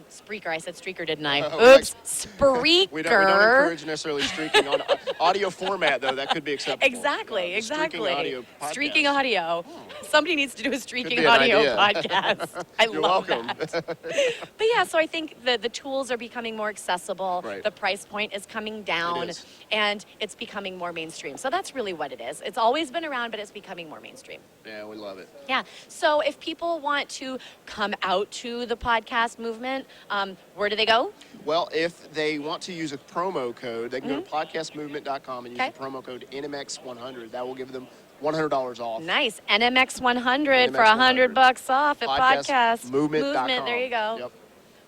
Spreaker, I said Streaker, didn't I? Oh, Oops, Spreaker. We don't encourage necessarily streaking on audio format, though. That could be acceptable. Exactly, The exactly. Streaking audio podcast. Streaking audio. Somebody needs to do a streaking be an audio idea. podcast. I You're love welcome. that. But yeah, so I think the tools are becoming more accessible. Right. The price point is coming down, is. and it's becoming more mainstream. So that's really what it is. It's always been around, but it's becoming more mainstream. Yeah, we love it. Yeah. So if people want to come out to the podcast movement, where do they go? Well, if they want to use a promo code, they can go to podcastmovement.com and use Okay. the promo code NMX100. That will give them $100 off. Nice. NMX 100 for NMX $100 off at Podcastmovement.com. Movement. There you go. Yep.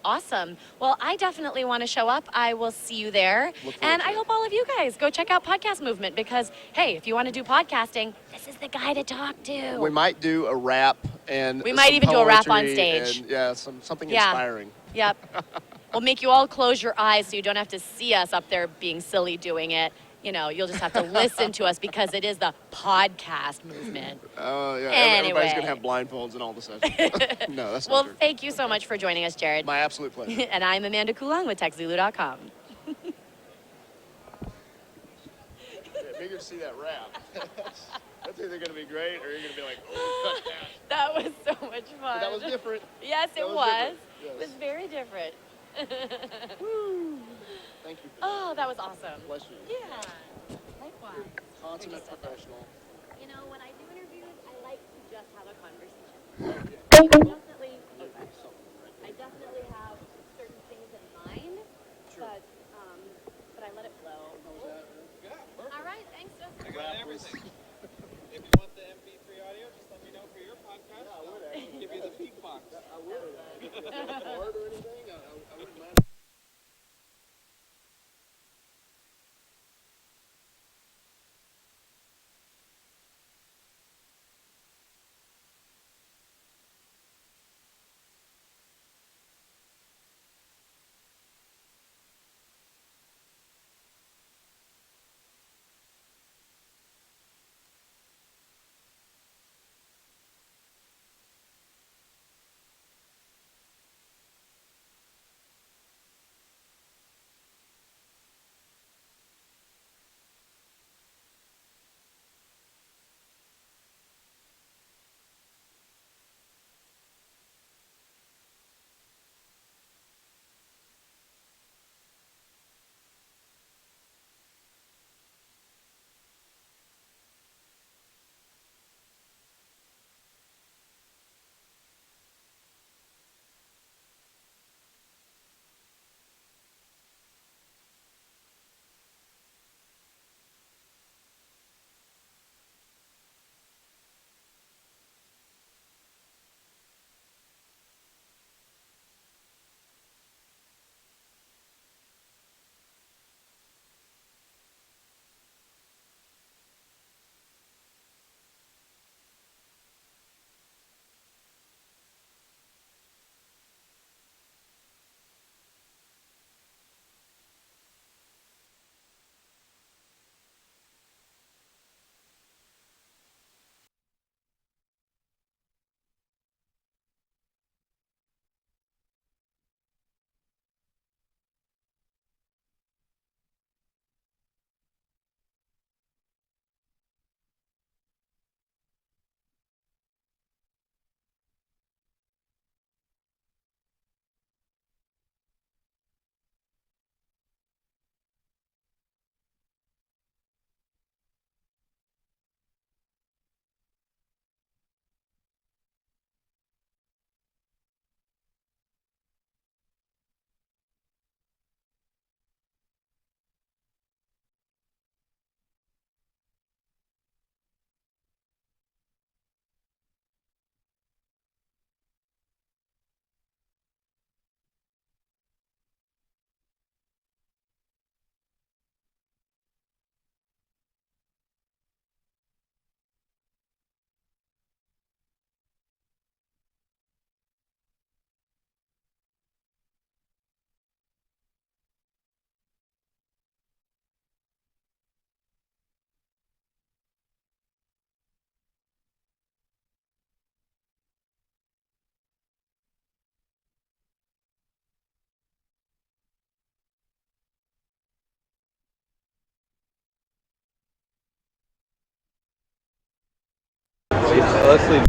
Awesome. Well, I definitely want to show up. I will see you there. Look forward And to I it. hope all of you guys go check out Podcast Movement because, hey, if you want to do podcasting, this is the guy to talk to. We might do a rap and We might some even do a rap on poetry stage. And, yeah, something Yeah. inspiring. Yep. We'll make you all close your eyes so you don't have to see us up there being silly doing it. You'll just have to listen to us because it is the podcast movement. Oh, yeah. Anyway. Everybody's going to have blindfolds and all the sessions. No, that's Well, not true. thank you so much for joining us, Jared. My absolute pleasure. And I'm Amanda Kulong with TechZulu.com. Eager to see that rap. That's either going to be great or you're going to be like, oh, cut that. That was so much fun. But that was different. Yes, That it was was. different. Yes. It was very different. Thank you. Oh, that was awesome. Bless you. Yeah. Likewise. Consummate professional. When I do interviews, I like to just have a conversation. I definitely have certain things in mind, but I let it flow. All right, thanks, Justin. I got everything. If you want the MP3 audio, just let me know for your podcast. I'll give you the peak box. I would. Or anything, I wouldn't mind. Leslie.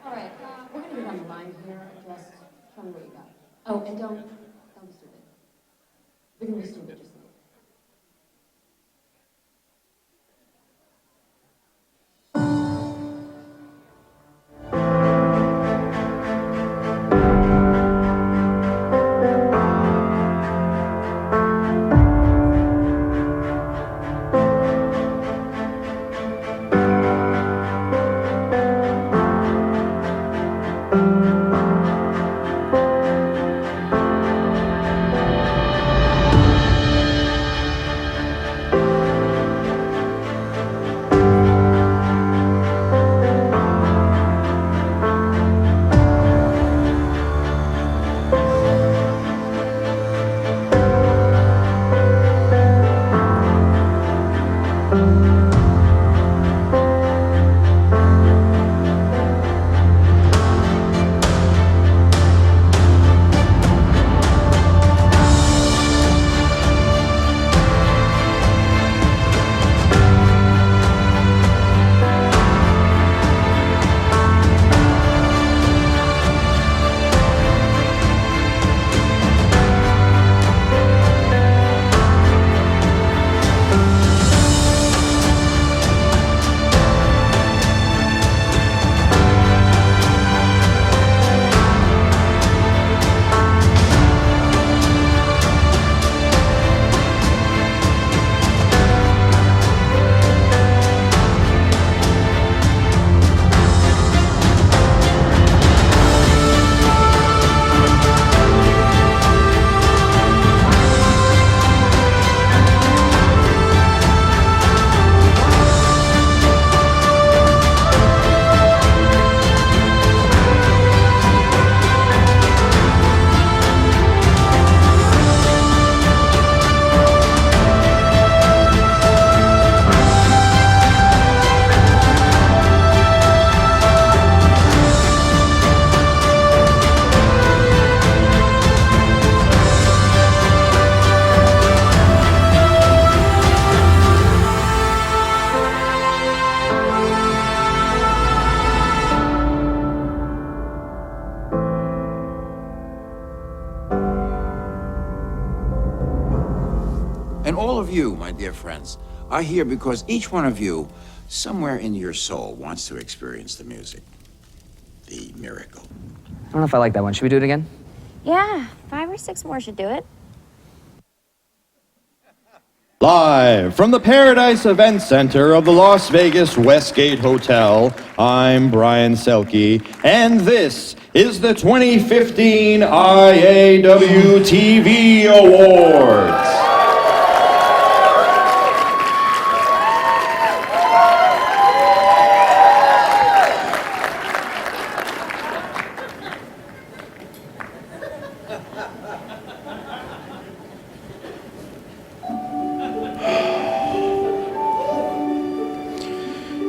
All right, we're gonna get on the line here. Just tell me what you got. Oh, and don't be stupid. We can be stupid, just leave. And all of you, my dear friends, are here because each one of you, somewhere in your soul, wants to experience the music. The miracle. I don't know if I like that one. Should we do it again? Yeah, 5 or 6 more should do it. Live from the Paradise Event Center of the Las Vegas Westgate Hotel, I'm Brian Selke, and this is the 2015 IAW TV Awards.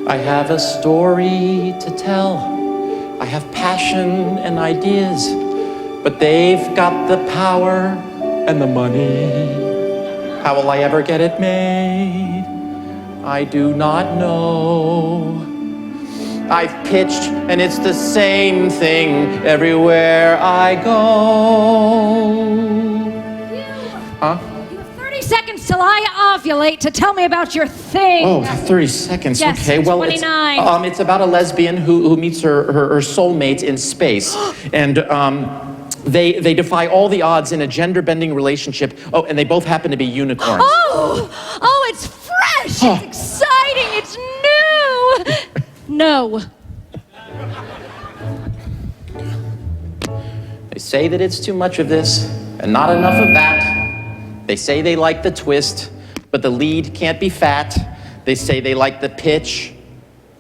I have a story to tell. I have passion and ideas, but they've got the power and the money. How will I ever get it made? I do not know. I've pitched and it's the same thing everywhere I go. Huh? 30 seconds till I ovulate to tell me about your thing. Oh, 30 seconds. Yes, Okay, well, 29. it's about a lesbian who meets her soulmate in space. And they defy all the odds in a gender-bending relationship. Oh, and they both happen to be unicorns. Oh, it's fresh. It's exciting. It's new. No. They say that it's too much of this and not enough of that. They say they like the twist, but the lead can't be fat. They say they like the pitch,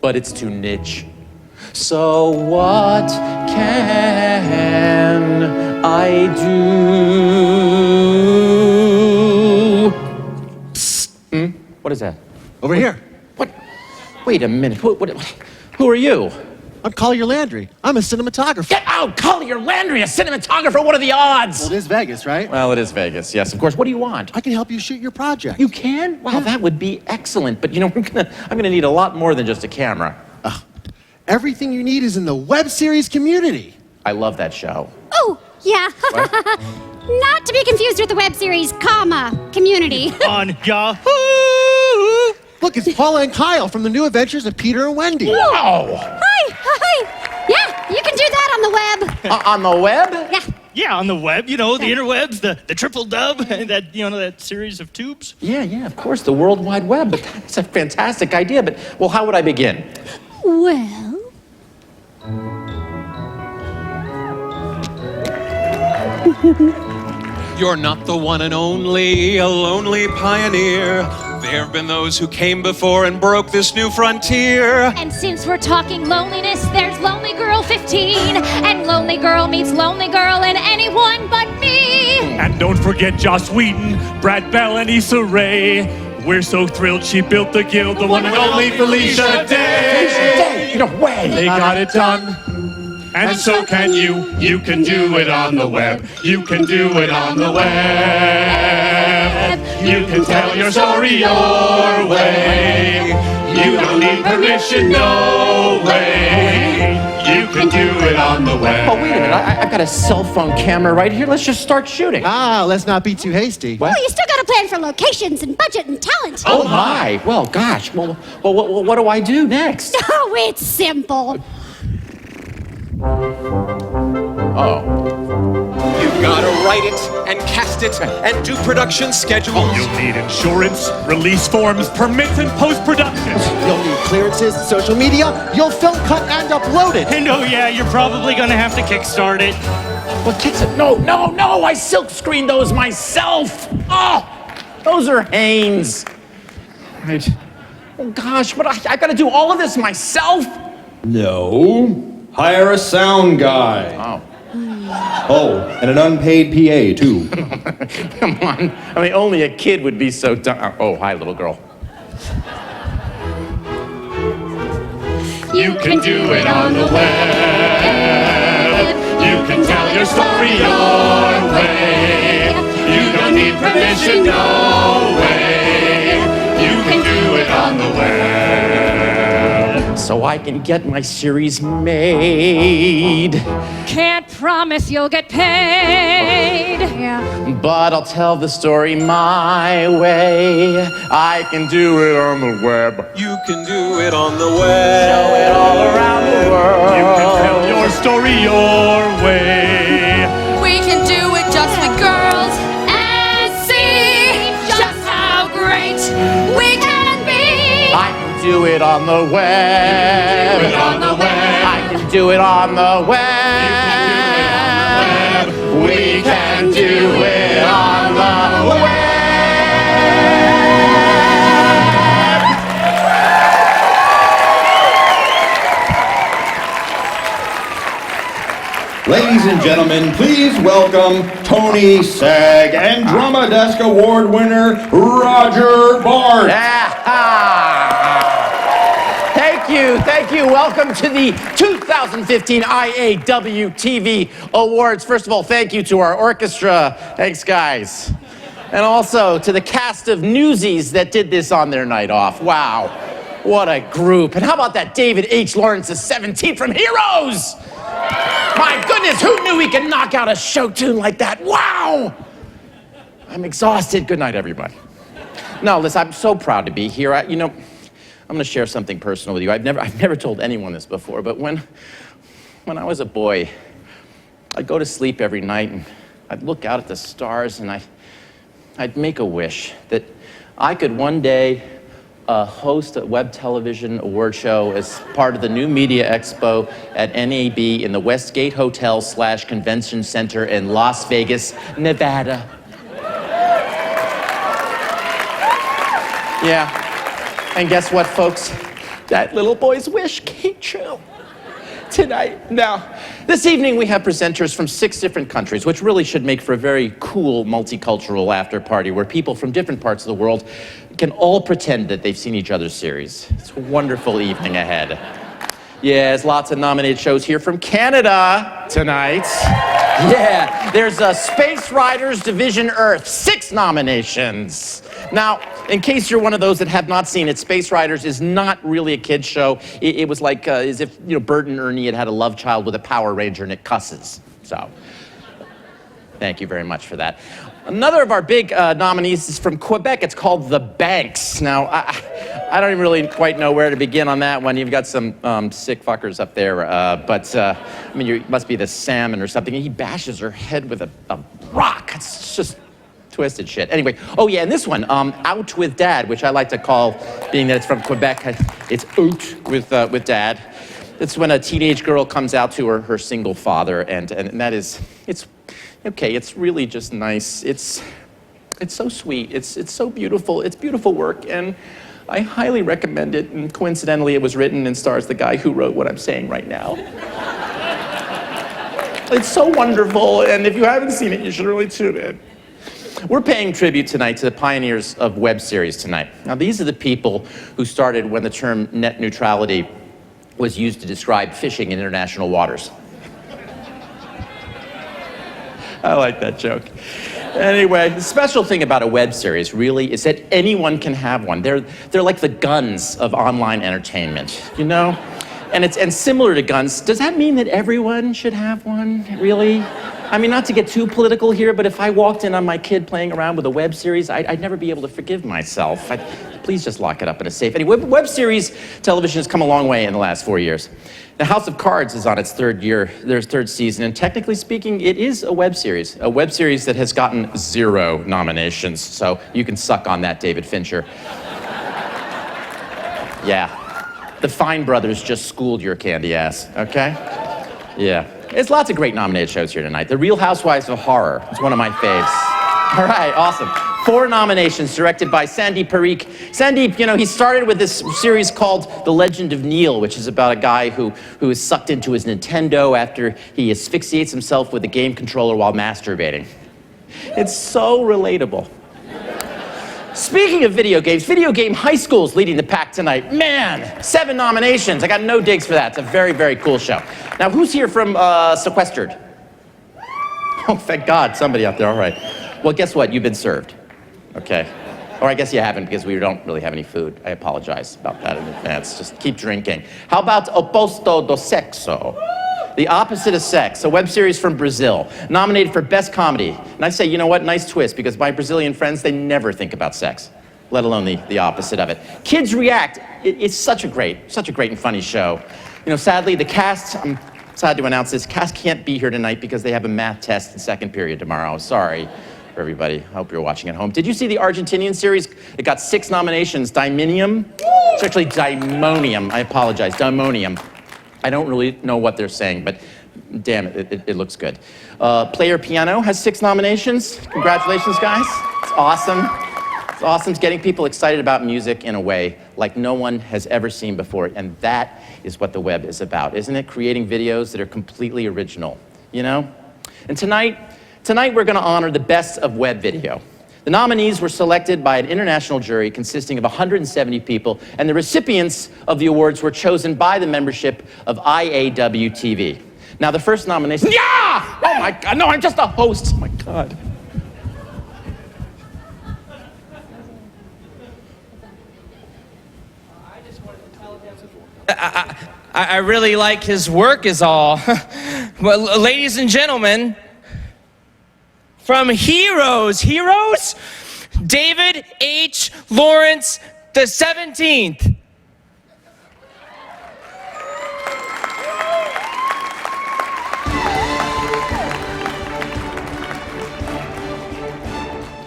but it's too niche. So what can I do? Psst. What is that? Over here. What? Wait a minute. Who are you? I'm Collier Landry. I'm a cinematographer. Get out! Collier Landry, a cinematographer. What are the odds? Well, it is Vegas, right? Well, it is Vegas, yes, of course. What do you want? I can help you shoot your project. You can? Wow, that would be excellent. But you know, I'm gonna need a lot more than just a camera. Everything you need is in the web series community. I love that show. Oh, yeah. Not to be confused with the web series, community. On Yahoo! Look, it's Paula and Kyle from the New Adventures of Peter and Wendy. Whoa! Hi. Yeah, you can do that on the web. On the web? Yeah. Yeah, on the web, you know, the interwebs, the triple dub, that, you know, that series of tubes. Yeah, of course, the World Wide Web. But that's a fantastic idea. But, well, how would I begin? Well... You're not the one and only, a lonely pioneer. There have been those who came before and broke this new frontier. And since we're talking loneliness, there's Lonely Girl 15. And Lonely Girl meets Lonely Girl and anyone but me. And don't forget Joss Whedon, Brad Bell, and Issa Rae. We're so thrilled she built the guild, the one and only Felicia Day. No way! They got it done. And so can you. You can do it on the web. You can do it on the web. You can tell your story your way. You don't need permission, no way. You can do it on the web. Oh, wait a minute. I've got a cell phone camera right here. Let's just start shooting. Let's not be too hasty. What? Well, you still got to plan for locations and budget and talent. Oh, my. Well, gosh. Well, what do I do next? Oh, it's simple. Oh. You've got to write it and cast it and do production schedules. You'll need insurance, release forms, permits, and post-production. You'll need clearances, social media. You'll film, cut, and upload it. And oh yeah, you're probably gonna have to kickstart it. What kickstart? No! I silk screened those myself. Oh, those are Hanes. Right. Oh gosh, but I got to do all of this myself. No. Hire a sound guy. Oh. Oh, and an unpaid PA, too. Come on. I mean, only a kid would be so dumb. Oh, hi, little girl. You can do it on the web. You can tell your story your way. You don't need permission, no way. You can do it on the web. So I can get my series made. Can't promise you'll get paid. Yeah. But I'll tell the story my way. I can do it on the web. You can do it on the web. Show it all around the world. You can tell your story your way. We can do it just with girls and see just how great we can be. I can do it on the web. Do it on the web. I can do it on the web. We can do it on the web. Ladies and gentlemen, please welcome Tony Sag and Drama Desk Award winner Roger Bart. Thank you. Welcome to the 2015 IAW TV Awards. First of all, thank you to our orchestra. Thanks, guys. And also to the cast of Newsies that did this on their night off. Wow, what a group. And how about that David H. Lawrence's 17 from Heroes? My goodness, who knew he could knock out a show tune like that? Wow! I'm exhausted. Good night, everybody. No, listen, I'm so proud to be here. I'm going to share something personal with you. I've never told anyone this before, but when I was a boy, I'd go to sleep every night and I'd look out at the stars and I'd make a wish that I could one day host a web television award show as part of the New Media Expo at NAB in the Westgate Hotel / Convention Center in Las Vegas, Nevada. Yeah. And guess what, folks? That little boy's wish came true tonight. Now, this evening we have presenters from 6 different countries, which really should make for a very cool multicultural after party where people from different parts of the world can all pretend that they've seen each other's series. It's a wonderful evening ahead. Yeah, there's lots of nominated shows here from Canada tonight. Yeah, there's Space Riders Division Earth, 6 nominations. Now, in case you're one of those that have not seen it, Space Riders is not really a kid's show. It was like as if Bert and Ernie had a love child with a Power Ranger and it cusses. So, thank you very much for that. Another of our big nominees is from Quebec. It's called The Banks. Now, I don't even really quite know where to begin on that one. You've got some sick fuckers up there. I mean, you must be the salmon or something. He bashes her head with a rock. It's just twisted shit. Anyway, oh yeah, and this one, Out with Dad, which I like to call, being that it's from Quebec, it's Out with Dad. It's when a teenage girl comes out to her single father, and that is, it's okay, it's really just nice. It's so sweet. It's so beautiful. It's beautiful work, and I highly recommend it. And coincidentally, it was written and stars the guy who wrote what I'm saying right now. It's so wonderful, and if you haven't seen it, you should really tune in. We're paying tribute tonight to the pioneers of web series tonight. Now, these are the people who started when the term net neutrality was used to describe fishing in international waters. I like that joke. Anyway, the special thing about a web series really is that anyone can have one. They're like the guns of online entertainment, you know? And similar to guns, does that mean that everyone should have one, really? I mean, not to get too political here, but if I walked in on my kid playing around with a web series, I'd never be able to forgive myself. Please just lock it up in a safe. Anyway, web series television has come a long way in the last 4 years. The House of Cards is on its third season, and technically speaking, it is a web series that has gotten 0 nominations, so you can suck on that, David Fincher. Yeah, the Fine Brothers just schooled your candy ass, okay? Yeah, there's lots of great nominated shows here tonight. The Real Housewives of Horror is one of my faves. All right, awesome. 4 nominations, directed by Sandeep Parikh. Sandeep, he started with this series called The Legend of Neil, which is about a guy who is sucked into his Nintendo after he asphyxiates himself with a game controller while masturbating. It's so relatable. Speaking of video games, Video Game High School's leading the pack tonight. Man, 7 nominations. I got no digs for that. It's a very, very cool show. Now, who's here from Sequestered? Oh, thank God, somebody out there. All right. Well, guess what? You've been served. Okay. Or I guess you haven't, because we don't really have any food. I apologize about that in advance. Just keep drinking. How about Oposto do Sexo? The Opposite of Sex, a web series from Brazil, nominated for Best Comedy. And I say, you know what? Nice twist, because my Brazilian friends, they never think about sex, let alone the opposite of it. Kids React. It's such a great and funny show. Sadly, the cast, I'm sad to announce this, cast can't be here tonight because they have a math test in second period tomorrow. Sorry for everybody. I hope you're watching at home. Did you see the Argentinian series? It got 6 nominations. Diminium? It's actually Dimonium. I apologize. Dimonium. I don't really know what they're saying, but damn it, it looks good. Player Piano has 6 nominations. Congratulations, guys. It's awesome. It's awesome. It's getting people excited about music in a way like no one has ever seen before, and that is what the web is about, isn't it? Creating videos that are completely original, And tonight we're going to honor the best of web video. The nominees were selected by an international jury consisting of 170 people, and the recipients of the awards were chosen by the membership of IAW TV. Now, the first nomination... Yeah! Oh my God, no, I'm just a host. Oh my God. I really like his work is all. Well, ladies and gentlemen, from Heroes, David H. Lawrence the 17th.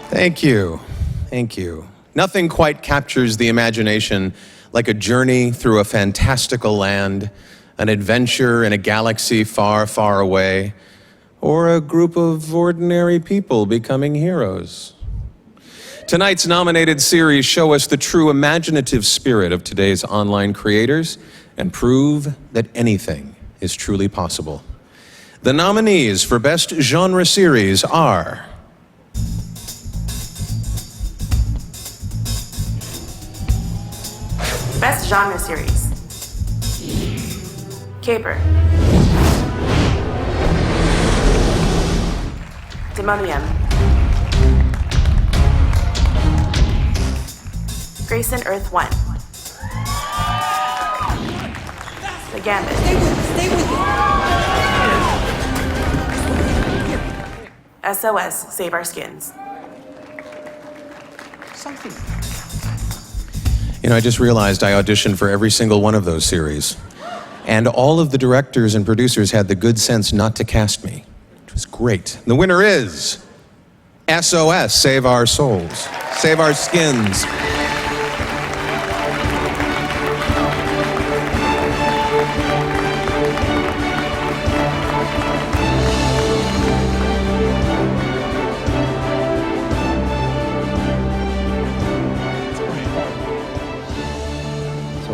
Thank you. Thank you. Nothing quite captures the imagination like a journey through a fantastical land, an adventure in a galaxy far, far away, or a group of ordinary people becoming heroes. Tonight's nominated series show us the true imaginative spirit of today's online creators and prove that anything is truly possible. The nominees for Best Genre Series are... Best Genre Series. Caper. Demonium. Grayson Earth 1. The Gambit. Stay with me. SOS, Save Our Skins. You know, I just realized I auditioned for every single one of those series. And all of the directors and producers had the good sense not to cast me, which was great. The winner is SOS, Save Our Souls, Save Our Skins.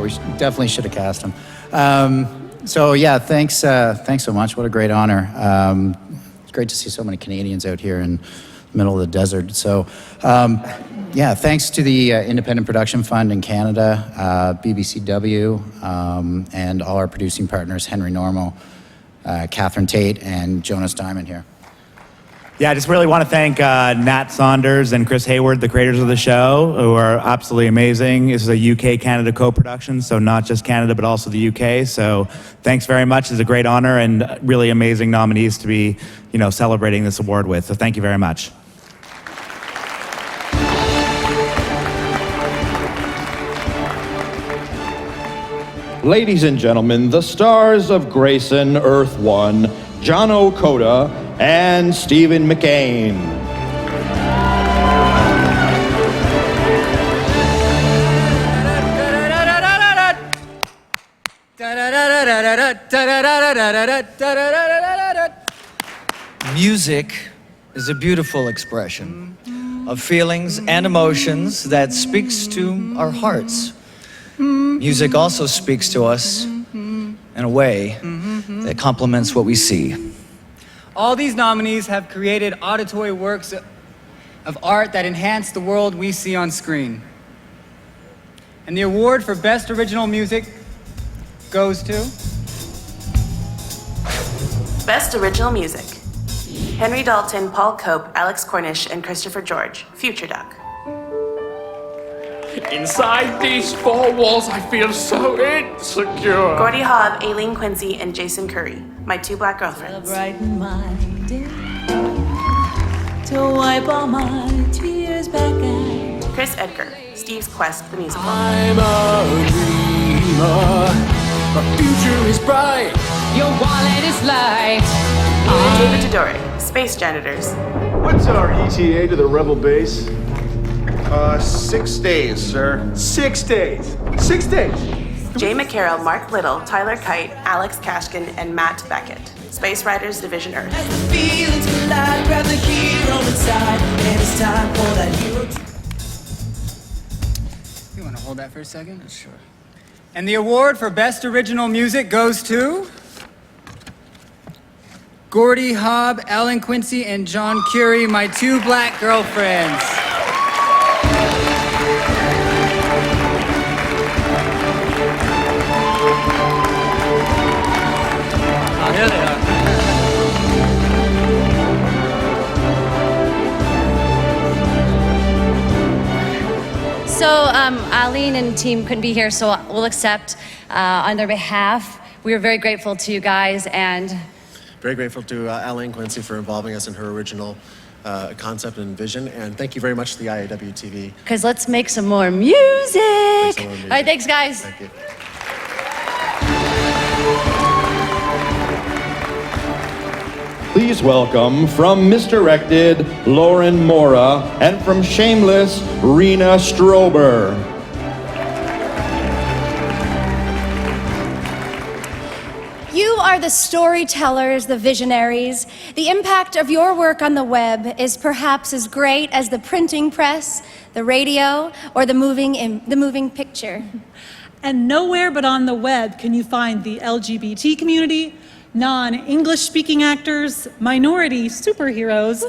We definitely should have cast him. So yeah, thanks so much. What a great honor. It's great to see so many Canadians out here in the middle of the desert. So yeah, thanks to the Independent Production Fund in Canada, BBCW, and all our producing partners, Henry Normal, Catherine Tate, and Jonas Diamond here. Yeah, I just really want to thank Nat Saunders and Chris Hayward, the creators of the show, who are absolutely amazing. This is a UK-Canada co-production, so not just Canada, but also the UK. So thanks very much. It's a great honor and really amazing nominees to be, celebrating this award with. So thank you very much. Ladies and gentlemen, the stars of Grayson Earth 1, John Okota, and Stephen McCain. Music is a beautiful expression of feelings and emotions that speaks to our hearts. Music also speaks to us in a way that complements what we see. All these nominees have created auditory works of art that enhance the world we see on screen. And the award for Best Original Music goes to... Best Original Music. Henry Dalton, Paul Cope, Alex Cornish, and Christopher George, Future Duck. Inside these four walls, I feel so insecure. Gordy Hobb, Aileen Quincy, and Jason Curry, My Two Black Girlfriends. Brighten my day to wipe all my tears back at. Chris Edgar, Steve's Quest, the musical. I'm a dreamer. My future is bright. Your wallet is light. David Todore, Space Janitors. What's our ETA to the Rebel base? 6 days, sir. 6 days. 6 days. Jay McCarroll, Mark Little, Tyler Kite, Alex Kashkin, and Matt Beckett. Space Riders Division Earth. Feelings collide, grab the hero inside, and it's time for that hero. You want to hold that for a second? Sure. And the award for Best Original Music goes to... Gordy Hobb, Alan Quincy, and John Curie, My Two Black Girlfriends. Oh, here they are. So Aline and team couldn't be here, so we'll accept on their behalf. We are very grateful to you guys and Very grateful to Aileen Quincy for involving us in her original concept and vision, and thank you very much to the IAW TV. because let's make some more music. All right, thanks guys. Thank you. Please welcome from Misdirected, Lauren Mora, and from Shameless, Rena Strober. You are the storytellers, the visionaries. The impact of your work on the web is perhaps as great as the printing press, the radio, or the moving picture. And nowhere but on the web can you find the LGBT community, non-English speaking actors, minority superheroes,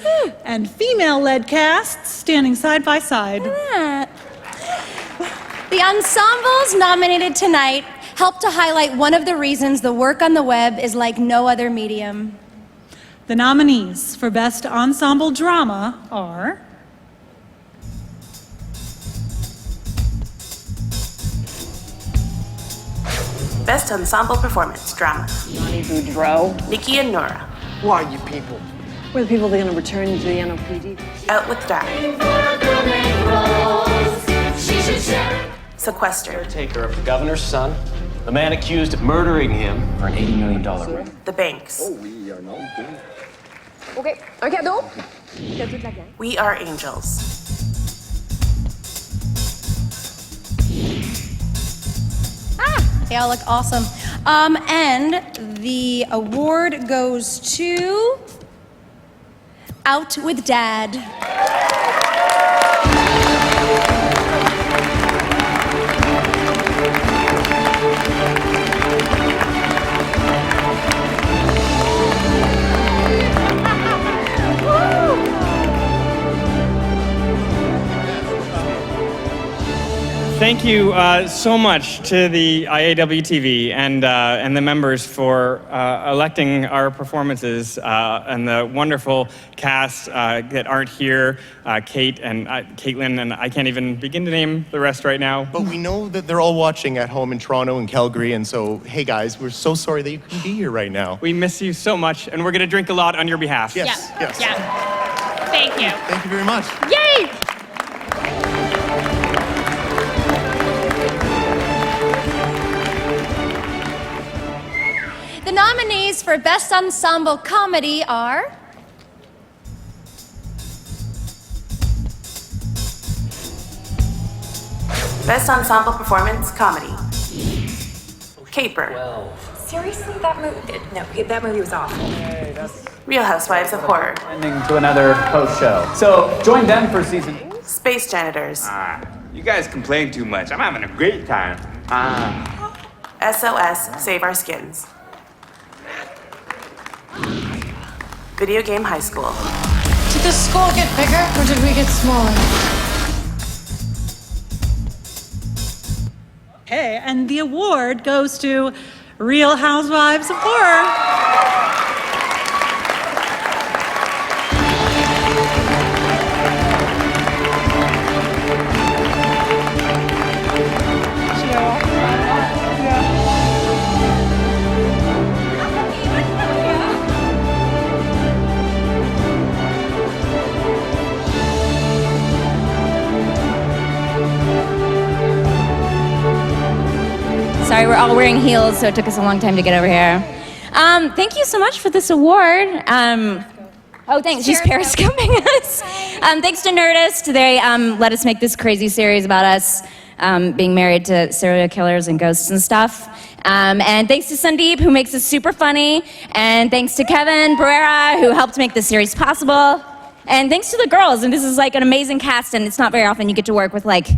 and female-led casts standing side by side. The ensembles nominated tonight help to highlight one of the reasons the work on the web is like no other medium. The nominees for Best Ensemble Drama are Best Ensemble Performance, Drama. Johnny Boudreau. Nikki and Nora. Who are you people? We're the people that are going to return to the NOPD. Out with Dad. Sequestered. Caretaker of the governor's son, the man accused of murdering him for an $80 million ring. The Banks. OK, un cadeau? We Are Angels. They all look awesome. And the award goes to Out with Dad. Thank you so much to the IAWTV and the members for electing our performances and the wonderful cast that aren't here, Kate and Caitlin, and I can't even begin to name the rest right now. But we know that they're all watching at home in Toronto and Calgary, and so, hey guys, we're so sorry that you couldn't be here right now. We miss you so much, and we're going to drink a lot on your behalf. Yes, yes. Yeah. Thank you. Thank you very much. Yay! The nominees for Best Ensemble Comedy are Best Ensemble Performance, Comedy. Caper. Seriously, that movie? No, that movie was awful. Real Housewives of Horror. Ending to another post show. So join them for season 8. Space Janitors. You guys complain too much. I'm having a great time. SOS, Save Our Skins. Video Game High School. Did the school get bigger or did we get smaller? Okay, and the award goes to Real Housewives of Horror. Sorry, we're all wearing heels, so it took us a long time to get over here. Thank you so much for this award. Oh, thanks. She's periscoping us. Thanks to Nerdist. They let us make this crazy series about us being married to serial killers and ghosts and stuff. And thanks to Sandeep, who makes this super funny. And thanks to Kevin Pereira, who helped make this series possible. And thanks to the girls. And this is like an amazing cast, and it's not very often you get to work with like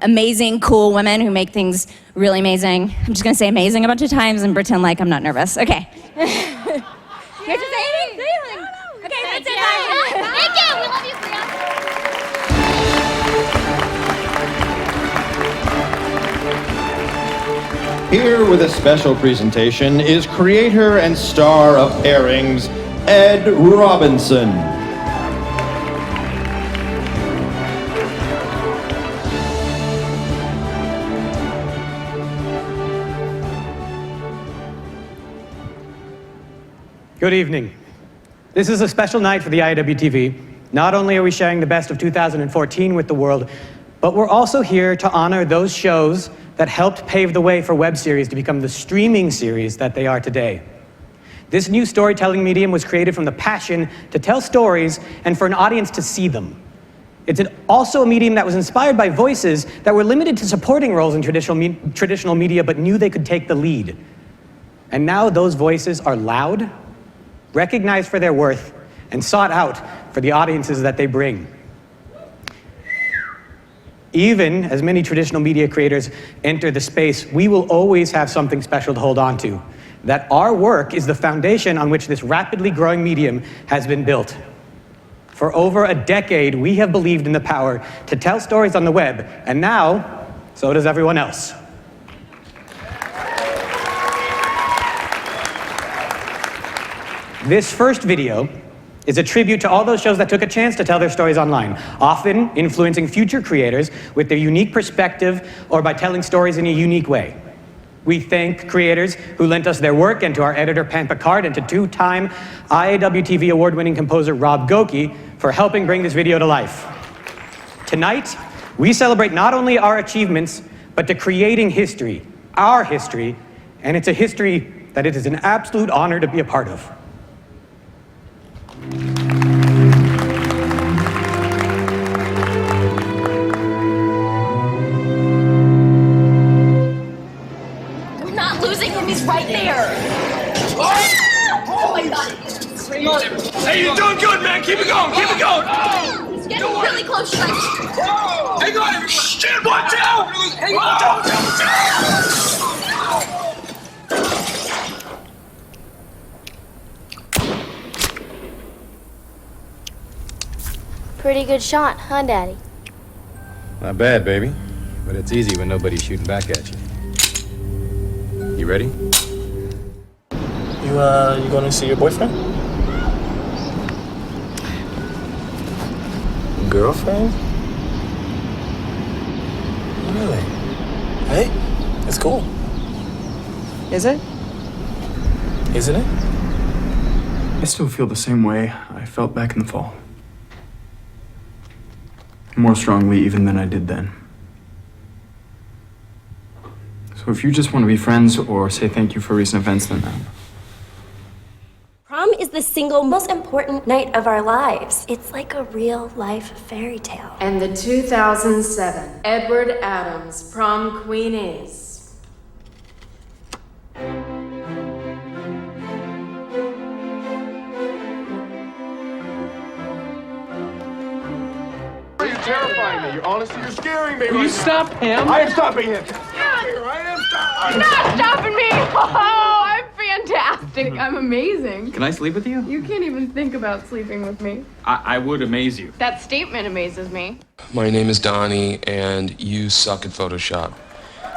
amazing, cool women who make things really amazing. I'm just gonna say amazing a bunch of times and pretend like I'm not nervous. Okay. You have to say anything? Say anything. Okay, that's it. Bye. Thank you. We love you, Priya. Here with a special presentation is creator and star of Pairings, Ed Robinson. Good evening. This is a special night for the IAWTV. Not only are we sharing the best of 2014 with the world, but we're also here to honor those shows that helped pave the way for web series to become the streaming series that they are today. This new storytelling medium was created from the passion to tell stories and for an audience to see them. It's also a medium that was inspired by voices that were limited to supporting roles in traditional media but knew they could take the lead. And now those voices are loud, recognized for their worth, and sought out for the audiences that they bring. Even as many traditional media creators enter the space, we will always have something special to hold on to. That our work is the foundation on which this rapidly growing medium has been built. For over a decade, we have believed in the power to tell stories on the web, and now, so does everyone else. This first video is a tribute to all those shows that took a chance to tell their stories online, often influencing future creators with their unique perspective or by telling stories in a unique way. We thank creators who lent us their work, and to our editor, Pam Picard, and to two-time IAWTV award-winning composer Rob Goki for helping bring this video to life. Tonight, we celebrate not only our achievements, but to creating history, our history, and it's a history that it is an absolute honor to be a part of. We're not losing him, he's right there. Oh my god. Hey, you're doing good, man. Keep it going. Keep it going. Oh, He's getting really close, Shrek. hang on. Shit, watch out. Hang on. Pretty good shot, huh, Daddy? Not bad, baby. But it's easy when nobody's shooting back at you. You ready? You going to see your boyfriend? Girlfriend? Really? Hey, it's cool. Is it? Isn't it? I still feel the same way I felt back in the fall. More strongly even than I did then. So if you just want to be friends or say thank you for recent events, then Prom is the single most important night of our lives. It's like a real life fairy tale. And the 2007 Edward Adams prom queen is... You're terrifying me. Honestly, you're scaring me. Will you stop him? I am stopping him. You're not stopping me! Oh, I'm fantastic. I'm amazing. Can I sleep with you? You can't even think about sleeping with me. I would amaze you. That statement amazes me. My name is Donnie, and you suck at Photoshop.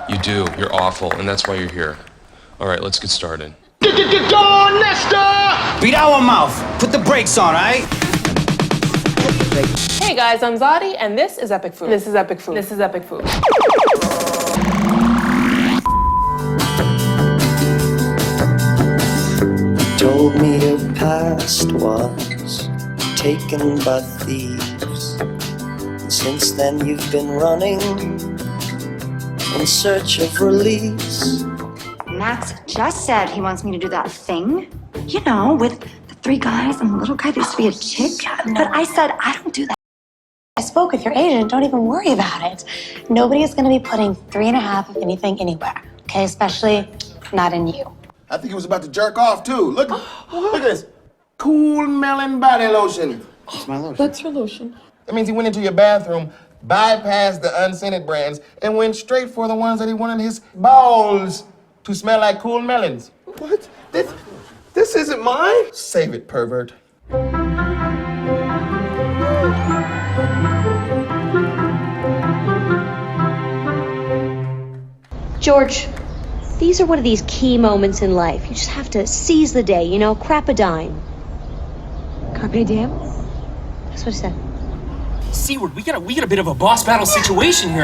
You do. You're awful, and that's why you're here. All right, let's get started. Go, Nesta! Beat our mouth. Put the brakes on, all right? Hey guys, I'm Zadi, and this is Epic Food. This is Epic Food. This is Epic Food. Told me your past was taken by thieves. And since then you've been running in search of release. Max just said he wants me to do that thing, you know, with the 3 guys and the little guy that used to be a chick. But I said, I don't do that. I spoke with your agent. Don't even worry about it. Nobody is going to be putting 3.5 of anything anywhere. Okay, especially not in you. I think he was about to jerk off too. Look at this. Cool Melon Body Lotion. It's my lotion. That's your lotion. That means he went into your bathroom, bypassed the unscented brands, and went straight for the ones that he wanted his balls to smell like cool melons. What? This isn't mine. Save it, pervert. George, these are one of these key moments in life. You just have to seize the day, you know, crap a dime. Carpe diem? That's what I said. Seaward, we got a bit of a boss battle situation here.